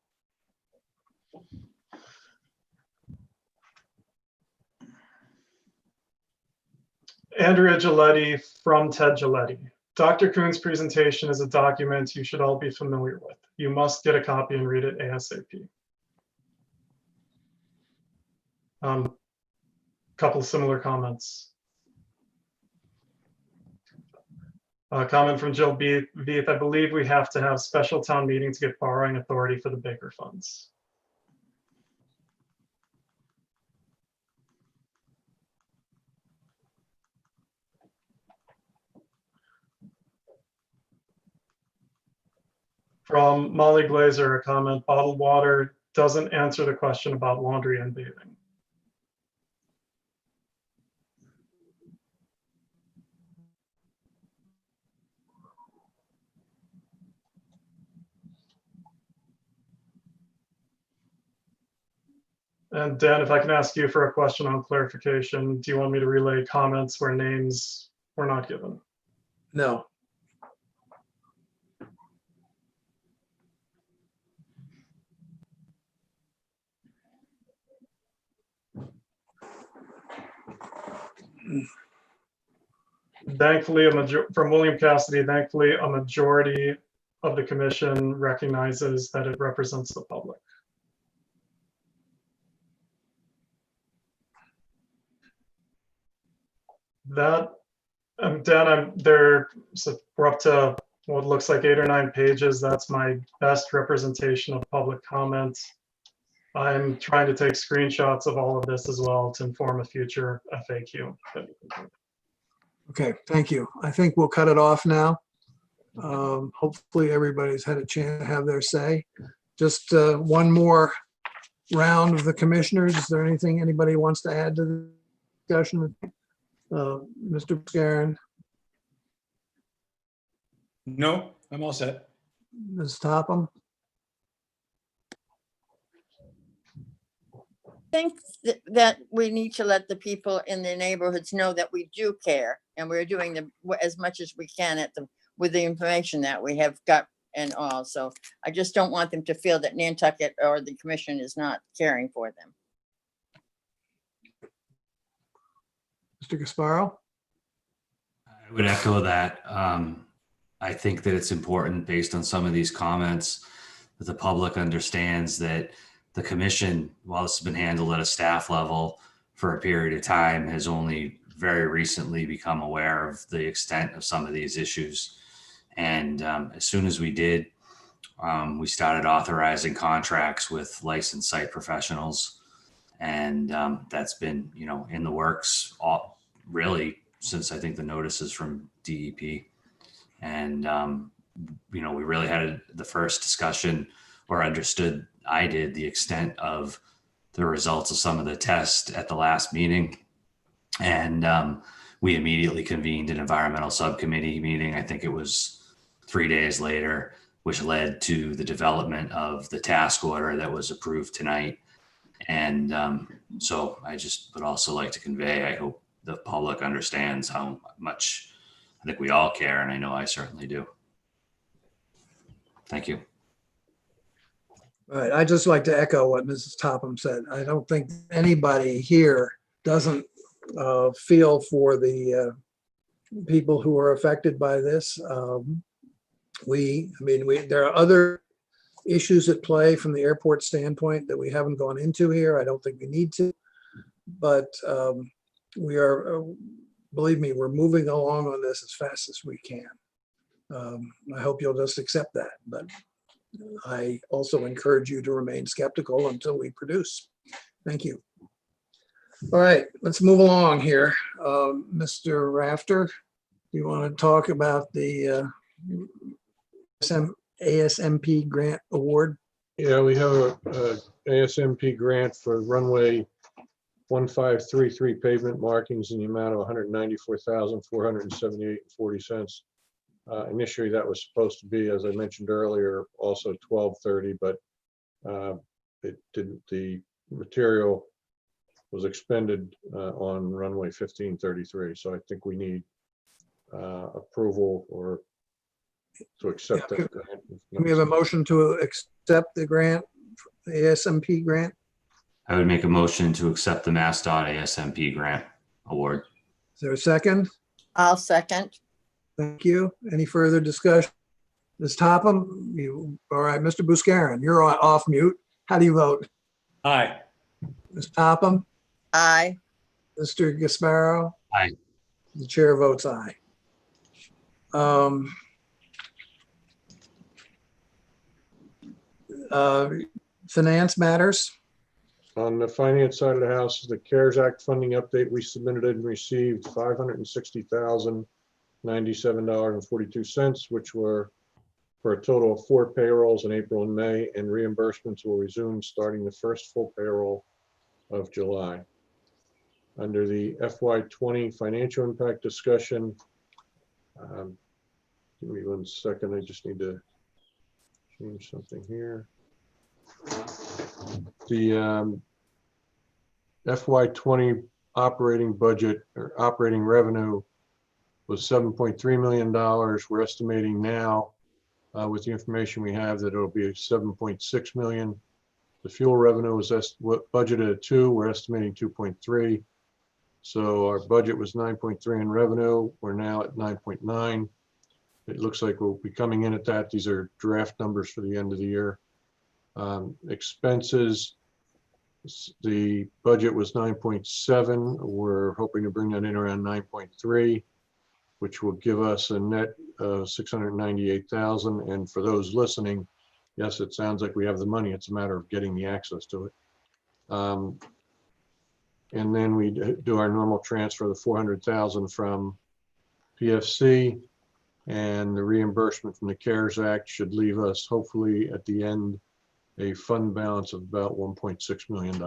S9: Andrea Giletti from Ted Giletti. Dr. Kuhn's presentation is a document you should all be familiar with. You must get a copy and read it ASAP. Couple similar comments. Comment from Jill Veith. I believe we have to have special town meeting to get borrowing authority for the Baker funds. From Molly Glazer, a comment, bottled water doesn't answer the question about laundry and bathing. And Dan, if I can ask you for a question on clarification, do you want me to relay comments where names were not given?
S2: No.
S9: Thankfully, from William Cassidy, thankfully, a majority of the commission recognizes that it represents the public. That, Dan, so we're up to what looks like 8 or 9 pages. That's my best representation of public comment. I'm trying to take screenshots of all of this as well to inform a future FAQ.
S2: Okay, thank you. I think we'll cut it off now. Hopefully everybody's had a chance to have their say. Just one more round of the commissioners. Is there anything anybody wants to add to the discussion? Mr. Scarron,
S8: No, I'm all set.
S2: Ms. Topham,
S4: Think that we need to let the people in the neighborhoods know that we do care and we're doing as much as we can with the information that we have got and all. So I just don't want them to feel that Nantucket or the commission is not caring for them.
S2: Mr. Gasparo?
S5: I would echo that. I think that it's important based on some of these comments that the public understands that the commission, while this has been handled at a staff level for a period of time, has only very recently become aware of the extent of some of these issues. And as soon as we did, we started authorizing contracts with licensed site professionals. And that's been, in the works really since I think the notices from DEP. And, we really had the first discussion, or understood, I did, the extent of the results of some of the tests at the last meeting. And we immediately convened an environmental subcommittee meeting. I think it was 3 days later, which led to the development of the task order that was approved tonight. And so I just would also like to convey, I hope the public understands how much I think we all care, and I know I certainly do. Thank you.
S2: All right, I'd just like to echo what Mrs. Topham said. I don't think anybody here doesn't feel for the people who are affected by this. There are other issues at play from the airport standpoint that we haven't gone into here. I don't think we need to, but we are, believe me, we're moving along on this as fast as we can. I hope you'll just accept that, but I also encourage you to remain skeptical until we produce. Thank you. All right, let's move along here. Mr. Rafter, do you want to talk about the ASMP grant award?
S6: Yeah, we have a ASMP grant for runway 1533 pavement markings in the amount of $194,478.40. Initially, that was supposed to be, as I mentioned earlier, also 1230, but it didn't. The material was expended on runway 1533. So I think we need approval or to accept
S2: Yeah,
S6: that grant.
S2: We have a motion to accept the grant, the ASMP grant.
S5: I would make a motion to accept the MassDOT ASMP grant award.
S2: Is there a second?
S4: I'll second.
S2: Thank you. Any further discussion? Ms. Topham, all right, Mr. Buscarin, you're off mute. How do you vote?
S8: Aye.
S2: Ms. Topham,
S4: Aye.
S2: Mr. Gasparo?
S5: Aye.
S2: The chair votes aye. Finance matters.
S6: On the finance side of the house, the CARES Act funding update, we submitted and received $560,097.42, which were for a total of 4 payrolls in April and May, and reimbursements will resume starting the first full payroll of July. Under the FY20 financial impact discussion, give me 1 second, I just need to change something here. The FY20 operating budget or operating revenue was $7.3 million. We're estimating now, with the information we have, that it'll be 7.6 million. The fuel revenue was budgeted at 2. We're estimating 2.3. So our budget was 9.3 in revenue. We're now at 9.9. It looks like we'll be coming in at that. These are draft numbers for the end of the year. Expenses, the budget was 9.7. We're hoping to bring that in around 9.3, which will give us a net of 698,000. And for those listening, yes, it sounds like we have the money. It's a matter of getting the access to it. And then we do our normal transfer of the 400,000 from PFC, and the reimbursement from the CARES Act should leave us, hopefully at the end, a fund balance of about $1.6 million.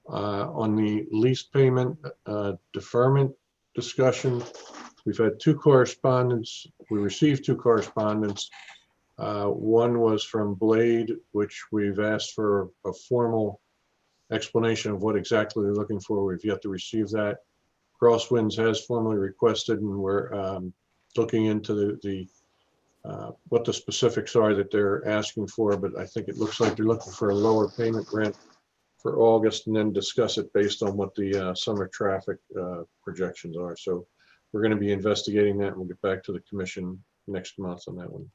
S6: On the lease payment deferment discussion, we've had 2 correspondents. We received 2 correspondents. One was from Blade, which we've asked for a formal explanation of what exactly they're looking for. We've yet to receive that. Crosswinds has formally requested, and we're looking into what the specifics are that they're asking for, but I think it looks like they're looking for a lower payment rent for August, and then discuss it based on what the summer traffic projections are. So we're going to be investigating that, and we'll get back to the commission next month on that one.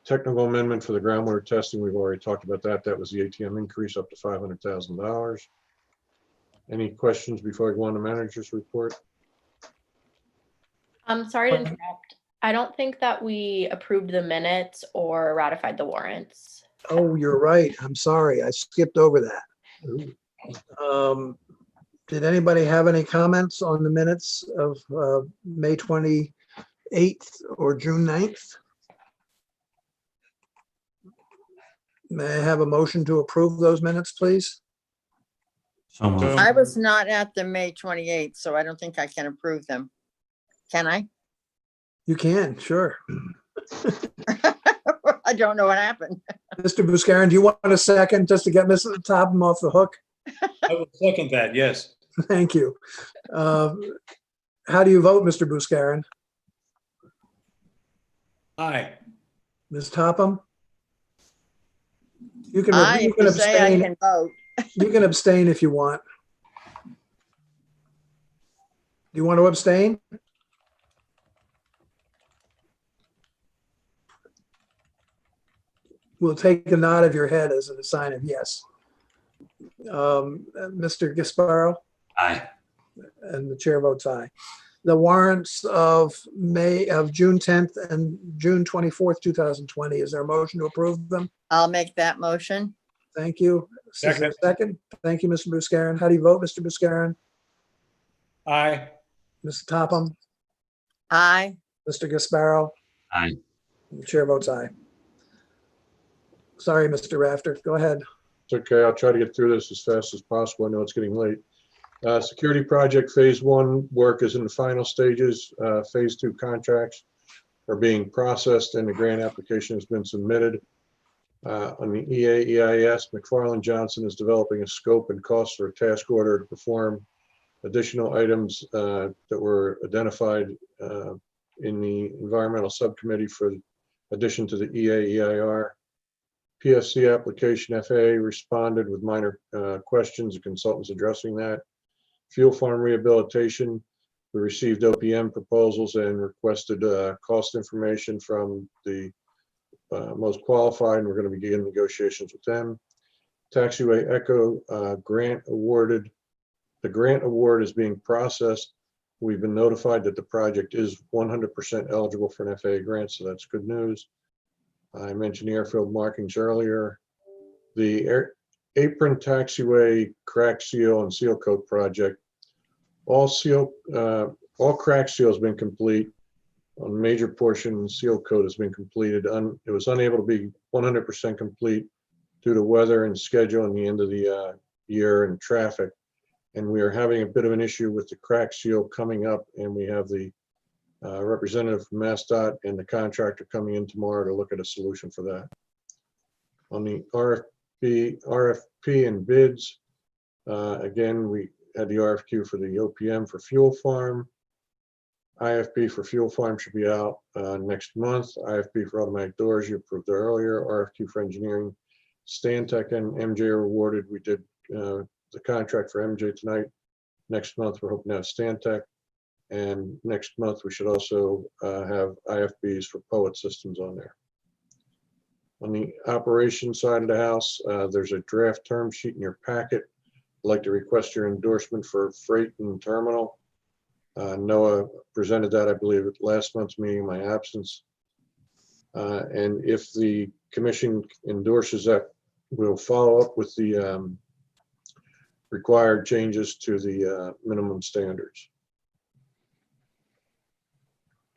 S6: Technical amendment for the groundwater testing, we've already talked about that. That was the ATM increase up to $500,000. Any questions before I go on to manager's report?
S13: I'm sorry to interrupt. I don't think that we approved the minutes or ratified the warrants.
S2: Oh, you're right. I'm sorry. I skipped over that. Did anybody have any comments on the minutes of May 28th or June 9th? May I have a motion to approve those minutes, please?
S5: So moved.
S4: I was not at the May 28th, so I don't think I can approve them. Can I?
S2: You can, sure.
S4: I don't know what happened.
S2: Mr. Buscarin, do you want a second just to get Mr. Topham off the hook?
S8: I will second that, yes.
S2: Thank you. How do you vote, Mr. Buscarin?
S8: Aye.
S2: Ms. Topham? You can
S4: I
S2: you can
S4: say I
S2: abstain.
S4: can vote.
S2: You can abstain if you want. Do you want to abstain? We'll take a nod of your head as a sign of yes. Mr. Gasparo?
S5: Aye.
S2: And the chair votes aye. The warrants of June 10th and June 24th, 2020. Is there a motion to approve them?
S4: I'll make that motion.
S2: Thank you. Is there a second? Thank you, Mr. Buscarin. How do you vote, Mr. Buscarin?
S8: Aye.
S2: Mr. Topham?
S4: Aye.
S2: Mr. Gasparo?
S5: Aye.
S2: The chair votes aye. Sorry, Mr. Rafter, go ahead.
S6: It's okay. I'll try to get through this as fast as possible. I know it's getting late. Security project phase 1 work is in the final stages. Phase 2 contracts are being processed and the grant application has been submitted. On the EAEIS, McFarland Johnson is developing a scope and cost for a task order to perform additional items that were identified in the environmental subcommittee for addition to the EAEIR. PFC application, FAA responded with minor questions, the consultants addressing that. Fuel farm rehabilitation, we received OPM proposals and requested cost information from the most qualified, and we're going to begin negotiations with them. Taxiway Echo grant awarded. The grant award is being processed. We've been notified that the project is 100% eligible for an FAA grant, so that's good news. I mentioned the airfield markings earlier. The apron taxiway crack seal and seal coat project. All crack seal has been complete. On major portion, seal coat has been completed. It was unable to be 100% complete due to weather and schedule and the end of the year and traffic. And we are having a bit of an issue with the crack seal coming up, and we have the representative from MassDOT and the contractor coming in tomorrow to look at a solution for that. On the RFP and bids, again, we had the RFQ for the OPM for fuel farm. IFP for fuel farm should be out next month. IFP for automatic doors, you approved earlier. RFQ for engineering. Stantec and MJ are awarded. We did the contract for MJ tonight. Next month, we're hoping to have Stantec. And next month, we should also have IFBs for Poet Systems on there. On the operations side of the house, there's a draft term sheet in your packet. I'd like to request your endorsement for freight and terminal. Noah presented that, I believe, at last month's meeting in my absence. And if the commission endorses that, we'll follow up with the required changes to the minimum standards.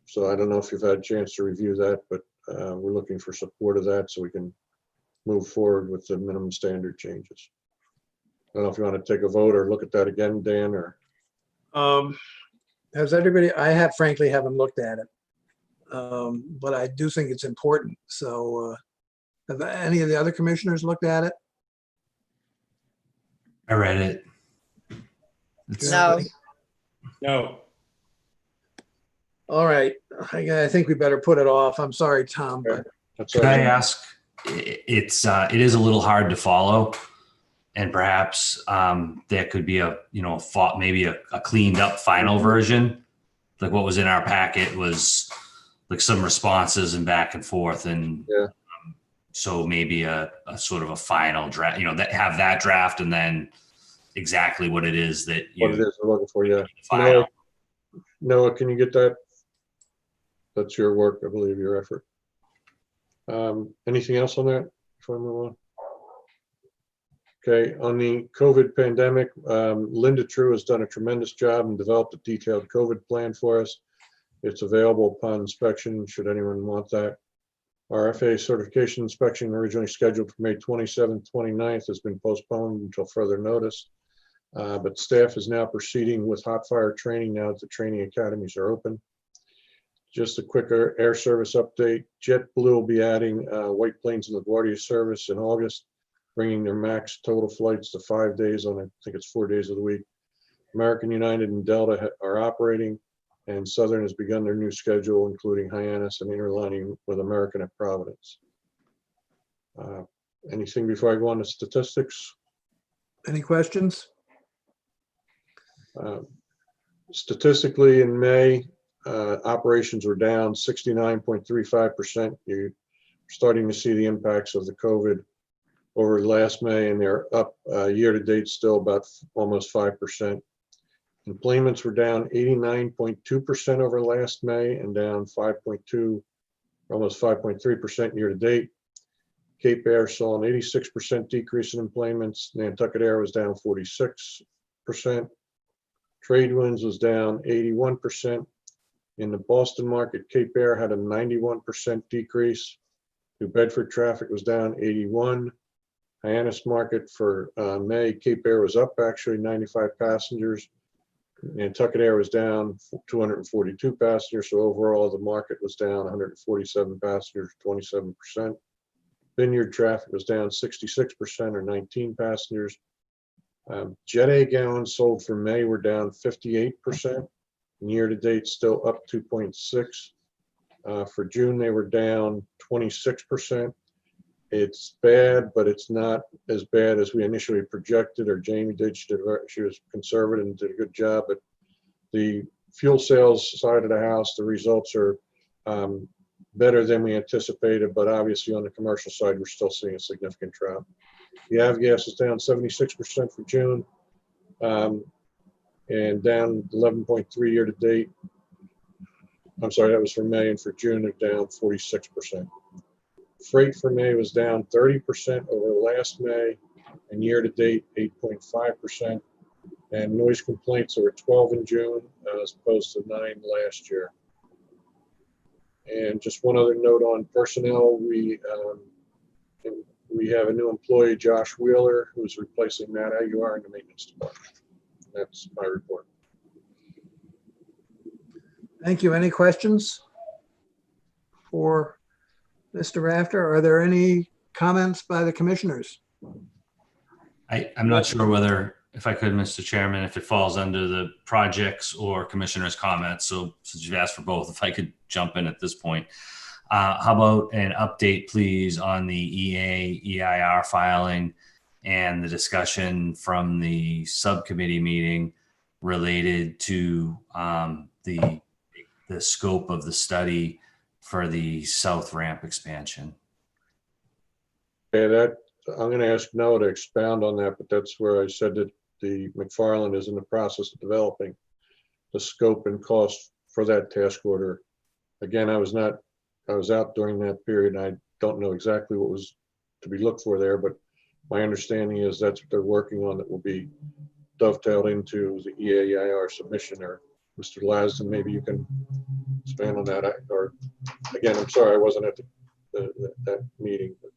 S6: So I don't know if you've had a chance to review that, but we're looking for support of that so we can move forward with the minimum standard changes. I don't know if you want to take a vote or look at that again, Dan, or.
S2: Has everybody, frankly haven't looked at it. But I do think it's important. So have any of the other commissioners looked at it?
S5: I read it.
S4: No.
S8: No.
S2: All right. I think we better put it off. I'm sorry, Tom, but
S5: Could I ask? It is a little hard to follow, and perhaps there could be maybe a cleaned up final version. Like what was in our packet was like some responses and back and forth, and
S6: yeah.
S5: So maybe a sort of a final draft. That have that draft and then exactly what it is that
S6: what it is we're looking for. Yeah.
S5: Final.
S6: Noah, can you get that? That's your work, I believe, your effort. Anything else on that before I move on? Okay, on the COVID pandemic, Linda True has done a tremendous job and developed a detailed COVID plan for us. It's available upon inspection, should anyone want that. Our FAA certification inspection, originally scheduled for May 27th, 29th, has been postponed until further notice. But staff is now proceeding with hot fire training now that the training academies are open. Just a quick air service update. JetBlue will be adding White Plains and LaGuardia service in August, bringing their max total flights to 5 days on, I think it's 4 days of the week. American United and Delta are operating, and Southern has begun their new schedule, including Hyannis and interlining with American at Providence. Anything before I go on to statistics?
S2: any questions?
S6: Statistically, in May, operations were down 69.35%. You're starting to see the impacts of the COVID over last May, and they're up year to date still about almost 5%. Employments were down 89.2% over last May and down 5.2, almost 5.3% year to date. Cape Air saw an 86% decrease in employments. Nantucket Air was down 46%. Trade winds was down 81%. In the Boston market, Cape Air had a 91% decrease. New Bedford traffic was down 81. Hyannis Market for May, Cape Air was up actually 95 passengers. Nantucket Air was down 242 passengers. So overall, the market was down 147 passengers, 27%. Vineyard traffic was down 66% or 19 passengers. Jet A gallons sold for May were down 58%. Year to date, still up 2.6. For June, they were down 26%. It's bad, but it's not as bad as we initially projected, or Jamie did. She was conservative and did a good job. But the fuel sales side of the house, the results are better than we anticipated. But obviously, on the commercial side, we're still seeing a significant drop. The avgas is down 76% for June, and down 11.3 year to date. I'm sorry, that was for May, and for June, they're down 46%. Freight for May was down 30% over last May, and year to date 8.5%. And noise complaints were 12 in June as opposed to 9 last year. And just one other note on personnel, we have a new employee, Josh Wheeler, who's replacing Matt Aguirre in the maintenance department. That's my report.
S2: Thank you. Any questions for Mr. Rafter? Are there any comments by the commissioners?
S5: I'm not sure whether, if I could, Mr. Chairman, if it falls under the projects or commissioners' comments. So since you've asked for both, if I could jump in at this point. How about an update, please, on the EIR filing and the discussion from the subcommittee meeting related to the scope of the study for the south ramp expansion?
S6: Yeah, that I'm going to ask Noah to expound on that, but that's where I said that the McFarland is in the process of developing the scope and cost for that task order. Again, I was out during that period, and I don't know exactly what was to be looked for there, but my understanding is that's what they're working on, that will be dovetailed into the EIR submission. Or Mr. Lasden, maybe you can expand on that. Or again, I'm sorry, I wasn't at that meeting. But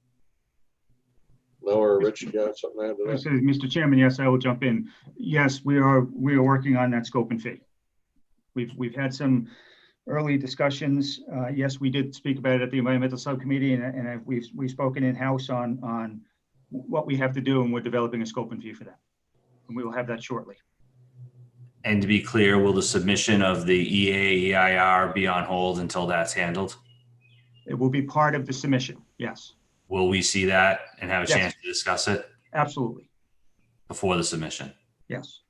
S6: Noah or Rich, you got something to add to that?
S7: Mr. Chairman, yes, I will jump in. Yes, we are working on that scope and fee. We've had some early discussions. Yes, we did speak about it at the environmental subcommittee, and we've spoken in-house on what we have to do, and we're developing a scope and fee for that. And we will have that shortly.
S5: And to be clear, will the submission of the EIR be on hold until that's handled?
S7: It will be part of the submission, yes.
S5: Will we see that and have a
S7: Yes.
S5: chance to discuss it
S7: Absolutely,
S5: before the submission?
S7: yes.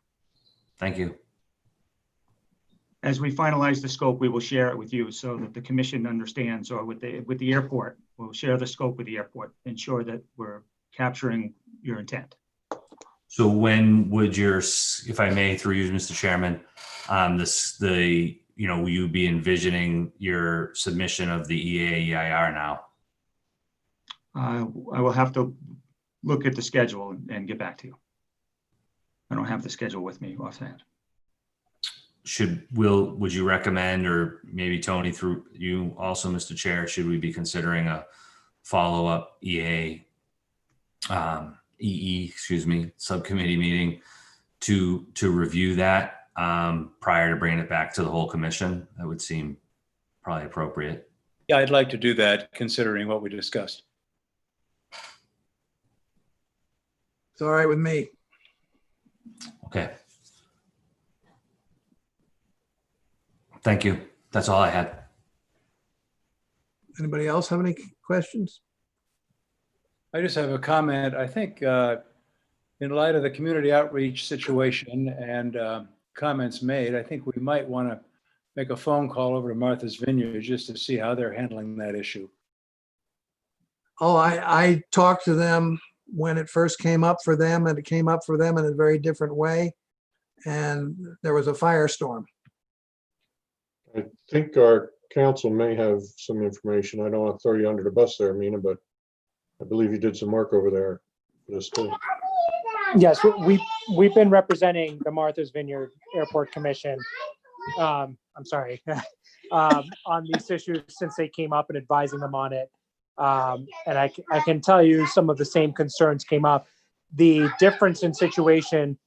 S5: Thank you.
S7: As we finalize the scope, we will share it with you so that the commission understands, or with the airport, we'll share the scope with the airport, ensure that we're capturing your intent.
S5: So when would if I may, through you, Mr. Chairman, will you be envisioning your submission of the EIR now?
S7: I will have to look at the schedule and get back to you. I don't have the schedule with me offhand.
S5: Would you recommend, or maybe Tony through you also, Mr. Chair, should we be considering a follow-up subcommittee meeting to review that prior to bringing it back to the whole commission? That would seem probably appropriate.
S8: Yeah, I'd like to do that, considering what we discussed.
S2: It's all right with me.
S5: Okay. Thank you. That's all I had.
S2: Anybody else have any questions?
S8: I just have a comment. I think in light of the community outreach situation and comments made, I think we might want to make a phone call over to Martha's Vineyard just to see how they're handling that issue.
S2: Oh, I talked to them when it first came up for them, and it came up for them in a very different way. And there was a firestorm.
S6: I think our council may have some information. I don't want to throw you under the bus there, Mina, but I believe you did some work over there for this too.
S1: Yes, we've been representing the Martha's Vineyard Airport Commission. I'm sorry, on these issues since they came up and advising them on it. And I can tell you some of the same concerns came up. The difference in situation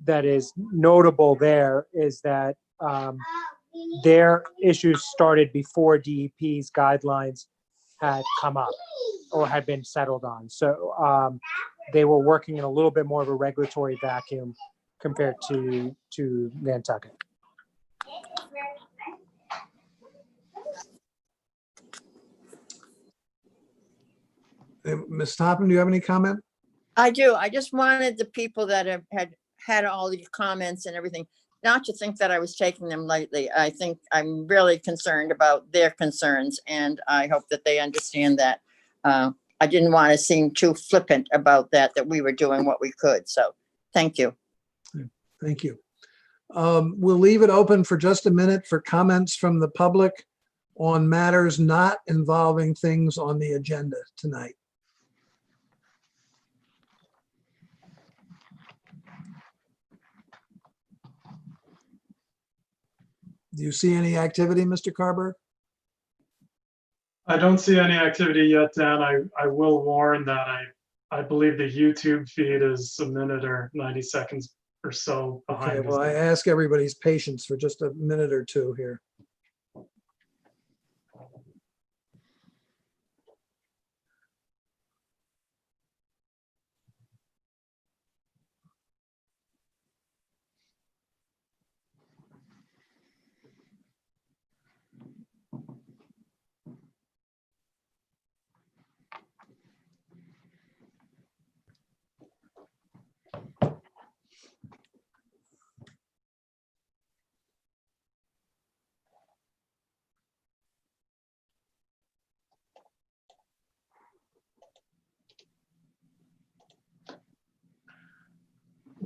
S1: that is notable there is that their issues started before DEP's guidelines had come up or had been settled on. So they were working in a little bit more of a regulatory vacuum compared to Nantucket.
S2: Ms. Topham, do you have any comment?
S4: I do. I just wanted the people that have had all these comments and everything, not to think that I was taking them lightly. I think I'm really concerned about their concerns, and I hope that they understand that. I didn't want to seem too flippant about that we were doing what we could. So thank you.
S2: Thank you. We'll leave it open for just a minute for comments from the public on matters not involving things on the agenda tonight. Do you see any activity, Mr. Carberg?
S9: I don't see any activity yet, Dan. I will warn that I believe the YouTube feed is a minute or 90 seconds or so behind.
S2: Okay, well, I ask everybody's patience for just a minute or two here.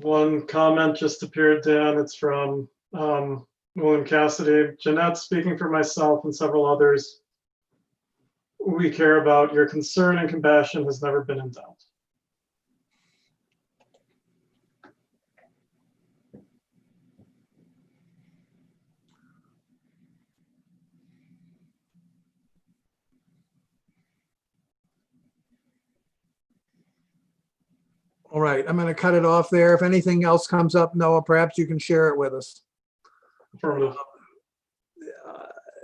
S9: One comment just appeared, Dan. It's from William Cassidy. Jeanette, speaking for myself and several others, we care about your concern and compassion has never been in doubt.
S2: All right, I'm going to cut it off there. If anything else comes up, Noah, perhaps you can share it with us.
S9: Affirmative.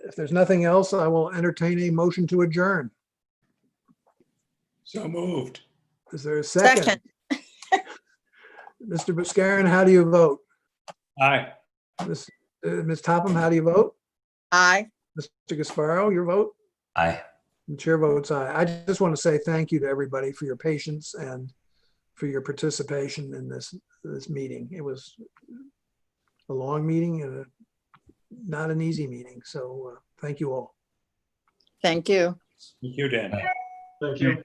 S2: If there's nothing else, I will entertain a motion to adjourn.
S8: So moved.
S2: Is there a second? Mr. Buscarin, how do you vote?
S8: Aye.
S2: Ms. Topham, how do you vote?
S4: Aye.
S2: Mr. Gasparo, your vote?
S5: Aye.
S2: The chair votes aye. I just want to say thank you to everybody for your patience and for your participation in this meeting. It was a long meeting and not an easy meeting. So thank you all.
S4: Thank you.
S8: Thank you, Dan.
S9: Thank you.